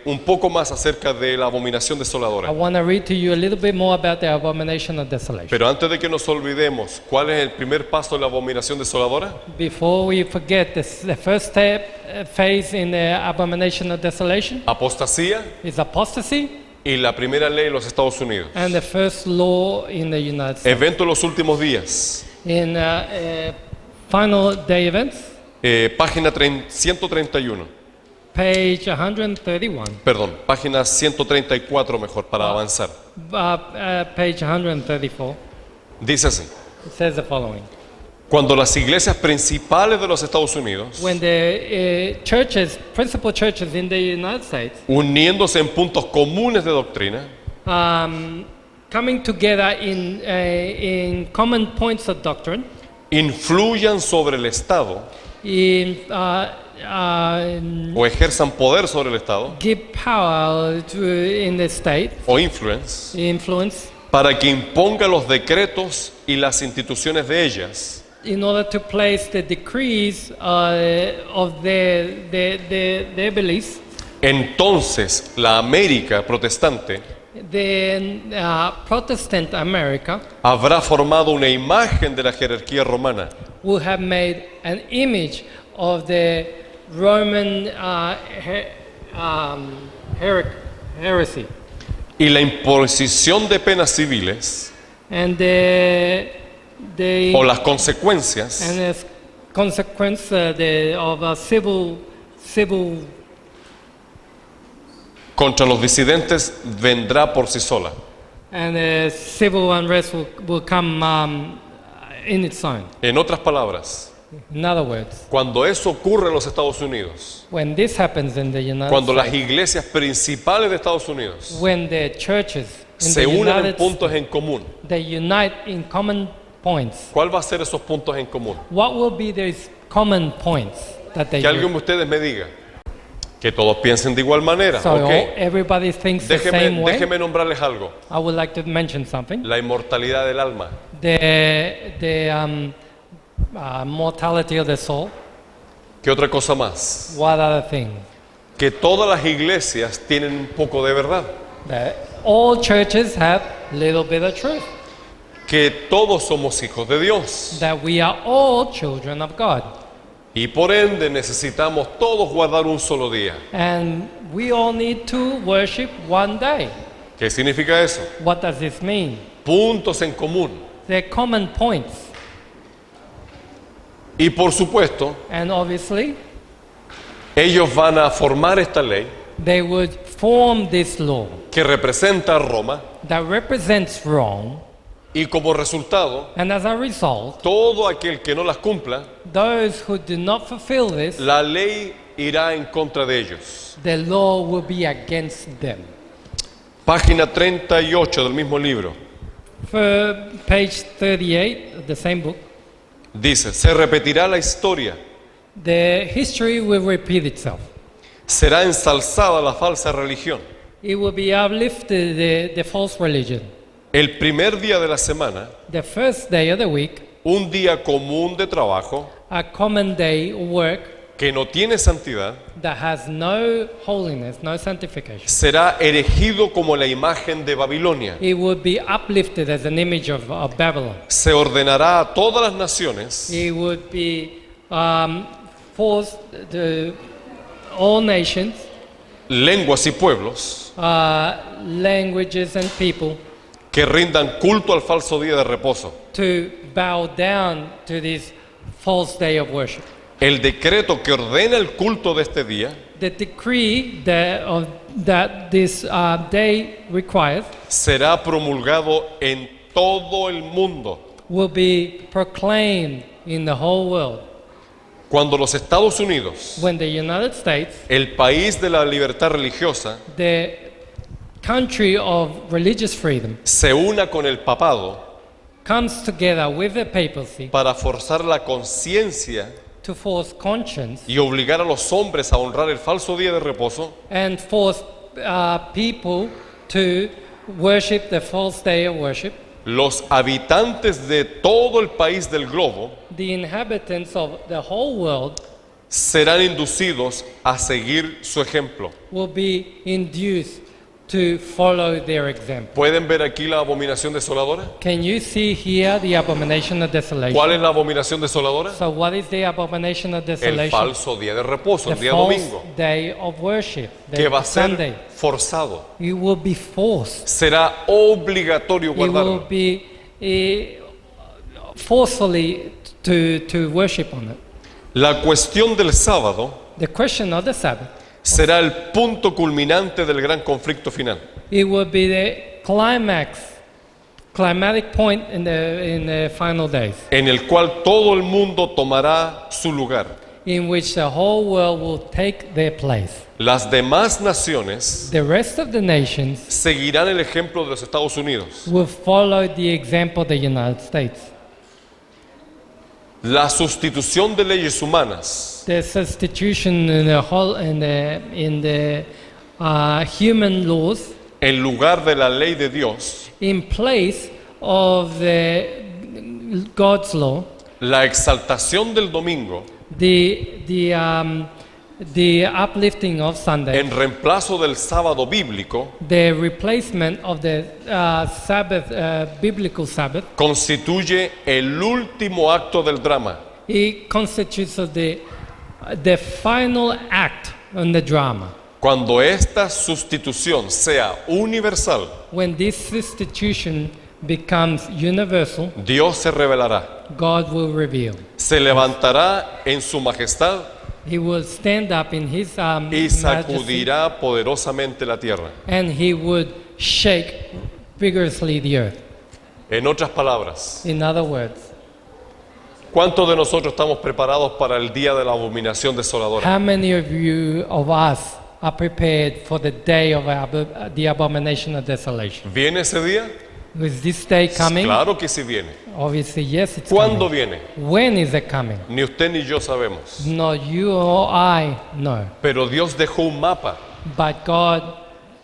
[SPEAKER 1] un poco más acerca de la abominación
[SPEAKER 2] I
[SPEAKER 1] desoladora.
[SPEAKER 2] want to read to you a little bit more about the abomination of desolation.
[SPEAKER 1] Pero antes de que nos olvidemos, ¿cuál es el primer paso de la abominación desoladora?
[SPEAKER 2] Before we forget, the first phase in the abomination of desolation
[SPEAKER 1] Apostasía
[SPEAKER 2] is apostasy
[SPEAKER 1] y la primera ley de los Estados Unidos.
[SPEAKER 2] and the first law in the United States.
[SPEAKER 1] Evento de los últimos días.
[SPEAKER 2] In final day events,
[SPEAKER 1] Página 131.
[SPEAKER 2] page 131,
[SPEAKER 1] Perdón, página 134 mejor para avanzar.
[SPEAKER 2] page 134,
[SPEAKER 1] Dice así.
[SPEAKER 2] it says the following.
[SPEAKER 1] Cuando las iglesias principales de los Estados Unidos,
[SPEAKER 2] When the principal churches in the United States,
[SPEAKER 1] uniéndose en puntos comunes de doctrina,
[SPEAKER 2] coming together in common points of doctrine,
[SPEAKER 1] influyan sobre el Estado o ejerzan poder sobre el Estado
[SPEAKER 2] give power in the state,
[SPEAKER 1] o influence
[SPEAKER 2] influence,
[SPEAKER 1] para que imponga los decretos y las instituciones de ellas,
[SPEAKER 2] in order to place the decrees of their beliefs,
[SPEAKER 1] entonces la América protestante
[SPEAKER 2] the Protestant America
[SPEAKER 1] habrá formado una imagen de la jerarquía romana
[SPEAKER 2] will have made an image of the Roman heresy.
[SPEAKER 1] y la imposición de penas civiles
[SPEAKER 2] And the
[SPEAKER 1] o las consecuencias
[SPEAKER 2] and as consequence of a civil
[SPEAKER 1] contra los disidentes vendrá por sí sola.
[SPEAKER 2] and civil unrest will come in its own.
[SPEAKER 1] En otras palabras,
[SPEAKER 2] In other words,
[SPEAKER 1] cuando eso ocurre en los Estados Unidos,
[SPEAKER 2] when this happens in the United
[SPEAKER 1] cuando las
[SPEAKER 2] States,
[SPEAKER 1] iglesias principales de Estados Unidos
[SPEAKER 2] when the churches in
[SPEAKER 1] se
[SPEAKER 2] the
[SPEAKER 1] unen en
[SPEAKER 2] United
[SPEAKER 1] puntos
[SPEAKER 2] States,
[SPEAKER 1] en común,
[SPEAKER 2] they unite in common points,
[SPEAKER 1] ¿cuál va a ser esos puntos en común?
[SPEAKER 2] what will be those common points that they
[SPEAKER 1] Que alguien de ustedes me diga que todos piensen de igual manera.
[SPEAKER 2] So
[SPEAKER 1] Ok,
[SPEAKER 2] everybody thinks the same way.
[SPEAKER 1] déjeme nombrarles algo.
[SPEAKER 2] I would like to mention something.
[SPEAKER 1] La inmortalidad del alma.
[SPEAKER 2] The mortality of the soul.
[SPEAKER 1] ¿Qué otra cosa más?
[SPEAKER 2] What other thing?
[SPEAKER 1] Que todas las iglesias tienen un poco de verdad.
[SPEAKER 2] That all churches have little bit of truth.
[SPEAKER 1] Que todos somos hijos de Dios.
[SPEAKER 2] That we are all children of God.
[SPEAKER 1] Y por ende necesitamos todos guardar un solo día.
[SPEAKER 2] And we all need to worship one day.
[SPEAKER 1] ¿Qué significa eso?
[SPEAKER 2] What does this mean?
[SPEAKER 1] Puntos en común.
[SPEAKER 2] They're common points.
[SPEAKER 1] Y por supuesto,
[SPEAKER 2] And obviously,
[SPEAKER 1] ellos van a formar esta ley
[SPEAKER 2] they would form this law
[SPEAKER 1] que representa a Roma
[SPEAKER 2] that represents Rome.
[SPEAKER 1] y como resultado,
[SPEAKER 2] And as a result,
[SPEAKER 1] todo aquel que no las cumpla,
[SPEAKER 2] those who do not fulfill this,
[SPEAKER 1] la ley irá en contra de ellos.
[SPEAKER 2] the law will be against them.
[SPEAKER 1] Página 38 del mismo libro.
[SPEAKER 2] For page 38 of the same book,
[SPEAKER 1] Dice, se repetirá la historia,
[SPEAKER 2] the history will repeat itself.
[SPEAKER 1] será ensalzada la falsa religión
[SPEAKER 2] it will be uplifted the false religion.
[SPEAKER 1] El primer día de la semana,
[SPEAKER 2] The first day of the week,
[SPEAKER 1] un día común de trabajo
[SPEAKER 2] a common day of work
[SPEAKER 1] que no tiene santidad,
[SPEAKER 2] that has no holiness, no sanctification.
[SPEAKER 1] será erigido como la imagen de Babilonia.
[SPEAKER 2] It will be uplifted as an image of Babylon.
[SPEAKER 1] Se ordenará a todas las naciones
[SPEAKER 2] It would be forced to all nations,
[SPEAKER 1] lenguas y pueblos
[SPEAKER 2] languages and people
[SPEAKER 1] que rindan culto al falso día de reposo.
[SPEAKER 2] to bow down to this false day of worship.
[SPEAKER 1] El decreto que ordena el culto de este día
[SPEAKER 2] The decree that this day requires
[SPEAKER 1] será promulgado en todo el mundo.
[SPEAKER 2] will be proclaimed in the whole world.
[SPEAKER 1] Cuando los Estados Unidos,
[SPEAKER 2] When the United States,
[SPEAKER 1] el país de la libertad religiosa,
[SPEAKER 2] the country of religious freedom,
[SPEAKER 1] se una con el papado
[SPEAKER 2] comes together with the papacy
[SPEAKER 1] para forzar la conciencia
[SPEAKER 2] to force conscience
[SPEAKER 1] y obligar a los hombres a honrar el falso día de reposo,
[SPEAKER 2] and force people to worship the false day of worship,
[SPEAKER 1] los habitantes de todo el país del globo
[SPEAKER 2] the inhabitants of the whole world
[SPEAKER 1] serán inducidos a seguir su ejemplo.
[SPEAKER 2] will be induced to follow their example.
[SPEAKER 1] ¿Pueden ver aquí la abominación desoladora?
[SPEAKER 2] Can you see here the abomination of desolation?
[SPEAKER 1] ¿Cuál es la abominación desoladora?
[SPEAKER 2] So what is the abomination of
[SPEAKER 1] El
[SPEAKER 2] desolation?
[SPEAKER 1] falso día de reposo,
[SPEAKER 2] The
[SPEAKER 1] el día
[SPEAKER 2] false
[SPEAKER 1] domingo,
[SPEAKER 2] day of worship,
[SPEAKER 1] que va
[SPEAKER 2] the
[SPEAKER 1] a ser
[SPEAKER 2] Sunday.
[SPEAKER 1] forzado.
[SPEAKER 2] You will be forced.
[SPEAKER 1] Será obligatorio
[SPEAKER 2] It will
[SPEAKER 1] guardarlo.
[SPEAKER 2] be forcefully to worship on it.
[SPEAKER 1] La cuestión del sábado
[SPEAKER 2] The question of the Sabbath,
[SPEAKER 1] será el punto culminante del gran conflicto final.
[SPEAKER 2] it will be the climatic point in the final days,
[SPEAKER 1] En el cual todo el mundo tomará su lugar.
[SPEAKER 2] in which the whole world will take their place.
[SPEAKER 1] Las demás naciones
[SPEAKER 2] The rest of the nations
[SPEAKER 1] seguirán el ejemplo de los Estados Unidos.
[SPEAKER 2] will follow the example of the United States.
[SPEAKER 1] La sustitución de leyes humanas
[SPEAKER 2] The substitution in the whole in the human laws
[SPEAKER 1] en lugar de la ley de Dios,
[SPEAKER 2] in place of the God's law,
[SPEAKER 1] la exaltación del domingo
[SPEAKER 2] the uplifting of Sunday,
[SPEAKER 1] en reemplazo del sábado bíblico
[SPEAKER 2] the replacement of the Sabbath, biblical Sabbath,
[SPEAKER 1] constituye el último acto del drama.
[SPEAKER 2] it constitutes of the final act in the drama.
[SPEAKER 1] Cuando esta sustitución sea universal,
[SPEAKER 2] When this substitution becomes universal,
[SPEAKER 1] Dios se revelará,
[SPEAKER 2] God will reveal.
[SPEAKER 1] se levantará en su majestad
[SPEAKER 2] He will stand up in his
[SPEAKER 1] y
[SPEAKER 2] majesty,
[SPEAKER 1] sacudirá poderosamente la tierra.
[SPEAKER 2] and he would shake vigorously the earth.
[SPEAKER 1] En otras palabras,
[SPEAKER 2] In other words,
[SPEAKER 1] ¿cuántos de nosotros estamos preparados para el día de la abominación desoladora?
[SPEAKER 2] how many of us are prepared for the day of the abomination of desolation?
[SPEAKER 1] ¿Viene ese día?
[SPEAKER 2] Is this day coming?
[SPEAKER 1] Claro que sí viene.
[SPEAKER 2] Obviously, yes, it's
[SPEAKER 1] ¿Cuándo
[SPEAKER 2] coming.
[SPEAKER 1] viene?
[SPEAKER 2] When is it coming?
[SPEAKER 1] Ni usted ni yo sabemos.
[SPEAKER 2] Not you or I know,
[SPEAKER 1] Pero Dios dejó un mapa
[SPEAKER 2] but God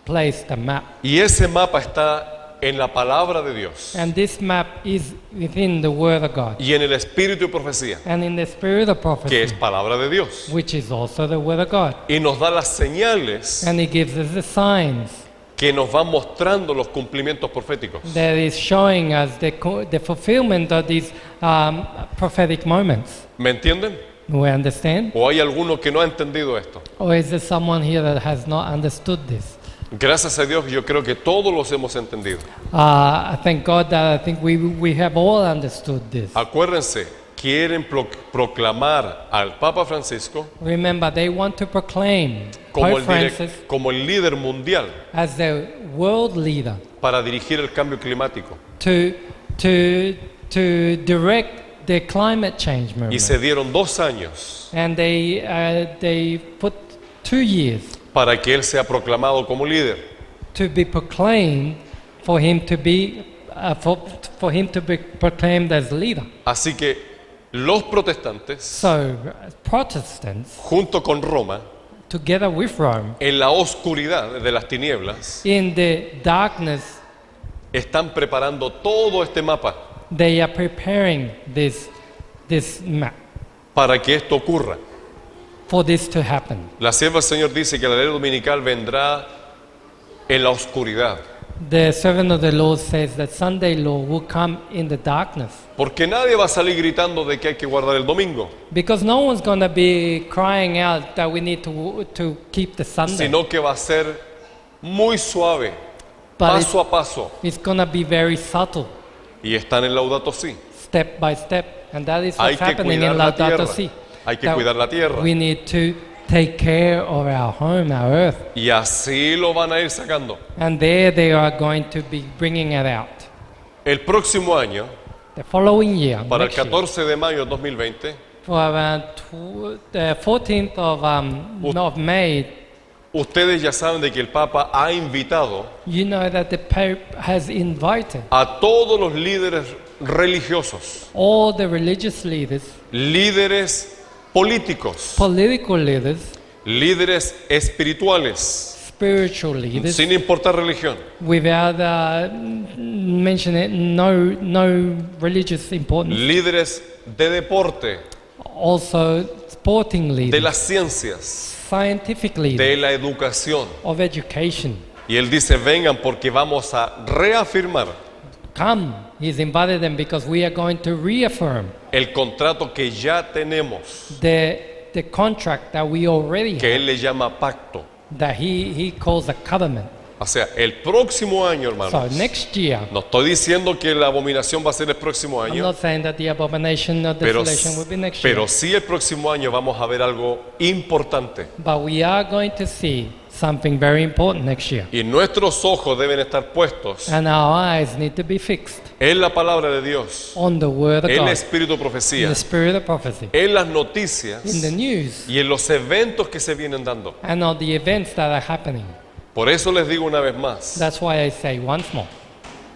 [SPEAKER 2] placed a map.
[SPEAKER 1] y ese mapa está en la palabra de Dios
[SPEAKER 2] And this map is within the Word of God
[SPEAKER 1] y en el espíritu y profecía,
[SPEAKER 2] and in the spirit of
[SPEAKER 1] que
[SPEAKER 2] prophecy,
[SPEAKER 1] es palabra de Dios.
[SPEAKER 2] which is also the Word of God.
[SPEAKER 1] Y nos da las señales
[SPEAKER 2] And He gives us the signs
[SPEAKER 1] que nos van mostrando los cumplimientos proféticos.
[SPEAKER 2] that is showing us the fulfillment of these prophetic moments.
[SPEAKER 1] ¿Me entienden?
[SPEAKER 2] We understand?
[SPEAKER 1] ¿O hay alguno que no ha entendido esto?
[SPEAKER 2] Or is there someone here that has not understood this?
[SPEAKER 1] Gracias a Dios, yo creo que todos los hemos entendido.
[SPEAKER 2] I thank God that I think we have all understood this.
[SPEAKER 1] Acuérdense, quieren proclamar al Papa Francisco
[SPEAKER 2] Remember, they want to proclaim
[SPEAKER 1] como
[SPEAKER 2] Pope Francis
[SPEAKER 1] como el líder mundial
[SPEAKER 2] as the world leader
[SPEAKER 1] para dirigir el cambio climático.
[SPEAKER 2] to direct the climate change
[SPEAKER 1] Y
[SPEAKER 2] movement.
[SPEAKER 1] se dieron 2 años
[SPEAKER 2] And they put 2 years
[SPEAKER 1] para que él sea proclamado como líder.
[SPEAKER 2] to be proclaimed for him to be proclaimed as leader.
[SPEAKER 1] Así que los protestantes,
[SPEAKER 2] So Protestants,
[SPEAKER 1] junto con Roma,
[SPEAKER 2] together with Rome,
[SPEAKER 1] en la oscuridad de las tinieblas,
[SPEAKER 2] in the darkness,
[SPEAKER 1] están preparando todo este mapa
[SPEAKER 2] they are preparing this map
[SPEAKER 1] para que esto ocurra.
[SPEAKER 2] for this to happen.
[SPEAKER 1] La sierva del Señor dice que la ley dominical vendrá en la oscuridad,
[SPEAKER 2] The servant of the Lord says that Sunday law will come in the darkness,
[SPEAKER 1] porque nadie va a salir gritando de que hay que guardar el domingo,
[SPEAKER 2] because no one's going to be crying out that we need to keep the Sunday,
[SPEAKER 1] sino que va a ser muy suave,
[SPEAKER 2] but
[SPEAKER 1] paso a paso,
[SPEAKER 2] it's going to be very subtle,
[SPEAKER 1] y están en Laudato Si.
[SPEAKER 2] step by step, and that is
[SPEAKER 1] Hay
[SPEAKER 2] what's
[SPEAKER 1] que
[SPEAKER 2] happening
[SPEAKER 1] cuidar
[SPEAKER 2] in
[SPEAKER 1] la
[SPEAKER 2] Laudato
[SPEAKER 1] tierra.
[SPEAKER 2] Si.
[SPEAKER 1] Hay que
[SPEAKER 2] That
[SPEAKER 1] cuidar la tierra.
[SPEAKER 2] We need to take care of our home, our earth,
[SPEAKER 1] Y así lo van a ir sacando.
[SPEAKER 2] and there they are going to be bringing it out.
[SPEAKER 1] El próximo año,
[SPEAKER 2] The following year,
[SPEAKER 1] para el
[SPEAKER 2] next year,
[SPEAKER 1] 14 de mayo de 2020,
[SPEAKER 2] for around the 14th of May,
[SPEAKER 1] ustedes ya saben de que el Papa ha invitado
[SPEAKER 2] you know that the Pope has invited
[SPEAKER 1] a todos los líderes religiosos,
[SPEAKER 2] all the religious leaders,
[SPEAKER 1] líderes políticos,
[SPEAKER 2] political leaders,
[SPEAKER 1] líderes espirituales,
[SPEAKER 2] spiritual leaders,
[SPEAKER 1] sin importar religión,
[SPEAKER 2] without mentioning no religious importance,
[SPEAKER 1] líderes de deporte,
[SPEAKER 2] also sporting
[SPEAKER 1] de
[SPEAKER 2] leaders,
[SPEAKER 1] las ciencias,
[SPEAKER 2] scientific
[SPEAKER 1] de
[SPEAKER 2] leaders,
[SPEAKER 1] la educación.
[SPEAKER 2] of education.
[SPEAKER 1] Y él dice, vengan porque vamos a reafirmar
[SPEAKER 2] Come, he's invited them because we are going to reaffirm
[SPEAKER 1] el contrato que ya tenemos,
[SPEAKER 2] the contract that we already
[SPEAKER 1] que
[SPEAKER 2] have,
[SPEAKER 1] él le llama pacto.
[SPEAKER 2] that he calls a covenant.
[SPEAKER 1] O sea, el próximo año,
[SPEAKER 2] So
[SPEAKER 1] hermanos,
[SPEAKER 2] next year,
[SPEAKER 1] no estoy diciendo que la abominación va a ser el próximo
[SPEAKER 2] I'm
[SPEAKER 1] año,
[SPEAKER 2] not saying that the abomination of
[SPEAKER 1] pero,
[SPEAKER 2] desolation will be next year,
[SPEAKER 1] pero sí el próximo año vamos a ver algo importante.
[SPEAKER 2] but we are going to see something very important next year.
[SPEAKER 1] Y nuestros ojos deben estar puestos
[SPEAKER 2] And our eyes need to be fixed
[SPEAKER 1] en la palabra de Dios,
[SPEAKER 2] on the word of
[SPEAKER 1] en el
[SPEAKER 2] God,
[SPEAKER 1] espíritu de
[SPEAKER 2] in
[SPEAKER 1] profecía,
[SPEAKER 2] the spirit of prophecy,
[SPEAKER 1] en las noticias
[SPEAKER 2] in the news,
[SPEAKER 1] y en los eventos que se vienen dando.
[SPEAKER 2] and on the events that are happening.
[SPEAKER 1] Por eso les digo una vez más,
[SPEAKER 2] That's why I say once more,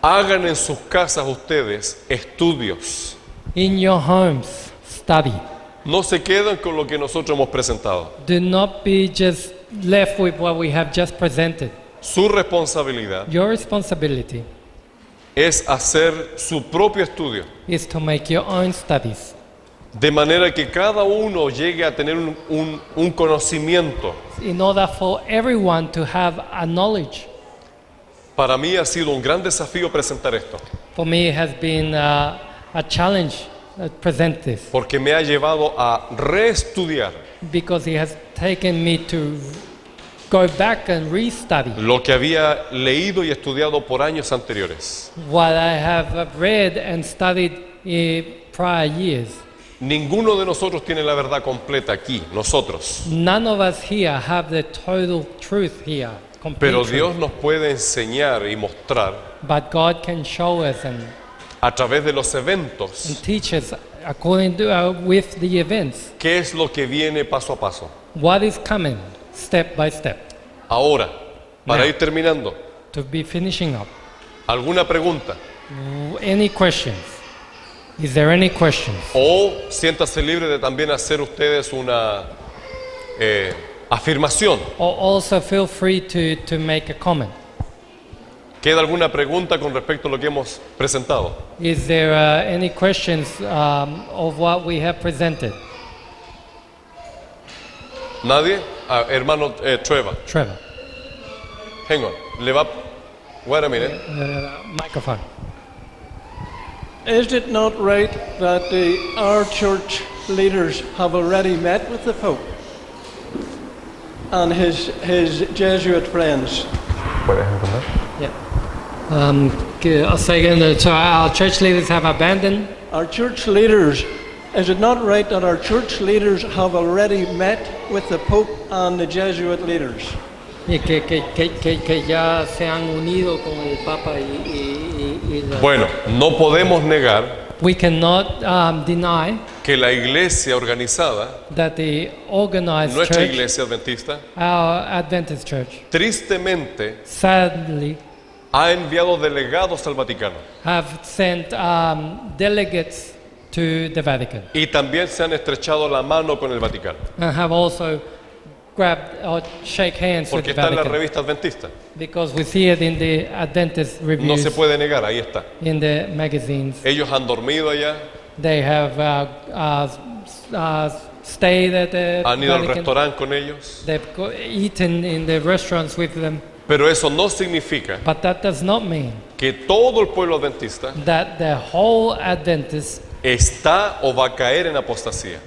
[SPEAKER 1] hagan en sus casas ustedes estudios.
[SPEAKER 2] in your homes, study.
[SPEAKER 1] No se queden con lo que nosotros hemos presentado.
[SPEAKER 2] Do not be just left with what we have just presented.
[SPEAKER 1] Su responsabilidad
[SPEAKER 2] Your responsibility
[SPEAKER 1] es hacer su propio estudio,
[SPEAKER 2] is to make your own studies,
[SPEAKER 1] de manera que cada uno llegue a tener un conocimiento.
[SPEAKER 2] in order for everyone to have a knowledge.
[SPEAKER 1] Para mí ha sido un gran desafío presentar esto,
[SPEAKER 2] For me, it has been a challenge to present this,
[SPEAKER 1] porque me ha llevado a reestudiar
[SPEAKER 2] because it has taken me to go back and restudy
[SPEAKER 1] lo que había leído y estudiado por años anteriores.
[SPEAKER 2] what I have read and studied in prior years.
[SPEAKER 1] Ninguno de nosotros tiene la verdad completa aquí, nosotros.
[SPEAKER 2] None of us here have the total truth here, complete
[SPEAKER 1] Pero
[SPEAKER 2] truth.
[SPEAKER 1] Dios nos puede enseñar y mostrar
[SPEAKER 2] But God can show us and
[SPEAKER 1] a través de los eventos
[SPEAKER 2] teach us according to with the events
[SPEAKER 1] qué es lo que viene paso a paso.
[SPEAKER 2] what is coming step by step.
[SPEAKER 1] Ahora, para
[SPEAKER 2] Now.
[SPEAKER 1] ir terminando,
[SPEAKER 2] To be finishing up,
[SPEAKER 1] ¿alguna pregunta?
[SPEAKER 2] any questions? Is there any questions?
[SPEAKER 1] O siéntase libre de también hacer ustedes una afirmación.
[SPEAKER 2] Or also feel free to make a comment.
[SPEAKER 1] ¿Queda alguna pregunta con respecto a lo que hemos presentado?
[SPEAKER 2] Is there any questions of what we have presented?
[SPEAKER 1] ¿Nadie? Ah, hermano Trevor,
[SPEAKER 2] Trevor,
[SPEAKER 1] hang on. Wait a minute.
[SPEAKER 2] microphone.
[SPEAKER 5] Is it not right that our church leaders have already met with the Pope and his Jesuit friends?
[SPEAKER 2] Yeah. I'll say again. So our church leaders have abandoned.
[SPEAKER 5] Our church leaders, is it not right that our church leaders have already met with the Pope and the Jesuit leaders?
[SPEAKER 2] Y que ya se han unido con el Papa y
[SPEAKER 1] Bueno, no podemos negar
[SPEAKER 2] we cannot deny
[SPEAKER 1] que la iglesia organizada,
[SPEAKER 2] that the organized
[SPEAKER 1] nuestra
[SPEAKER 2] church,
[SPEAKER 1] iglesia adventista,
[SPEAKER 2] our Adventist church,
[SPEAKER 1] tristemente
[SPEAKER 2] sadly
[SPEAKER 1] ha enviado delegados al Vaticano
[SPEAKER 2] have sent delegates to the Vatican
[SPEAKER 1] y también se han estrechado la mano con el Vaticano.
[SPEAKER 2] and have also grab or shake hands with
[SPEAKER 1] Porque
[SPEAKER 2] the
[SPEAKER 1] está en la
[SPEAKER 2] Vatican.
[SPEAKER 1] revista adventista.
[SPEAKER 2] Because we see it in the Adventist
[SPEAKER 1] No
[SPEAKER 2] reviews,
[SPEAKER 1] se puede negar, ahí está.
[SPEAKER 2] in the magazines.
[SPEAKER 1] Ellos han dormido allá,
[SPEAKER 2] They have stayed at the
[SPEAKER 1] han ido al
[SPEAKER 2] Vatican.
[SPEAKER 1] restaurante con ellos.
[SPEAKER 2] They've eaten in the restaurants with them.
[SPEAKER 1] Pero eso no significa
[SPEAKER 2] But that does not mean
[SPEAKER 1] que todo el pueblo adventista
[SPEAKER 2] that the whole Adventist
[SPEAKER 1] está o va a caer en apostasía.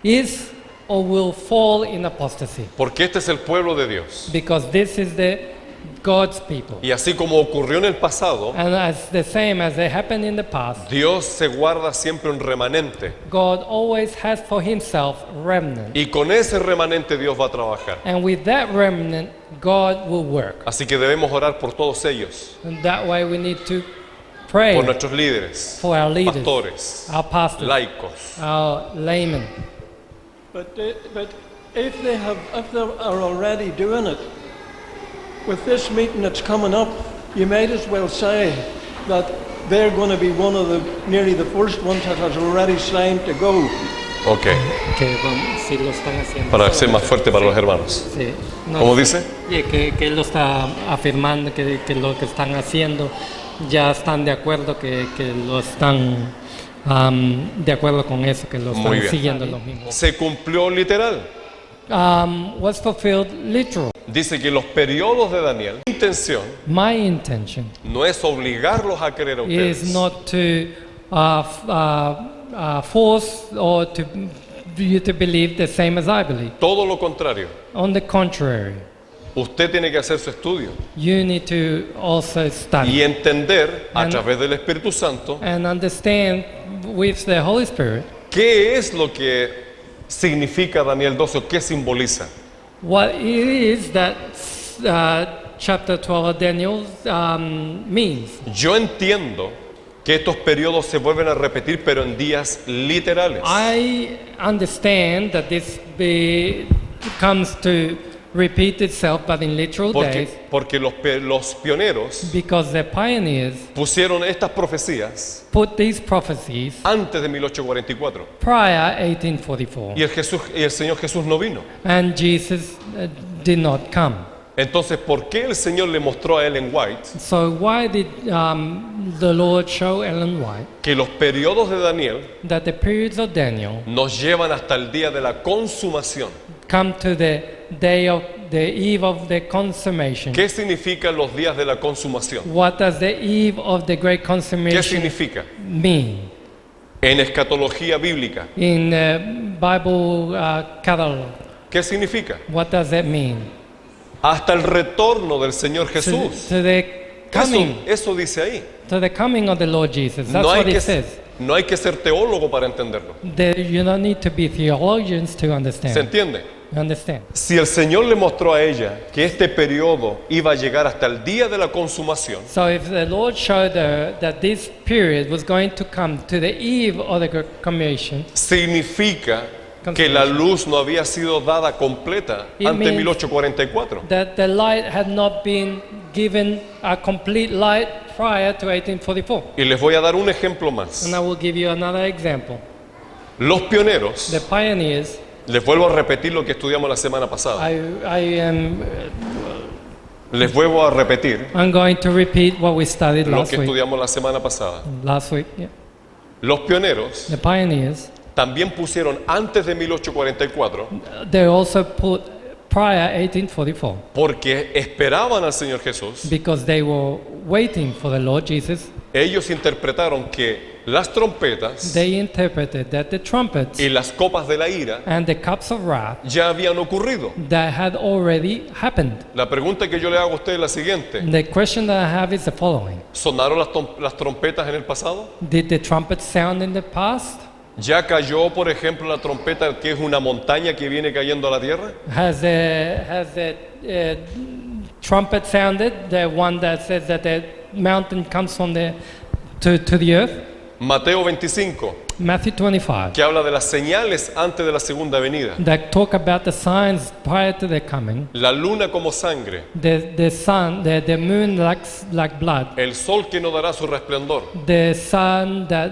[SPEAKER 2] is or will fall in apostasy.
[SPEAKER 1] Porque este es el pueblo de Dios.
[SPEAKER 2] Because this is the God's people.
[SPEAKER 1] Y así como ocurrió en el pasado,
[SPEAKER 2] And as the same as they happened in the past,
[SPEAKER 1] Dios se guarda siempre un remanente.
[SPEAKER 2] God always has for himself remnant.
[SPEAKER 1] Y con ese remanente Dios va a trabajar.
[SPEAKER 2] And with that remnant, God will work.
[SPEAKER 1] Así que debemos orar por todos ellos,
[SPEAKER 2] And that way we need to pray
[SPEAKER 1] por nuestros líderes,
[SPEAKER 2] for our leaders,
[SPEAKER 1] pastores,
[SPEAKER 2] our pastors,
[SPEAKER 1] laicos.
[SPEAKER 2] our laymen.
[SPEAKER 5] But if they are already doing it, with this meeting that's coming up, you might as well say that they're going to be one of nearly the first ones that has already signed to go.
[SPEAKER 1] Ok,
[SPEAKER 2] Que si lo están haciendo.
[SPEAKER 1] para ser más fuerte para los hermanos.
[SPEAKER 2] Sí. No,
[SPEAKER 1] ¿Cómo dice?
[SPEAKER 2] que él lo está afirmando, que lo que están haciendo ya están de acuerdo, que lo están de acuerdo con eso, que lo
[SPEAKER 1] Muy
[SPEAKER 2] están
[SPEAKER 1] bien.
[SPEAKER 2] siguiendo los mismos.
[SPEAKER 1] Se cumplió literal.
[SPEAKER 2] Was fulfilled literal.
[SPEAKER 1] Dice que los periodos de Daniel, mi intención
[SPEAKER 2] My intention
[SPEAKER 1] no es obligarlos a creer a ustedes,
[SPEAKER 2] is not to force or to you to believe the same as I believe.
[SPEAKER 1] todo lo contrario.
[SPEAKER 2] On the contrary,
[SPEAKER 1] Usted tiene que hacer su estudio
[SPEAKER 2] you need to also study
[SPEAKER 1] y entender a
[SPEAKER 2] And-
[SPEAKER 1] través del Espíritu Santo
[SPEAKER 2] and understand with the Holy Spirit
[SPEAKER 1] qué es lo que significa Daniel 12 o qué simboliza.
[SPEAKER 2] what it is that chapter 12 of Daniel means.
[SPEAKER 1] Yo entiendo que estos periodos se vuelven a repetir, pero en días literales.
[SPEAKER 2] I understand that this comes to repeat itself, but in literal days,
[SPEAKER 1] Porque los pioneros
[SPEAKER 2] because the pioneers
[SPEAKER 1] pusieron estas profecías
[SPEAKER 2] put these prophecies
[SPEAKER 1] antes de 1844
[SPEAKER 2] prior 1844,
[SPEAKER 1] y el Señor Jesús no vino.
[SPEAKER 2] and Jesus did not come.
[SPEAKER 1] Entonces, ¿por qué el Señor le mostró a Ellen White
[SPEAKER 2] So why did the Lord show Ellen White
[SPEAKER 1] que los periodos de Daniel
[SPEAKER 2] that the periods of Daniel
[SPEAKER 1] nos llevan hasta el día de la consumación?
[SPEAKER 2] come to the day of the eve of the consummation?
[SPEAKER 1] ¿Qué significan los días de la consumación?
[SPEAKER 2] What does the eve of the great
[SPEAKER 1] ¿Qué
[SPEAKER 2] consummation
[SPEAKER 1] significa?
[SPEAKER 2] mean
[SPEAKER 1] En escatología bíblica,
[SPEAKER 2] in Bible catalog?
[SPEAKER 1] ¿qué significa?
[SPEAKER 2] What does that mean?
[SPEAKER 1] Hasta el retorno del Señor Jesús.
[SPEAKER 2] To the coming,
[SPEAKER 1] Eso dice ahí.
[SPEAKER 2] to the coming of the Lord Jesus. That's
[SPEAKER 1] No hay,
[SPEAKER 2] what it
[SPEAKER 1] que,
[SPEAKER 2] says.
[SPEAKER 1] no hay que ser teólogo para entenderlo.
[SPEAKER 2] You don't need to be theologians to
[SPEAKER 1] ¿Se
[SPEAKER 2] understand.
[SPEAKER 1] entiende?
[SPEAKER 2] You understand?
[SPEAKER 1] Si el Señor le mostró a ella que este periodo iba a llegar hasta el día de la consumación,
[SPEAKER 2] So if the Lord showed her that this period was going to come to the eve of the great consummation,
[SPEAKER 1] significa que la luz no había sido dada completa
[SPEAKER 2] It
[SPEAKER 1] ante
[SPEAKER 2] means-
[SPEAKER 1] 1844.
[SPEAKER 2] that the light had not been given a complete light prior to 1844.
[SPEAKER 1] Y les voy a dar un ejemplo más.
[SPEAKER 2] And I will give you another example.
[SPEAKER 1] Los pioneros,
[SPEAKER 2] The pioneers,
[SPEAKER 1] les vuelvo a repetir lo que estudiamos la semana pasada. Les vuelvo a repetir
[SPEAKER 2] I'm going to repeat what we studied
[SPEAKER 1] lo
[SPEAKER 2] last
[SPEAKER 1] que
[SPEAKER 2] week.
[SPEAKER 1] estudiamos la semana pasada.
[SPEAKER 2] Last week, yeah.
[SPEAKER 1] Los pioneros
[SPEAKER 2] The pioneers,
[SPEAKER 1] también pusieron antes de 1844
[SPEAKER 2] they also put prior 1844
[SPEAKER 1] porque esperaban al Señor Jesús.
[SPEAKER 2] because they were waiting for the Lord Jesus.
[SPEAKER 1] Ellos interpretaron que las trompetas
[SPEAKER 2] They interpreted that the trumpets
[SPEAKER 1] y las copas de la ira
[SPEAKER 2] and the cups of wrath
[SPEAKER 1] ya habían ocurrido.
[SPEAKER 2] that had already happened.
[SPEAKER 1] La pregunta que yo le hago a usted es la siguiente.
[SPEAKER 2] The question that I have is the following.
[SPEAKER 1] ¿Sonaron las trompetas en el pasado?
[SPEAKER 2] Did the trumpets sound in the past?
[SPEAKER 1] ¿Ya cayó, por ejemplo, la trompeta que es una montaña que viene cayendo a la tierra?
[SPEAKER 2] Has the trumpet sounded, the one that says that the mountain comes from to the earth?
[SPEAKER 1] Mateo 25,
[SPEAKER 2] Matthew 25,
[SPEAKER 1] que habla de las señales antes de la segunda venida.
[SPEAKER 2] that talk about the signs prior to their coming.
[SPEAKER 1] La luna como sangre,
[SPEAKER 2] The sun, the moon like blood,
[SPEAKER 1] el sol que no dará su resplandor,
[SPEAKER 2] the sun that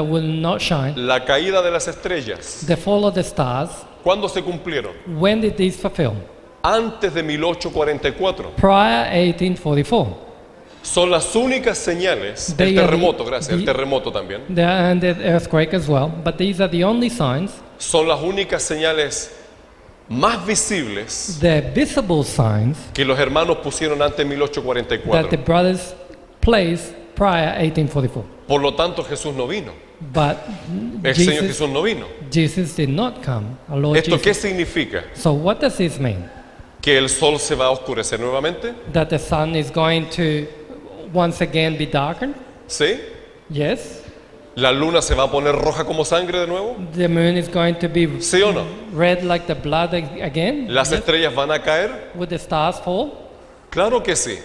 [SPEAKER 2] will not shine,
[SPEAKER 1] la caída de las estrellas,
[SPEAKER 2] the fall of the stars,
[SPEAKER 1] ¿Cuándo se cumplieron?
[SPEAKER 2] When did these fulfill?
[SPEAKER 1] Antes de 1844.
[SPEAKER 2] Prior 1844.
[SPEAKER 1] Son las únicas señales.
[SPEAKER 2] They
[SPEAKER 1] El
[SPEAKER 2] are
[SPEAKER 1] terremoto,
[SPEAKER 2] the-
[SPEAKER 1] gracias. El
[SPEAKER 2] the-
[SPEAKER 1] terremoto también.
[SPEAKER 2] And the earthquake as well. But these are the only signs,
[SPEAKER 1] Son las únicas señales más visibles
[SPEAKER 2] the visible signs,
[SPEAKER 1] que los hermanos pusieron antes de
[SPEAKER 2] that the
[SPEAKER 1] 1844.
[SPEAKER 2] brothers placed prior 1844.
[SPEAKER 1] Por lo tanto, Jesús no vino.
[SPEAKER 2] But
[SPEAKER 1] El Señor
[SPEAKER 2] Jesus,
[SPEAKER 1] Jesús no vino.
[SPEAKER 2] Jesus did not come. Our Lord
[SPEAKER 1] ¿Esto qué
[SPEAKER 2] Jesus.
[SPEAKER 1] significa?
[SPEAKER 2] So what does this mean?
[SPEAKER 1] ¿Que el sol se va a oscurecer nuevamente?
[SPEAKER 2] That the sun is going to once again be darkened?
[SPEAKER 1] ¿Sí?
[SPEAKER 2] Yes.
[SPEAKER 1] ¿La luna se va a poner roja como sangre de nuevo?
[SPEAKER 2] The moon is going to be
[SPEAKER 1] ¿Sí o no?
[SPEAKER 2] red like the blood again?
[SPEAKER 1] ¿Las
[SPEAKER 2] Yes.
[SPEAKER 1] estrellas van a caer?
[SPEAKER 2] Would the stars fall?
[SPEAKER 1] Claro que sí.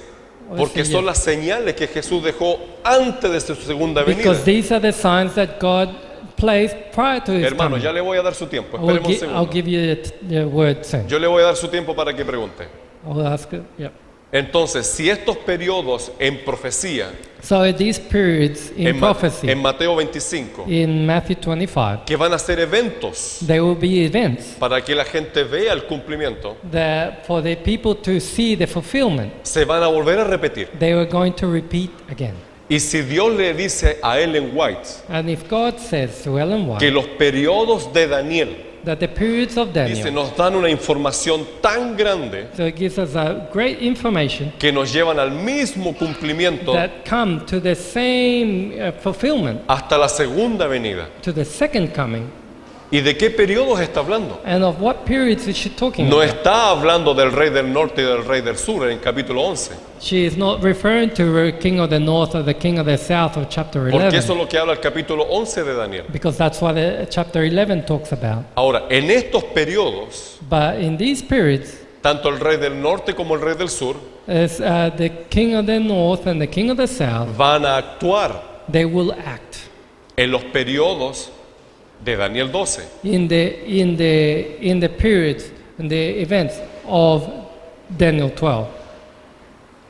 [SPEAKER 1] Porque
[SPEAKER 2] sí,
[SPEAKER 1] son
[SPEAKER 2] yes.
[SPEAKER 1] las señales que Jesús dejó antes de su segunda venida.
[SPEAKER 2] Because these are the signs that God placed prior to His
[SPEAKER 1] Hermano,
[SPEAKER 2] coming.
[SPEAKER 1] ya le voy a dar su tiempo.
[SPEAKER 2] I'll
[SPEAKER 1] Esperemos un
[SPEAKER 2] I'll
[SPEAKER 1] segundo.
[SPEAKER 2] give you the word soon.
[SPEAKER 1] Yo le voy a dar su tiempo para que pregunte.
[SPEAKER 2] I'll ask it. Yep.
[SPEAKER 1] Entonces, si estos periodos en profecía,
[SPEAKER 2] So at these periods in
[SPEAKER 1] en,
[SPEAKER 2] prophecy,
[SPEAKER 1] en Mateo 25,
[SPEAKER 2] in Matthew 25,
[SPEAKER 1] que van a ser eventos
[SPEAKER 2] there will be events
[SPEAKER 1] para que la gente vea el cumplimiento,
[SPEAKER 2] that for the people to see the fulfillment,
[SPEAKER 1] se van a volver a repetir.
[SPEAKER 2] they were going to repeat again.
[SPEAKER 1] Y si Dios le dice a Ellen White
[SPEAKER 2] And if God says to Ellen
[SPEAKER 1] que
[SPEAKER 2] White
[SPEAKER 1] los periodos de Daniel,
[SPEAKER 2] that the periods of
[SPEAKER 1] dice,
[SPEAKER 2] Daniel,
[SPEAKER 1] nos dan una información tan grande
[SPEAKER 2] so it gives us a great information
[SPEAKER 1] que nos llevan al mismo cumplimiento
[SPEAKER 2] that come to the same fulfillment,
[SPEAKER 1] hasta la segunda venida.
[SPEAKER 2] to the second coming.
[SPEAKER 1] ¿Y de qué periodos está hablando?
[SPEAKER 2] And of what periods is she talking
[SPEAKER 1] No
[SPEAKER 2] about?
[SPEAKER 1] está hablando del rey del norte y del rey del sur en capítulo 11,
[SPEAKER 2] She is not referring to the king of the north or the king of the south of chapter
[SPEAKER 1] porque eso
[SPEAKER 2] 11,
[SPEAKER 1] es lo que habla el capítulo 11 de Daniel.
[SPEAKER 2] because that's what chapter 11 talks about.
[SPEAKER 1] Ahora, en estos periodos,
[SPEAKER 2] But in these periods,
[SPEAKER 1] tanto el rey del norte como el rey del sur
[SPEAKER 2] as the king of the north and the king of the south,
[SPEAKER 1] van a actuar
[SPEAKER 2] they will act
[SPEAKER 1] en los periodos de Daniel 12.
[SPEAKER 2] in the periods, in the events of Daniel 12.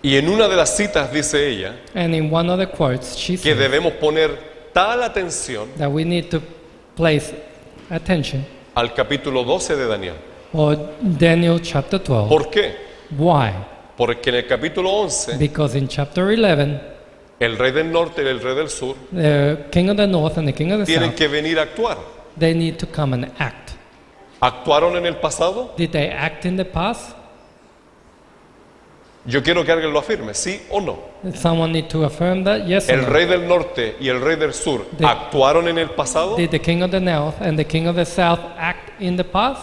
[SPEAKER 1] Y en una de las citas dice ella
[SPEAKER 2] And in one of the quotes, she
[SPEAKER 1] que
[SPEAKER 2] says
[SPEAKER 1] debemos poner tal atención
[SPEAKER 2] that we need to place attention
[SPEAKER 1] al capítulo 12 de Daniel.
[SPEAKER 2] or Daniel chapter 12.
[SPEAKER 1] ¿Por qué?
[SPEAKER 2] Why?
[SPEAKER 1] Porque en el capítulo 11,
[SPEAKER 2] Because in chapter 11,
[SPEAKER 1] el rey del norte y el rey del sur
[SPEAKER 2] the king of the north and the king of the
[SPEAKER 1] tienen
[SPEAKER 2] south,
[SPEAKER 1] que venir a actuar.
[SPEAKER 2] they need to come and act.
[SPEAKER 1] ¿Actuaron en el pasado?
[SPEAKER 2] Did they act in the past?
[SPEAKER 1] Yo quiero que alguien lo afirme, sí o no.
[SPEAKER 2] Someone need to affirm that, yes or
[SPEAKER 1] ¿El
[SPEAKER 2] no?
[SPEAKER 1] rey del norte y el rey del sur
[SPEAKER 2] De-
[SPEAKER 1] actuaron en el pasado?
[SPEAKER 2] Did the king of the north and the king of the south act in the past?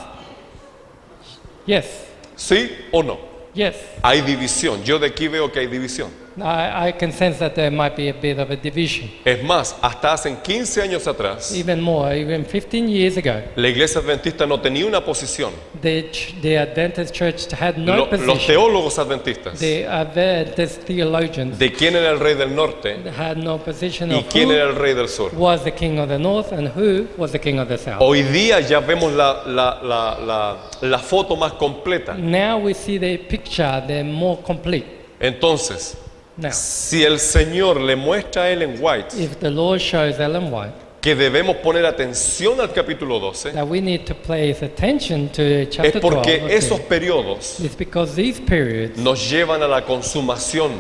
[SPEAKER 2] Yes.
[SPEAKER 1] ¿Sí o no?
[SPEAKER 2] Yes.
[SPEAKER 1] Hay división. Yo de aquí veo que hay división.
[SPEAKER 2] I can sense that there might be a bit of a division.
[SPEAKER 1] Es más, hasta hace 15 años atrás,
[SPEAKER 2] Even more, even 15 years ago,
[SPEAKER 1] la iglesia adventista no tenía una posición.
[SPEAKER 2] the Adventist church had no
[SPEAKER 1] Los
[SPEAKER 2] position.
[SPEAKER 1] teólogos adventistas
[SPEAKER 2] The Adventist theologians
[SPEAKER 1] de quién era el rey del norte
[SPEAKER 2] had no position
[SPEAKER 1] y
[SPEAKER 2] of
[SPEAKER 1] quién era
[SPEAKER 2] who
[SPEAKER 1] el rey del sur.
[SPEAKER 2] was the king of the north and who was the king of the south.
[SPEAKER 1] Hoy día ya vemos la foto más completa.
[SPEAKER 2] Now we see the picture, the more complete.
[SPEAKER 1] Entonces,
[SPEAKER 2] Now,
[SPEAKER 1] si el Señor le muestra a Ellen White
[SPEAKER 2] if the Lord shows Ellen White
[SPEAKER 1] que debemos poner atención al capítulo 12,
[SPEAKER 2] that we need to place attention to
[SPEAKER 1] es
[SPEAKER 2] chapter 12,
[SPEAKER 1] porque
[SPEAKER 2] okay,
[SPEAKER 1] esos periodos
[SPEAKER 2] it's because these periods,
[SPEAKER 1] nos llevan a la consumación,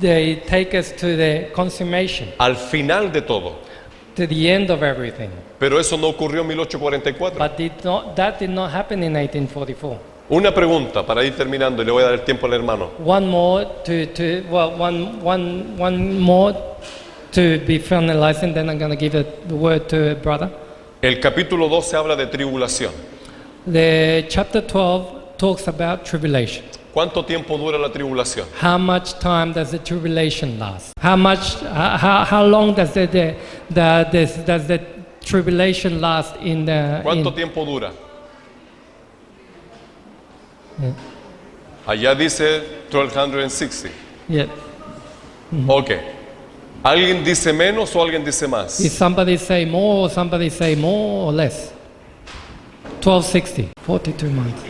[SPEAKER 2] they take us to the consummation,
[SPEAKER 1] al final de todo.
[SPEAKER 2] to the end of everything.
[SPEAKER 1] Pero eso no ocurrió en 1844.
[SPEAKER 2] But that did not happen in 1844.
[SPEAKER 1] Una pregunta para ir terminando y le voy a dar el tiempo al hermano.
[SPEAKER 2] One more one more to be finalized, and then I'm going to give the word to a brother.
[SPEAKER 1] El capítulo 12 habla de tribulación.
[SPEAKER 2] The chapter 12 talks about tribulation.
[SPEAKER 1] ¿Cuánto tiempo dura la tribulación?
[SPEAKER 2] How much time does the tribulation last? How long does the tribulation last in the?
[SPEAKER 1] ¿Cuánto
[SPEAKER 2] in-
[SPEAKER 1] tiempo dura? Allá dice 1260.
[SPEAKER 2] yeah.
[SPEAKER 1] Ok. ¿Alguien dice menos o alguien dice
[SPEAKER 2] Is
[SPEAKER 1] más?
[SPEAKER 2] somebody say more or somebody say more or less? 1260, 42 months.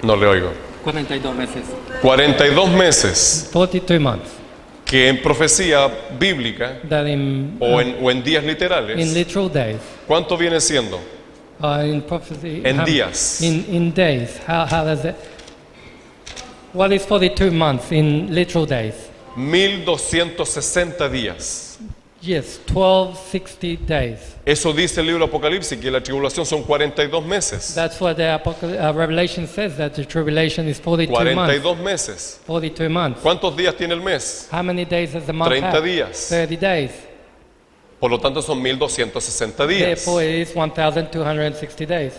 [SPEAKER 1] No le oigo.
[SPEAKER 2] 42 meses.
[SPEAKER 1] 42 meses
[SPEAKER 2] 42 months.
[SPEAKER 1] que en profecía bíblica
[SPEAKER 2] That in
[SPEAKER 1] o en días
[SPEAKER 2] in
[SPEAKER 1] literales,
[SPEAKER 2] literal days,
[SPEAKER 1] ¿cuánto viene siendo?
[SPEAKER 2] In prophecy.
[SPEAKER 1] En
[SPEAKER 2] how-
[SPEAKER 1] días.
[SPEAKER 2] In days. How does it? What is 42 months in literal days?
[SPEAKER 1] 1260 días.
[SPEAKER 2] Yes, 1260 days.
[SPEAKER 1] Eso dice el libro Apocalipsis, que la tribulación son 42 meses.
[SPEAKER 2] That's what the Revelation says, that the tribulation is 42 months.
[SPEAKER 1] 42 meses.
[SPEAKER 2] 42 months.
[SPEAKER 1] ¿Cuántos días tiene el mes?
[SPEAKER 2] How many days does the month
[SPEAKER 1] 30
[SPEAKER 2] have?
[SPEAKER 1] días.
[SPEAKER 2] 30 days.
[SPEAKER 1] Por lo tanto son 1260 días.
[SPEAKER 2] Therefore, it is 1260 days.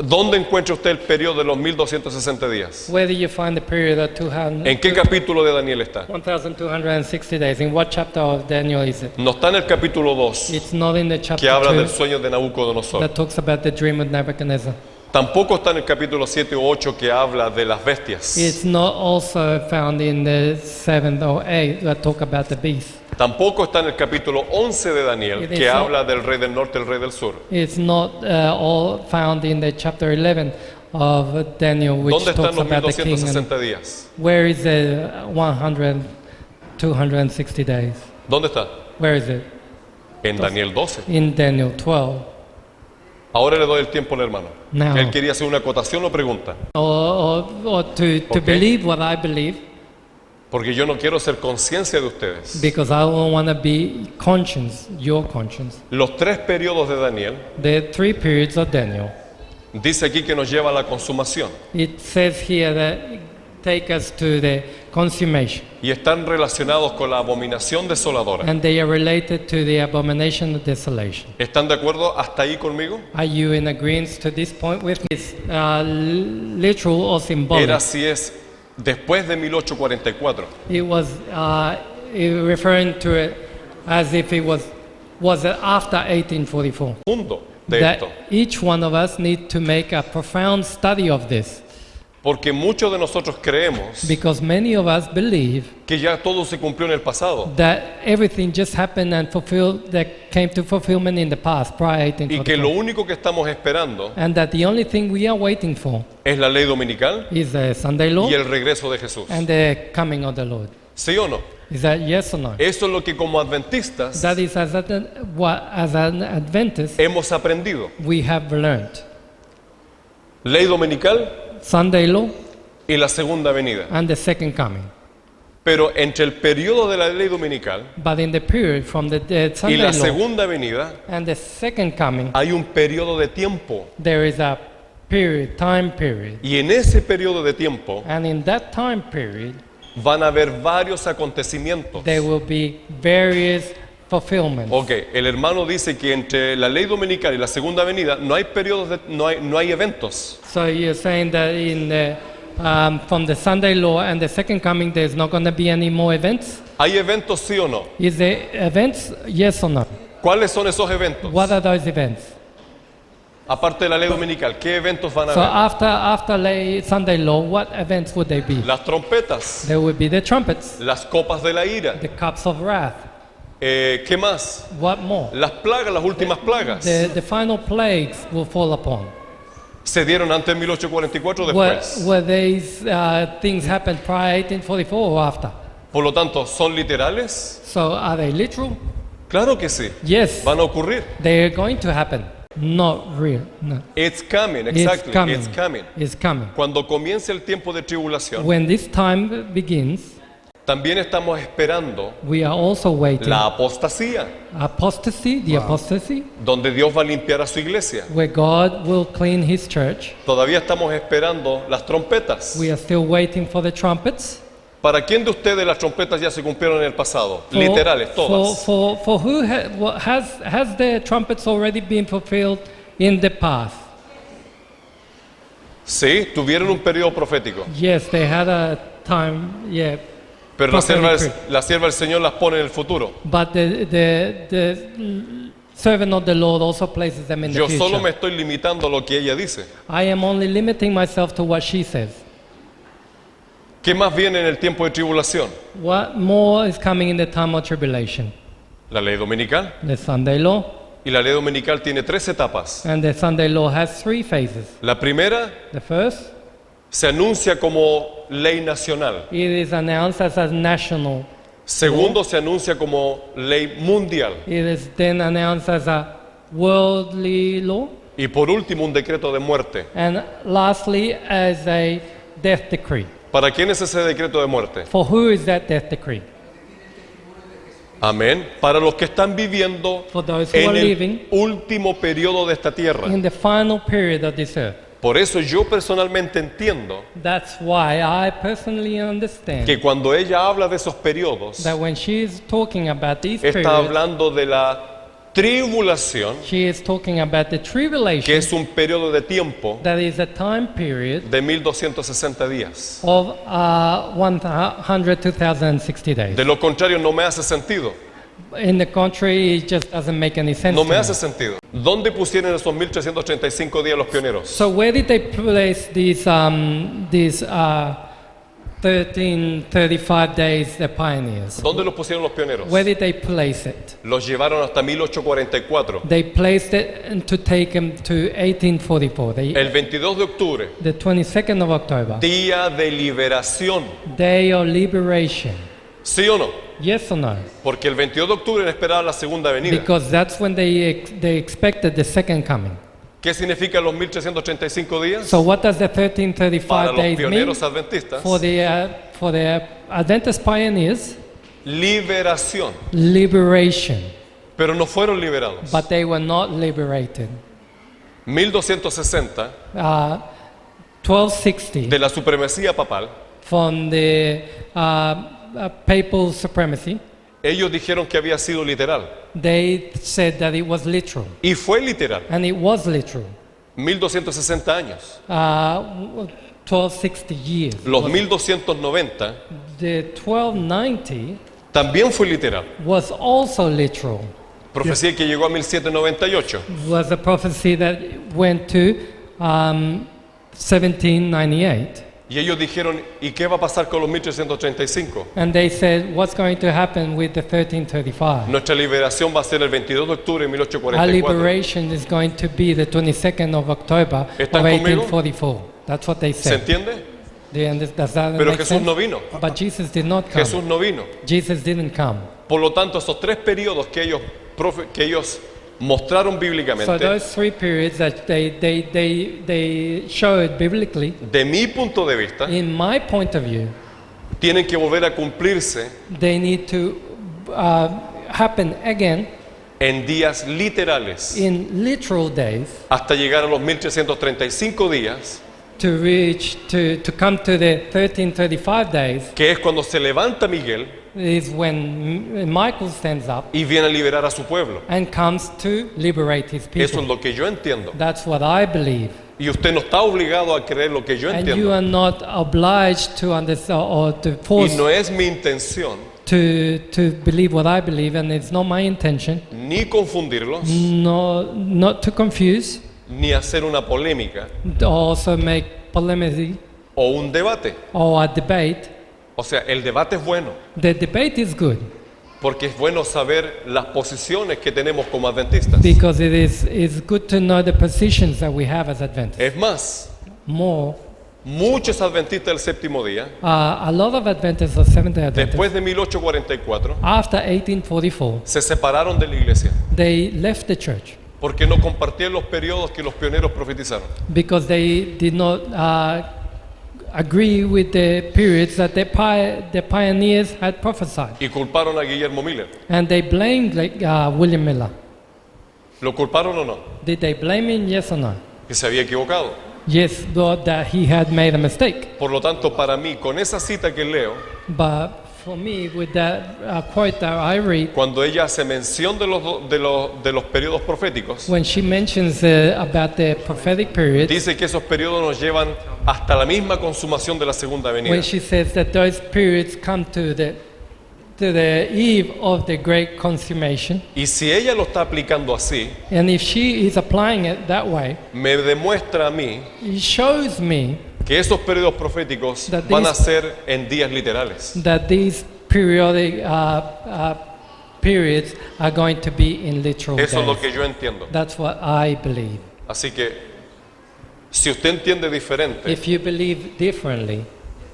[SPEAKER 1] ¿Dónde encuentra usted el periodo de los 1260 días?
[SPEAKER 2] Where do you find the period of 200,
[SPEAKER 1] ¿En qué capítulo de Daniel está?
[SPEAKER 2] 1260 days? In what chapter of Daniel is it?
[SPEAKER 1] No está en el capítulo 2,
[SPEAKER 2] It's not in the
[SPEAKER 1] que
[SPEAKER 2] chapter
[SPEAKER 1] habla
[SPEAKER 2] 2
[SPEAKER 1] del sueño de Nabucodonosor.
[SPEAKER 2] that talks about the dream of Nebuchadnezzar.
[SPEAKER 1] Tampoco está en el capítulo 7 o 8 que habla de las bestias.
[SPEAKER 2] It's not also found in the 7th or 8th that talk about the beast.
[SPEAKER 1] Tampoco está en el capítulo 11 de Daniel
[SPEAKER 2] It
[SPEAKER 1] que
[SPEAKER 2] is not-
[SPEAKER 1] habla del rey del norte y el rey del sur.
[SPEAKER 2] It's not all found in the chapter 11 of Daniel, which
[SPEAKER 1] ¿Dónde están
[SPEAKER 2] talks
[SPEAKER 1] los
[SPEAKER 2] about the king. And
[SPEAKER 1] 1260 días?
[SPEAKER 2] where is the 260 days?
[SPEAKER 1] ¿Dónde está?
[SPEAKER 2] Where is it?
[SPEAKER 1] En Daniel 12.
[SPEAKER 2] In Daniel 12.
[SPEAKER 1] Ahora le doy el tiempo al hermano.
[SPEAKER 2] Now.
[SPEAKER 1] Él quería hacer una acotación o pregunta.
[SPEAKER 2] Or to
[SPEAKER 1] Okay.
[SPEAKER 2] believe what I believe,
[SPEAKER 1] Porque yo no quiero ser conciencia de ustedes.
[SPEAKER 2] because I don't want to be conscience, your conscience.
[SPEAKER 1] Los 3 periodos de Daniel
[SPEAKER 2] The 3 periods of Daniel.
[SPEAKER 1] dice aquí que nos lleva a la consumación.
[SPEAKER 2] It says here that take us to the consummation.
[SPEAKER 1] Y están relacionados con la abominación desoladora.
[SPEAKER 2] And they are related to the abomination of desolation.
[SPEAKER 1] ¿Están de acuerdo hasta ahí conmigo?
[SPEAKER 2] Are you in agreement to this point with me? It's literal or symbolic.
[SPEAKER 1] Era así es después de 1844.
[SPEAKER 2] It was referring to it as if it was after 1844.
[SPEAKER 1] Mundo de
[SPEAKER 2] That
[SPEAKER 1] esto.
[SPEAKER 2] each one of us need to make a profound study of this,
[SPEAKER 1] Porque muchos de nosotros creemos
[SPEAKER 2] because many of us believe
[SPEAKER 1] que ya todo se cumplió en el pasado.
[SPEAKER 2] that everything just happened and fulfilled, that came to fulfillment in the past, prior
[SPEAKER 1] Y que lo
[SPEAKER 2] 1844.
[SPEAKER 1] único que estamos esperando
[SPEAKER 2] And that the only thing we are waiting for
[SPEAKER 1] es la ley dominical
[SPEAKER 2] is the Sunday law
[SPEAKER 1] y el regreso de Jesús.
[SPEAKER 2] and the coming of the Lord.
[SPEAKER 1] ¿Sí o no?
[SPEAKER 2] Is that yes or no?
[SPEAKER 1] Eso es lo que como adventistas
[SPEAKER 2] That is what as an Adventist
[SPEAKER 1] hemos aprendido.
[SPEAKER 2] we have learned.
[SPEAKER 1] Ley dominical
[SPEAKER 2] Sunday law
[SPEAKER 1] y la segunda venida.
[SPEAKER 2] and the second coming.
[SPEAKER 1] Pero entre el periodo de la ley dominical
[SPEAKER 2] But in the period from the
[SPEAKER 1] y
[SPEAKER 2] Sunday
[SPEAKER 1] la
[SPEAKER 2] law
[SPEAKER 1] segunda venida
[SPEAKER 2] and the second coming,
[SPEAKER 1] hay un periodo de tiempo.
[SPEAKER 2] there is a period, time period.
[SPEAKER 1] Y en ese periodo de tiempo
[SPEAKER 2] And in that time period,
[SPEAKER 1] van a haber varios acontecimientos.
[SPEAKER 2] there will be various fulfillments.
[SPEAKER 1] Ok, el hermano dice que entre la ley dominical y la segunda venida no hay periodos, no hay eventos.
[SPEAKER 2] So you're saying that in the, from the Sunday law and the second coming, there's not going to be any more events?
[SPEAKER 1] ¿Hay eventos sí o no?
[SPEAKER 2] Is there events? Yes or no?
[SPEAKER 1] ¿Cuáles son esos eventos?
[SPEAKER 2] What are those events?
[SPEAKER 1] Aparte de la ley dominical, ¿qué eventos van a
[SPEAKER 2] So
[SPEAKER 1] haber?
[SPEAKER 2] after Sunday law, what events would they be?
[SPEAKER 1] Las trompetas,
[SPEAKER 2] There would be the trumpets,
[SPEAKER 1] las copas de la ira.
[SPEAKER 2] the cups of wrath.
[SPEAKER 1] ¿Qué más?
[SPEAKER 2] What more?
[SPEAKER 1] Las plagas, las últimas plagas.
[SPEAKER 2] The final plagues will fall upon.
[SPEAKER 1] ¿Se dieron antes de 1844 o después?
[SPEAKER 2] Were these things happened prior 1844 or after?
[SPEAKER 1] Por lo tanto, ¿son literales?
[SPEAKER 2] So are they literal?
[SPEAKER 1] Claro que sí.
[SPEAKER 2] Yes,
[SPEAKER 1] Van a ocurrir.
[SPEAKER 2] they're going to happen. Not real. No.
[SPEAKER 1] It's coming,
[SPEAKER 2] It's
[SPEAKER 1] exactly.
[SPEAKER 2] coming.
[SPEAKER 1] It's coming.
[SPEAKER 2] It's coming.
[SPEAKER 1] Cuando comience el tiempo de tribulación,
[SPEAKER 2] When this time begins,
[SPEAKER 1] también estamos esperando
[SPEAKER 2] we are also waiting.
[SPEAKER 1] la apostasía,
[SPEAKER 2] Apostasy, the apostasy,
[SPEAKER 1] donde Dios va a limpiar a su iglesia.
[SPEAKER 2] where God will clean His church.
[SPEAKER 1] Todavía estamos esperando las trompetas.
[SPEAKER 2] We are still waiting for the trumpets.
[SPEAKER 1] ¿Para quién de ustedes las trompetas ya se cumplieron en el pasado? Literales, todas.
[SPEAKER 2] For who has the trumpets already been fulfilled in the past?
[SPEAKER 1] Sí, tuvieron un periodo profético.
[SPEAKER 2] Yes, they had a time, yeah.
[SPEAKER 1] Pero la
[SPEAKER 2] Prophetic
[SPEAKER 1] sierva del Señor las pone en el futuro.
[SPEAKER 2] But the servant of the Lord also places them in the
[SPEAKER 1] Yo solo me
[SPEAKER 2] future.
[SPEAKER 1] estoy limitando a lo que ella dice.
[SPEAKER 2] I am only limiting myself to what she says.
[SPEAKER 1] ¿Qué más viene en el tiempo de tribulación?
[SPEAKER 2] What more is coming in the time of tribulation?
[SPEAKER 1] La ley dominical.
[SPEAKER 2] The Sunday law.
[SPEAKER 1] Y la ley dominical tiene 3 etapas.
[SPEAKER 2] And the Sunday law has 3 phases.
[SPEAKER 1] La primera
[SPEAKER 2] The first,
[SPEAKER 1] se anuncia como ley nacional.
[SPEAKER 2] it is announced as a national.
[SPEAKER 1] Segundo, se anuncia como ley mundial.
[SPEAKER 2] It is then announced as a worldly law.
[SPEAKER 1] Y por último, un decreto de muerte.
[SPEAKER 2] And lastly, as a death decree.
[SPEAKER 1] ¿Para quién es ese decreto de muerte?
[SPEAKER 2] For who is that death decree?
[SPEAKER 1] Amén. Para los que están viviendo
[SPEAKER 2] For those who
[SPEAKER 1] en
[SPEAKER 2] are
[SPEAKER 1] el
[SPEAKER 2] living
[SPEAKER 1] último periodo de esta tierra.
[SPEAKER 2] in the final period of this earth.
[SPEAKER 1] Por eso yo personalmente entiendo
[SPEAKER 2] That's why I personally understand
[SPEAKER 1] que cuando ella habla de esos periodos,
[SPEAKER 2] that when she is talking about these
[SPEAKER 1] está
[SPEAKER 2] periods,
[SPEAKER 1] hablando de la tribulación,
[SPEAKER 2] she is talking about the
[SPEAKER 1] que
[SPEAKER 2] tribulation,
[SPEAKER 1] es un periodo de tiempo
[SPEAKER 2] that is a time period
[SPEAKER 1] de 1260 días.
[SPEAKER 2] of 100 to 1,060 days.
[SPEAKER 1] De lo contrario, no me hace sentido.
[SPEAKER 2] In the contrary, it just doesn't make any sense.
[SPEAKER 1] No
[SPEAKER 2] to
[SPEAKER 1] me
[SPEAKER 2] me.
[SPEAKER 1] hace sentido. ¿Dónde pusieron esos 1335 días los pioneros?
[SPEAKER 2] So where did they place these 1335 days, the pioneers?
[SPEAKER 1] ¿Dónde los pusieron los pioneros?
[SPEAKER 2] Where did they place it?
[SPEAKER 1] Los llevaron hasta 1844.
[SPEAKER 2] They placed it to take them to 1844,
[SPEAKER 1] El 22 de octubre,
[SPEAKER 2] the 22nd of October,
[SPEAKER 1] día de liberación.
[SPEAKER 2] day of liberation.
[SPEAKER 1] ¿Sí o no?
[SPEAKER 2] Yes or no?
[SPEAKER 1] Porque el 22 de octubre era esperada la segunda venida.
[SPEAKER 2] Because that's when they expected the second coming.
[SPEAKER 1] ¿Qué significan los 1335 días?
[SPEAKER 2] So what does the
[SPEAKER 1] Para
[SPEAKER 2] 1335
[SPEAKER 1] los
[SPEAKER 2] days mean
[SPEAKER 1] pioneros adventistas,
[SPEAKER 2] for the Adventist pioneers?
[SPEAKER 1] liberación.
[SPEAKER 2] Liberation.
[SPEAKER 1] Pero no fueron liberados.
[SPEAKER 2] But they were not liberated.
[SPEAKER 1] 1260
[SPEAKER 2] 1260
[SPEAKER 1] de la supremacía papal,
[SPEAKER 2] from the papal supremacy,
[SPEAKER 1] ellos dijeron que había sido literal.
[SPEAKER 2] they said that it was literal.
[SPEAKER 1] Y fue literal.
[SPEAKER 2] And it was literal.
[SPEAKER 1] 1260 años.
[SPEAKER 2] 1260 years.
[SPEAKER 1] Los 1290
[SPEAKER 2] The 1290
[SPEAKER 1] también fue literal.
[SPEAKER 2] was also literal.
[SPEAKER 1] Profecía que llegó a 1798.
[SPEAKER 2] Was a prophecy that went to 1798.
[SPEAKER 1] Y ellos dijeron, ¿y qué va a pasar con los 1335?
[SPEAKER 2] And they said, what's going to happen with the 1335?
[SPEAKER 1] Nuestra liberación va a ser el 22 de octubre de
[SPEAKER 2] Our
[SPEAKER 1] 1844.
[SPEAKER 2] liberation is going to be the 22nd of October of
[SPEAKER 1] ¿Están conmigo?
[SPEAKER 2] 1844. That's what they
[SPEAKER 1] ¿Se
[SPEAKER 2] said.
[SPEAKER 1] entiende?
[SPEAKER 2] Does that
[SPEAKER 1] Pero
[SPEAKER 2] make
[SPEAKER 1] Jesús
[SPEAKER 2] sense?
[SPEAKER 1] no vino.
[SPEAKER 2] But Jesus did not come.
[SPEAKER 1] Jesús no vino.
[SPEAKER 2] Jesus didn't come.
[SPEAKER 1] Por lo tanto, esos tres periodos que ellos mostraron
[SPEAKER 2] So
[SPEAKER 1] bíblicamente,
[SPEAKER 2] those three periods that they showed biblically,
[SPEAKER 1] de mi punto de vista,
[SPEAKER 2] in my point of view,
[SPEAKER 1] tienen que volver a cumplirse
[SPEAKER 2] they need to happen again
[SPEAKER 1] en días literales
[SPEAKER 2] in literal days
[SPEAKER 1] hasta llegar a los 1335 días,
[SPEAKER 2] to reach to come to the 1335 days
[SPEAKER 1] que es cuando se levanta Miguel
[SPEAKER 2] is when Michael stands up
[SPEAKER 1] y viene a liberar a su pueblo.
[SPEAKER 2] and comes to liberate his
[SPEAKER 1] Eso es
[SPEAKER 2] people.
[SPEAKER 1] lo que yo entiendo.
[SPEAKER 2] That's what I believe.
[SPEAKER 1] Y usted no está obligado a creer lo que yo
[SPEAKER 2] And you
[SPEAKER 1] entiendo.
[SPEAKER 2] are not obliged to understand or to
[SPEAKER 1] Y
[SPEAKER 2] force
[SPEAKER 1] no es mi intención
[SPEAKER 2] to believe what I believe, and it's not my intention,
[SPEAKER 1] ni confundirlos,
[SPEAKER 2] not to confuse,
[SPEAKER 1] ni hacer una polémica
[SPEAKER 2] to also make polemic
[SPEAKER 1] o un debate.
[SPEAKER 2] or a debate.
[SPEAKER 1] O sea, el debate es bueno,
[SPEAKER 2] The debate is good
[SPEAKER 1] porque es bueno saber las posiciones que tenemos como adventistas.
[SPEAKER 2] because it's good to know the positions that we have as Adventists.
[SPEAKER 1] Es más,
[SPEAKER 2] More,
[SPEAKER 1] muchos adventistas del séptimo día,
[SPEAKER 2] a lot of Adventists or Seventh-day Adventists,
[SPEAKER 1] después de 1844,
[SPEAKER 2] after 1844,
[SPEAKER 1] se separaron de la iglesia
[SPEAKER 2] they left the church
[SPEAKER 1] porque no compartían los periodos que los pioneros profetizaron.
[SPEAKER 2] because they did not agree with the periods that the pioneers had prophesied.
[SPEAKER 1] Y culparon a Guillermo Miller.
[SPEAKER 2] And they blamed William Miller.
[SPEAKER 1] ¿Lo culparon o no?
[SPEAKER 2] Did they blame him? Yes or no?
[SPEAKER 1] Que se había equivocado.
[SPEAKER 2] Yes, though that he had made a mistake.
[SPEAKER 1] Por lo tanto, para mí, con esa cita que leo,
[SPEAKER 2] But for me, with that quote that I read,
[SPEAKER 1] cuando ella hace mención de los periodos proféticos,
[SPEAKER 2] when she mentions about the prophetic period,
[SPEAKER 1] dice que esos periodos nos llevan hasta la misma consumación de la segunda venida.
[SPEAKER 2] when she says that those periods come to the eve of the great consummation,
[SPEAKER 1] Y si ella lo está aplicando así,
[SPEAKER 2] and if she is applying it that way,
[SPEAKER 1] me demuestra a mí
[SPEAKER 2] it shows me
[SPEAKER 1] que esos periodos proféticos
[SPEAKER 2] That
[SPEAKER 1] van a
[SPEAKER 2] these-
[SPEAKER 1] ser en días literales.
[SPEAKER 2] that these periodic periods are going to be in literal
[SPEAKER 1] Eso es lo
[SPEAKER 2] days.
[SPEAKER 1] que yo entiendo.
[SPEAKER 2] That's what I believe.
[SPEAKER 1] Así que, si usted entiende diferente,
[SPEAKER 2] If you believe differently,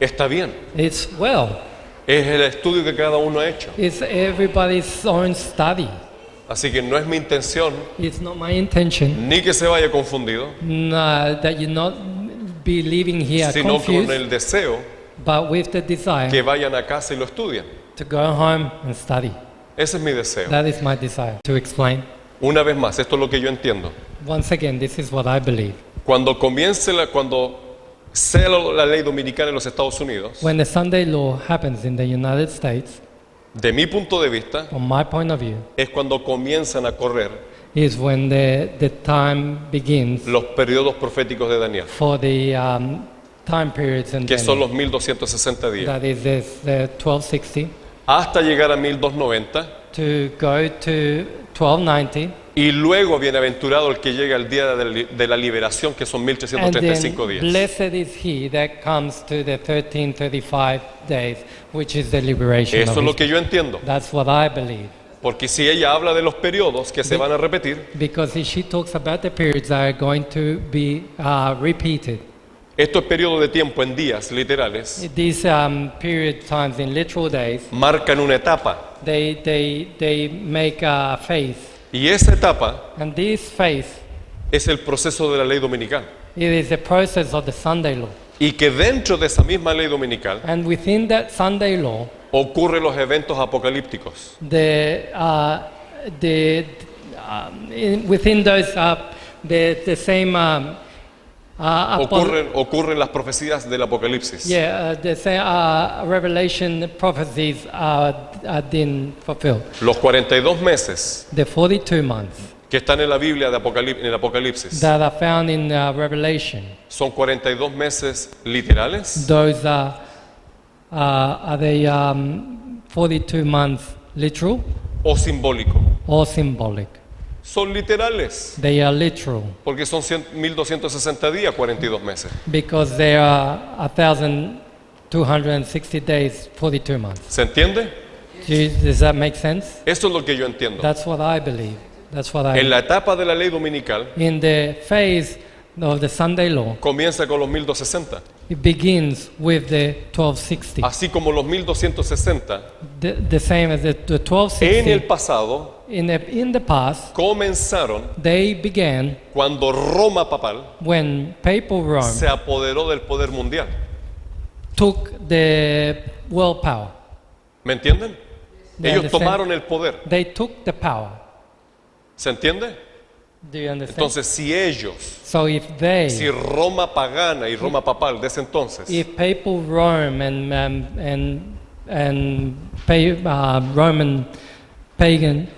[SPEAKER 1] está bien.
[SPEAKER 2] it's well.
[SPEAKER 1] Es el estudio que cada uno ha hecho.
[SPEAKER 2] It's everybody's own study.
[SPEAKER 1] Así que no es mi intención
[SPEAKER 2] It's not my intention
[SPEAKER 1] ni que se vaya confundido,
[SPEAKER 2] that you not be leaving here
[SPEAKER 1] sino con
[SPEAKER 2] confused,
[SPEAKER 1] el deseo
[SPEAKER 2] but with the desire
[SPEAKER 1] que vayan a casa y lo estudien.
[SPEAKER 2] to go home and study.
[SPEAKER 1] Ese es mi deseo.
[SPEAKER 2] That is my desire to explain.
[SPEAKER 1] Una vez más, esto es lo que yo entiendo.
[SPEAKER 2] Once again, this is what I believe.
[SPEAKER 1] Cuando sea la ley dominical en los Estados Unidos,
[SPEAKER 2] When the Sunday law happens in the United States,
[SPEAKER 1] de mi punto de vista,
[SPEAKER 2] from my point of view,
[SPEAKER 1] es cuando comienzan a correr
[SPEAKER 2] is when the time begins
[SPEAKER 1] los periodos proféticos de Daniel,
[SPEAKER 2] for the time periods in
[SPEAKER 1] que son
[SPEAKER 2] Daniel.
[SPEAKER 1] los 1260 días,
[SPEAKER 2] That is the 1260
[SPEAKER 1] hasta llegar a 1290,
[SPEAKER 2] to go to 1290,
[SPEAKER 1] y luego bienaventurado el que llega al día de la liberación, que son
[SPEAKER 2] and
[SPEAKER 1] 1335
[SPEAKER 2] then
[SPEAKER 1] días.
[SPEAKER 2] blessed is he that comes to the 1335 days, which is the liberation
[SPEAKER 1] Eso
[SPEAKER 2] of
[SPEAKER 1] es lo
[SPEAKER 2] Israel.
[SPEAKER 1] que yo entiendo,
[SPEAKER 2] That's what I believe.
[SPEAKER 1] porque si ella habla de los periodos que se van a repetir,
[SPEAKER 2] Because if she talks about the periods that are going to be repeated,
[SPEAKER 1] estos periodos de tiempo en días literales
[SPEAKER 2] these period times in literal days,
[SPEAKER 1] marcan una etapa,
[SPEAKER 2] they make a phase.
[SPEAKER 1] y esa etapa
[SPEAKER 2] And this phase,
[SPEAKER 1] es el proceso de la ley dominical,
[SPEAKER 2] it is the process of the Sunday law.
[SPEAKER 1] y que dentro de esa misma ley dominical
[SPEAKER 2] And within that Sunday law,
[SPEAKER 1] ocurren los eventos apocalípticos.
[SPEAKER 2] within those, the same
[SPEAKER 1] Ocurren las profecías del Apocalipsis.
[SPEAKER 2] the same revelation prophecies are then fulfilled.
[SPEAKER 1] Los 42 meses
[SPEAKER 2] The 42 months
[SPEAKER 1] que están en la Biblia en el Apocalipsis
[SPEAKER 2] that are found in Revelation,
[SPEAKER 1] son 42 meses literales
[SPEAKER 2] those are they 42 months literal
[SPEAKER 1] o simbólicos.
[SPEAKER 2] or symbolic?
[SPEAKER 1] Son literales
[SPEAKER 2] They are literal
[SPEAKER 1] porque son 1260 días, 42 meses.
[SPEAKER 2] because there are 1,260 days, 42 months.
[SPEAKER 1] ¿Se entiende?
[SPEAKER 2] Does that make sense?
[SPEAKER 1] Esto es lo que yo entiendo.
[SPEAKER 2] That's what I believe. That's what
[SPEAKER 1] En
[SPEAKER 2] I.
[SPEAKER 1] la etapa de la ley dominical
[SPEAKER 2] In the phase of the Sunday law,
[SPEAKER 1] comienza con los 1260,
[SPEAKER 2] it begins with the 1260.
[SPEAKER 1] así como los 1260
[SPEAKER 2] The same as the
[SPEAKER 1] en
[SPEAKER 2] 1260.
[SPEAKER 1] el pasado
[SPEAKER 2] In the past,
[SPEAKER 1] comenzaron
[SPEAKER 2] they began
[SPEAKER 1] cuando Roma papal
[SPEAKER 2] when papal Rome
[SPEAKER 1] se apoderó del poder mundial.
[SPEAKER 2] took the world power.
[SPEAKER 1] ¿Me entienden?
[SPEAKER 2] They
[SPEAKER 1] Ellos
[SPEAKER 2] understand.
[SPEAKER 1] tomaron el poder.
[SPEAKER 2] They took the power.
[SPEAKER 1] ¿Se entiende?
[SPEAKER 2] Do you understand?
[SPEAKER 1] Entonces, si ellos,
[SPEAKER 2] So if they,
[SPEAKER 1] si Roma pagana y Roma papal de ese entonces
[SPEAKER 2] if papal Rome and Roman pagan,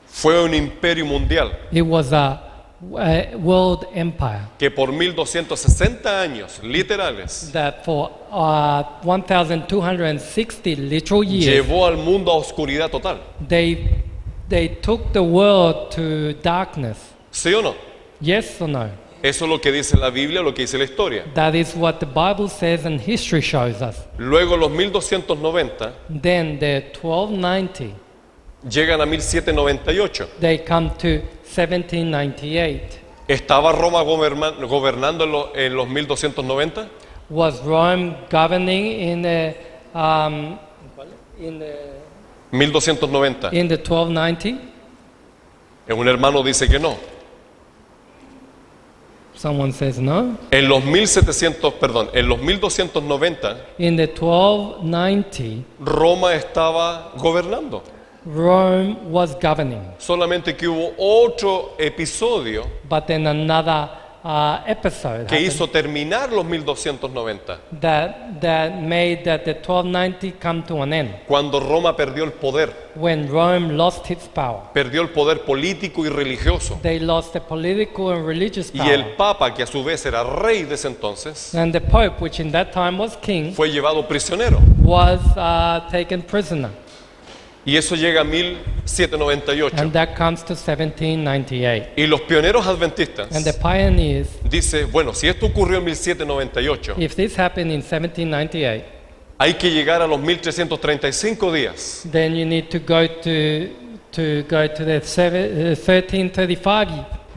[SPEAKER 1] fue un imperio mundial
[SPEAKER 2] it was a world empire
[SPEAKER 1] que por 1260 años literales
[SPEAKER 2] that for 1,260 literal years
[SPEAKER 1] llevó al mundo a oscuridad total.
[SPEAKER 2] they took the world to darkness.
[SPEAKER 1] ¿Sí o no?
[SPEAKER 2] Yes or no?
[SPEAKER 1] Eso es lo que dice la Biblia, lo que dice la historia.
[SPEAKER 2] That is what the Bible says and history shows us.
[SPEAKER 1] Luego los 1290
[SPEAKER 2] Then the 1290,
[SPEAKER 1] llegan a 1798.
[SPEAKER 2] they come to 1798.
[SPEAKER 1] ¿Estaba Roma gobernando en los 1290?
[SPEAKER 2] Was Rome governing in the
[SPEAKER 1] 1290.
[SPEAKER 2] 1290?
[SPEAKER 1] Un hermano dice que no.
[SPEAKER 2] Someone says no.
[SPEAKER 1] En los 1290
[SPEAKER 2] In the 1290,
[SPEAKER 1] Roma estaba gobernando.
[SPEAKER 2] Rome was governing.
[SPEAKER 1] Solamente que hubo otro episodio
[SPEAKER 2] But then another episode
[SPEAKER 1] que
[SPEAKER 2] happened
[SPEAKER 1] hizo terminar los 1290,
[SPEAKER 2] that made that the 1290 come to an end.
[SPEAKER 1] cuando Roma perdió el poder,
[SPEAKER 2] When Rome lost its power,
[SPEAKER 1] perdió el poder político y religioso.
[SPEAKER 2] they lost the political and religious
[SPEAKER 1] Y
[SPEAKER 2] power.
[SPEAKER 1] el Papa, que a su vez era rey de ese entonces,
[SPEAKER 2] And the Pope, which in that time was king,
[SPEAKER 1] fue llevado prisionero.
[SPEAKER 2] was taken prisoner.
[SPEAKER 1] Y eso llega a 1798.
[SPEAKER 2] And that comes to 1798.
[SPEAKER 1] Y los pioneros adventistas
[SPEAKER 2] And the pioneers,
[SPEAKER 1] dice, bueno, si esto ocurrió en 1798,
[SPEAKER 2] if this happened in 1798,
[SPEAKER 1] hay que llegar a los 1335 días.
[SPEAKER 2] then you need to go to the 1335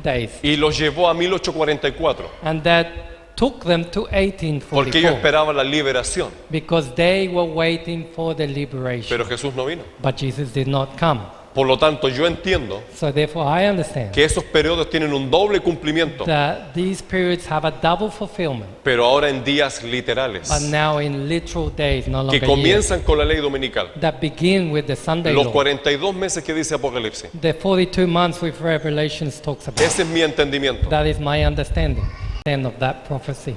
[SPEAKER 2] days.
[SPEAKER 1] Y los llevó a 1844,
[SPEAKER 2] And that took them to
[SPEAKER 1] porque ellos
[SPEAKER 2] 1844
[SPEAKER 1] esperaban la liberación.
[SPEAKER 2] because they were waiting for the liberation.
[SPEAKER 1] Pero Jesús no vino.
[SPEAKER 2] But Jesus did not come.
[SPEAKER 1] Por lo tanto, yo entiendo
[SPEAKER 2] So therefore I understand
[SPEAKER 1] que esos periodos tienen un doble cumplimiento,
[SPEAKER 2] that these periods have a double fulfillment,
[SPEAKER 1] pero ahora en días literales,
[SPEAKER 2] but now in literal days, no
[SPEAKER 1] que
[SPEAKER 2] longer years,
[SPEAKER 1] comienzan con la ley dominical.
[SPEAKER 2] that begin with the Sunday
[SPEAKER 1] Los
[SPEAKER 2] law.
[SPEAKER 1] 42 meses que dice Apocalipsis.
[SPEAKER 2] The 42 months with Revelations talks about.
[SPEAKER 1] Ese es mi entendimiento.
[SPEAKER 2] That is my understanding of that prophecy.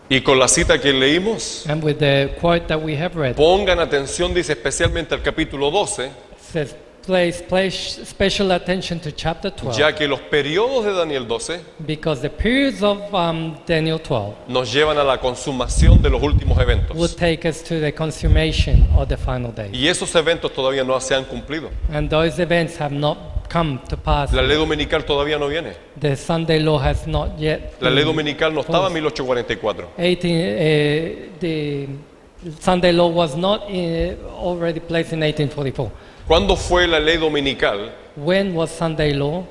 [SPEAKER 1] Y con la cita que leímos,
[SPEAKER 2] And with the quote that we have read,
[SPEAKER 1] pongan atención, dice especialmente al capítulo 12,
[SPEAKER 2] it says, place special attention to chapter 12,
[SPEAKER 1] ya que los periodos de Daniel 12
[SPEAKER 2] because the periods of Daniel 12
[SPEAKER 1] nos llevan a la consumación de los últimos
[SPEAKER 2] will
[SPEAKER 1] eventos.
[SPEAKER 2] take us to the consummation of the final days.
[SPEAKER 1] Y esos eventos todavía no se han cumplido.
[SPEAKER 2] And those events have not come to pass.
[SPEAKER 1] La ley dominical todavía no viene.
[SPEAKER 2] The Sunday law has not yet.
[SPEAKER 1] La ley
[SPEAKER 2] been
[SPEAKER 1] dominical no estaba en
[SPEAKER 2] closed.
[SPEAKER 1] 1844.
[SPEAKER 2] The Sunday law was not already placed in 1844.
[SPEAKER 1] ¿Cuándo fue la ley dominical
[SPEAKER 2] When was Sunday law?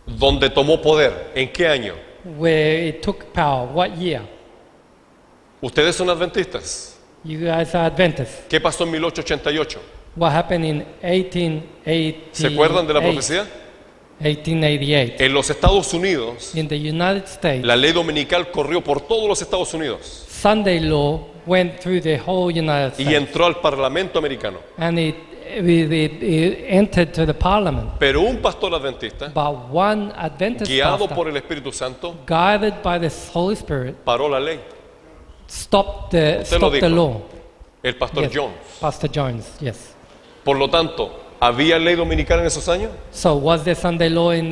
[SPEAKER 1] donde tomó poder? ¿En qué año?
[SPEAKER 2] Where it took power? What year?
[SPEAKER 1] Ustedes son adventistas.
[SPEAKER 2] You guys are Adventists.
[SPEAKER 1] ¿Qué pasó en 1888?
[SPEAKER 2] What happened in 1888?
[SPEAKER 1] ¿Se acuerdan de la profecía?
[SPEAKER 2] 1888.
[SPEAKER 1] En los Estados Unidos,
[SPEAKER 2] In the United States,
[SPEAKER 1] la ley dominical corrió por todos los Estados Unidos
[SPEAKER 2] Sunday law went through the whole United
[SPEAKER 1] y
[SPEAKER 2] States.
[SPEAKER 1] entró al Parlamento americano.
[SPEAKER 2] And it entered to the parliament.
[SPEAKER 1] Pero un pastor adventista,
[SPEAKER 2] But one Adventist
[SPEAKER 1] guiado
[SPEAKER 2] pastor,
[SPEAKER 1] por el Espíritu Santo,
[SPEAKER 2] guided by the Holy Spirit,
[SPEAKER 1] paró la ley.
[SPEAKER 2] stopped
[SPEAKER 1] Usted lo
[SPEAKER 2] the
[SPEAKER 1] dijo.
[SPEAKER 2] law.
[SPEAKER 1] El pastor
[SPEAKER 2] Yes,
[SPEAKER 1] Jones.
[SPEAKER 2] Pastor Jones, yes.
[SPEAKER 1] Por lo tanto, ¿había ley dominical en esos años?
[SPEAKER 2] So was there Sunday law in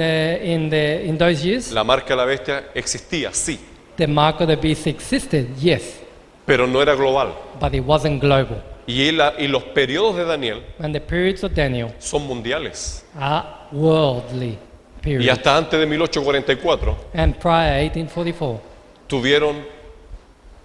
[SPEAKER 2] those years?
[SPEAKER 1] La marca de la bestia existía, sí,
[SPEAKER 2] The mark of the beast existed, yes,
[SPEAKER 1] pero no era global.
[SPEAKER 2] but it wasn't global.
[SPEAKER 1] Y los periodos de Daniel
[SPEAKER 2] And the periods of Daniel
[SPEAKER 1] son mundiales.
[SPEAKER 2] are worldly
[SPEAKER 1] Y
[SPEAKER 2] periods.
[SPEAKER 1] hasta antes de 1844
[SPEAKER 2] And prior 1844,
[SPEAKER 1] tuvieron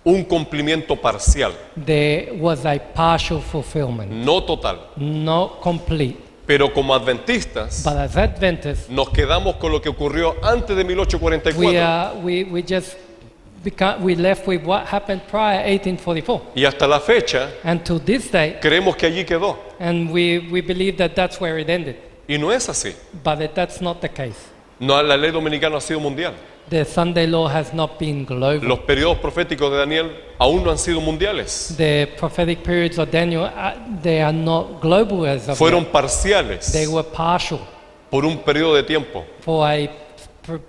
[SPEAKER 1] un cumplimiento parcial,
[SPEAKER 2] there was a partial fulfillment,
[SPEAKER 1] no total.
[SPEAKER 2] not complete.
[SPEAKER 1] Pero como adventistas
[SPEAKER 2] But as Adventists,
[SPEAKER 1] nos quedamos con lo que ocurrió antes de 1844
[SPEAKER 2] we just we left with what happened prior 1844.
[SPEAKER 1] y hasta la fecha
[SPEAKER 2] And to this day,
[SPEAKER 1] creemos que allí quedó.
[SPEAKER 2] and we believe that that's where it ended.
[SPEAKER 1] Y no es así.
[SPEAKER 2] But that's not the case.
[SPEAKER 1] No, la ley dominicana ha sido mundial.
[SPEAKER 2] The Sunday law has not been global.
[SPEAKER 1] Los periodos proféticos de Daniel aún no han sido mundiales.
[SPEAKER 2] The prophetic periods of Daniel, they are not global as of
[SPEAKER 1] Fueron
[SPEAKER 2] yet.
[SPEAKER 1] parciales
[SPEAKER 2] They were partial
[SPEAKER 1] por un periodo de tiempo.
[SPEAKER 2] for a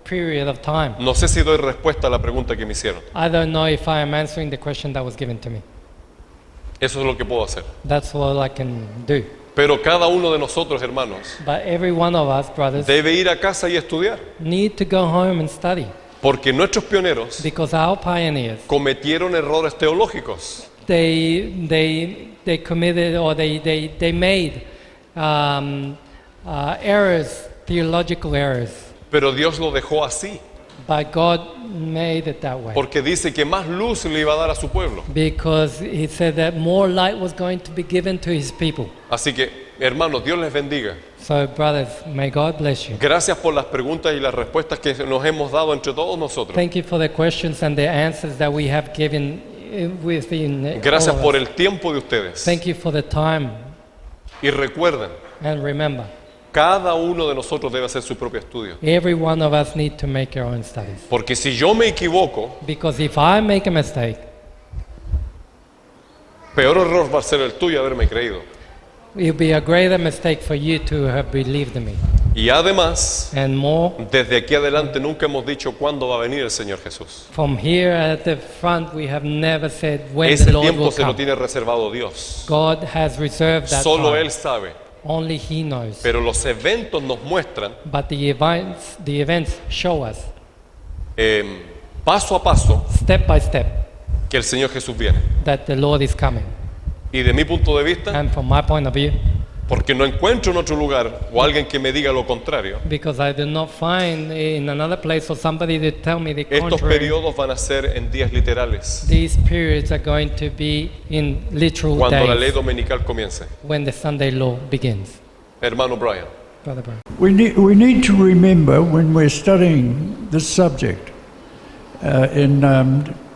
[SPEAKER 2] period of time.
[SPEAKER 1] No sé si doy respuesta a la pregunta que me hicieron.
[SPEAKER 2] I don't know if I am answering the question that was given to me.
[SPEAKER 1] Eso es lo que puedo hacer.
[SPEAKER 2] That's all I can do.
[SPEAKER 1] Pero cada uno de nosotros, hermanos,
[SPEAKER 2] But every one of us, brothers,
[SPEAKER 1] debe ir a casa y estudiar.
[SPEAKER 2] need to go home and study,
[SPEAKER 1] Porque nuestros pioneros
[SPEAKER 2] because our pioneers,
[SPEAKER 1] cometieron errores teológicos.
[SPEAKER 2] they committed or they made errors, theological errors.
[SPEAKER 1] Pero Dios lo dejó así.
[SPEAKER 2] But God made it that way.
[SPEAKER 1] Porque dice que más luz le iba a dar a su pueblo.
[SPEAKER 2] Because he said that more light was going to be given to his people.
[SPEAKER 1] Así que, hermanos, Dios les bendiga.
[SPEAKER 2] So, brothers, may God bless you.
[SPEAKER 1] Gracias por las preguntas y las respuestas que nos hemos dado entre todos nosotros.
[SPEAKER 2] Thank you for the questions and the answers that we have given within
[SPEAKER 1] Gracias
[SPEAKER 2] all of
[SPEAKER 1] por
[SPEAKER 2] us.
[SPEAKER 1] el tiempo de ustedes.
[SPEAKER 2] Thank you for the time.
[SPEAKER 1] Y recuerden,
[SPEAKER 2] And remember,
[SPEAKER 1] cada uno de nosotros debe hacer su propio estudio.
[SPEAKER 2] every one of us need to make our own studies.
[SPEAKER 1] Porque si yo me equivoco,
[SPEAKER 2] Because if I make a mistake,
[SPEAKER 1] peor error va a ser el tuyo haberme creído.
[SPEAKER 2] it will be a greater mistake for you to have believed in me.
[SPEAKER 1] Y además,
[SPEAKER 2] And more,
[SPEAKER 1] desde aquí adelante nunca hemos dicho cuándo va a venir el Señor Jesús.
[SPEAKER 2] from here at the front, we have never said when
[SPEAKER 1] Ese
[SPEAKER 2] the Lord
[SPEAKER 1] tiempo
[SPEAKER 2] will
[SPEAKER 1] se lo
[SPEAKER 2] come.
[SPEAKER 1] tiene reservado Dios.
[SPEAKER 2] God has reserved that
[SPEAKER 1] Solo
[SPEAKER 2] time.
[SPEAKER 1] Él sabe.
[SPEAKER 2] Only He knows.
[SPEAKER 1] Pero los eventos nos muestran
[SPEAKER 2] But the events show us,
[SPEAKER 1] paso a paso
[SPEAKER 2] step by step,
[SPEAKER 1] que el Señor Jesús viene.
[SPEAKER 2] that the Lord is coming.
[SPEAKER 1] Y de mi punto de vista,
[SPEAKER 2] And from my point of view,
[SPEAKER 1] porque no encuentro en otro lugar o alguien que me diga lo contrario,
[SPEAKER 2] because I do not find in another place or somebody to tell me the
[SPEAKER 1] estos
[SPEAKER 2] contrary,
[SPEAKER 1] periodos van a ser en días literales,
[SPEAKER 2] these periods are going to be in literal
[SPEAKER 1] cuando la ley
[SPEAKER 2] days
[SPEAKER 1] dominical comience.
[SPEAKER 2] when the Sunday law begins.
[SPEAKER 1] Hermano Brian,
[SPEAKER 2] Brother Brian.
[SPEAKER 6] We need to remember when we're studying this subject in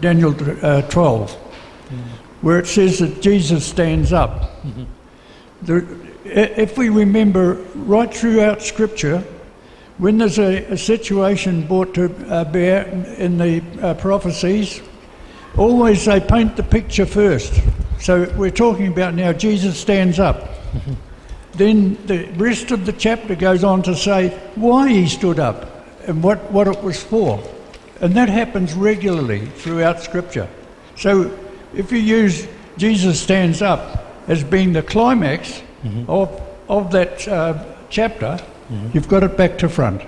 [SPEAKER 6] Daniel 12, where it says that Jesus stands up. if we remember right throughout Scripture, when there's a situation brought to bear in the prophecies, always they paint the picture first. So we're talking about now Jesus stands up. Then the rest of the chapter goes on to say why he stood up and what it was for. And that happens regularly throughout Scripture. So if you use Jesus stands up as being the climax of that chapter, you've got it back to front.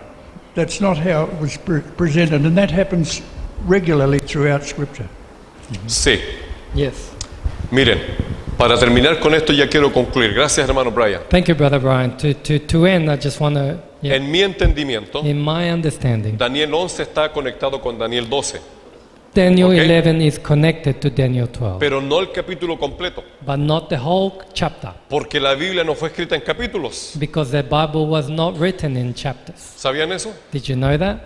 [SPEAKER 6] That's not how it was presented, and that happens regularly throughout Scripture.
[SPEAKER 1] Sí.
[SPEAKER 2] Yes.
[SPEAKER 1] Miren, para terminar con esto ya quiero concluir. Gracias, hermano Brian.
[SPEAKER 2] Thank you, Brother Brian. To end, I just want to,
[SPEAKER 1] En mi entendimiento,
[SPEAKER 2] in my understanding,
[SPEAKER 1] Daniel 11 está conectado con Daniel 12,
[SPEAKER 2] Daniel
[SPEAKER 1] Okay.
[SPEAKER 2] 11 is connected to Daniel 12,
[SPEAKER 1] pero no el capítulo completo,
[SPEAKER 2] but not the whole chapter,
[SPEAKER 1] porque la Biblia no fue escrita en capítulos.
[SPEAKER 2] because the Bible was not written in chapters.
[SPEAKER 1] ¿Sabían eso?
[SPEAKER 2] Did you know that?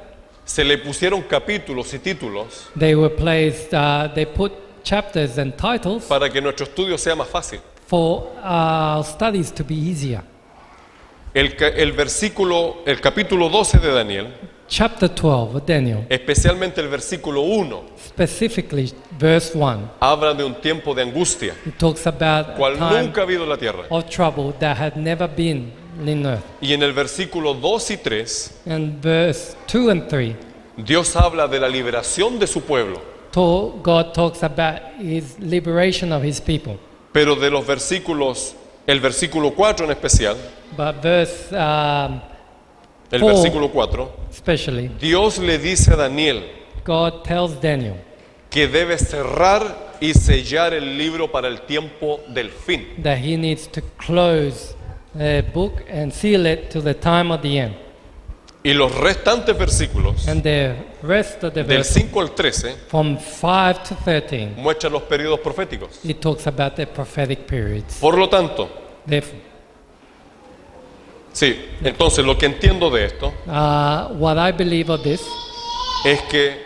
[SPEAKER 1] Se le pusieron capítulos y títulos
[SPEAKER 2] They were placed, they put chapters and titles
[SPEAKER 1] para que nuestro estudio sea más fácil.
[SPEAKER 2] for our studies to be easier.
[SPEAKER 1] El capítulo 12 de Daniel,
[SPEAKER 2] Chapter 12 of Daniel,
[SPEAKER 1] especialmente el versículo 1,
[SPEAKER 2] specifically verse 1,
[SPEAKER 1] habla de un tiempo de angustia,
[SPEAKER 2] it talks about a
[SPEAKER 1] cual
[SPEAKER 2] time
[SPEAKER 1] nunca ha habido en la tierra.
[SPEAKER 2] of trouble that had never been in earth.
[SPEAKER 1] Y en el versículo 2 y 3,
[SPEAKER 2] And verse 2 and 3,
[SPEAKER 1] Dios habla de la liberación de su pueblo,
[SPEAKER 2] God talks about his liberation of his people.
[SPEAKER 1] pero de los versículos, el versículo 4 en especial,
[SPEAKER 2] But verse
[SPEAKER 1] el
[SPEAKER 2] 4,
[SPEAKER 1] versículo 4,
[SPEAKER 2] especially,
[SPEAKER 1] Dios le dice a Daniel
[SPEAKER 2] God tells Daniel
[SPEAKER 1] que debe cerrar y sellar el libro para el tiempo del fin.
[SPEAKER 2] that he needs to close the book and seal it till the time of the end.
[SPEAKER 1] Y los restantes versículos,
[SPEAKER 2] And the rest of the
[SPEAKER 1] del
[SPEAKER 2] verse,
[SPEAKER 1] 5 al 13,
[SPEAKER 2] from 5 to 13,
[SPEAKER 1] muestran los periodos proféticos.
[SPEAKER 2] it talks about the prophetic periods.
[SPEAKER 1] Por lo tanto,
[SPEAKER 2] Therefore,
[SPEAKER 1] sí, entonces lo que entiendo de esto
[SPEAKER 2] what I believe of this,
[SPEAKER 1] es que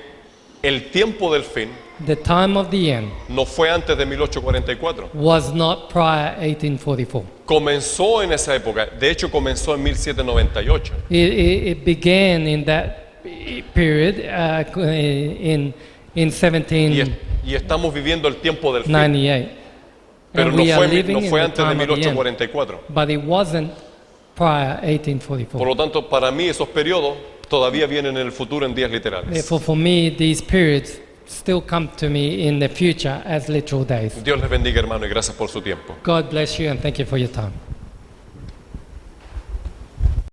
[SPEAKER 1] el tiempo del fin
[SPEAKER 2] the time of the end
[SPEAKER 1] no fue antes de 1844.
[SPEAKER 2] was not prior 1844.
[SPEAKER 1] Comenzó en esa época, de hecho comenzó en 1798.
[SPEAKER 2] It began in that period in
[SPEAKER 1] Y,
[SPEAKER 2] 1798.
[SPEAKER 1] y estamos viviendo el tiempo del fin, pero
[SPEAKER 2] And
[SPEAKER 1] no
[SPEAKER 2] we are
[SPEAKER 1] fue,
[SPEAKER 2] living
[SPEAKER 1] no
[SPEAKER 2] in
[SPEAKER 1] fue
[SPEAKER 2] the
[SPEAKER 1] antes de
[SPEAKER 2] time of the end.
[SPEAKER 1] 1844.
[SPEAKER 2] But it wasn't prior
[SPEAKER 1] Por
[SPEAKER 2] 1844.
[SPEAKER 1] lo tanto, para mí esos periodos todavía vienen en el futuro en días literales.
[SPEAKER 2] Therefore, for me, these periods still come to me in the future as literal days.
[SPEAKER 1] Dios les bendiga, hermano, y gracias por su tiempo.
[SPEAKER 2] God bless you and thank you for your time.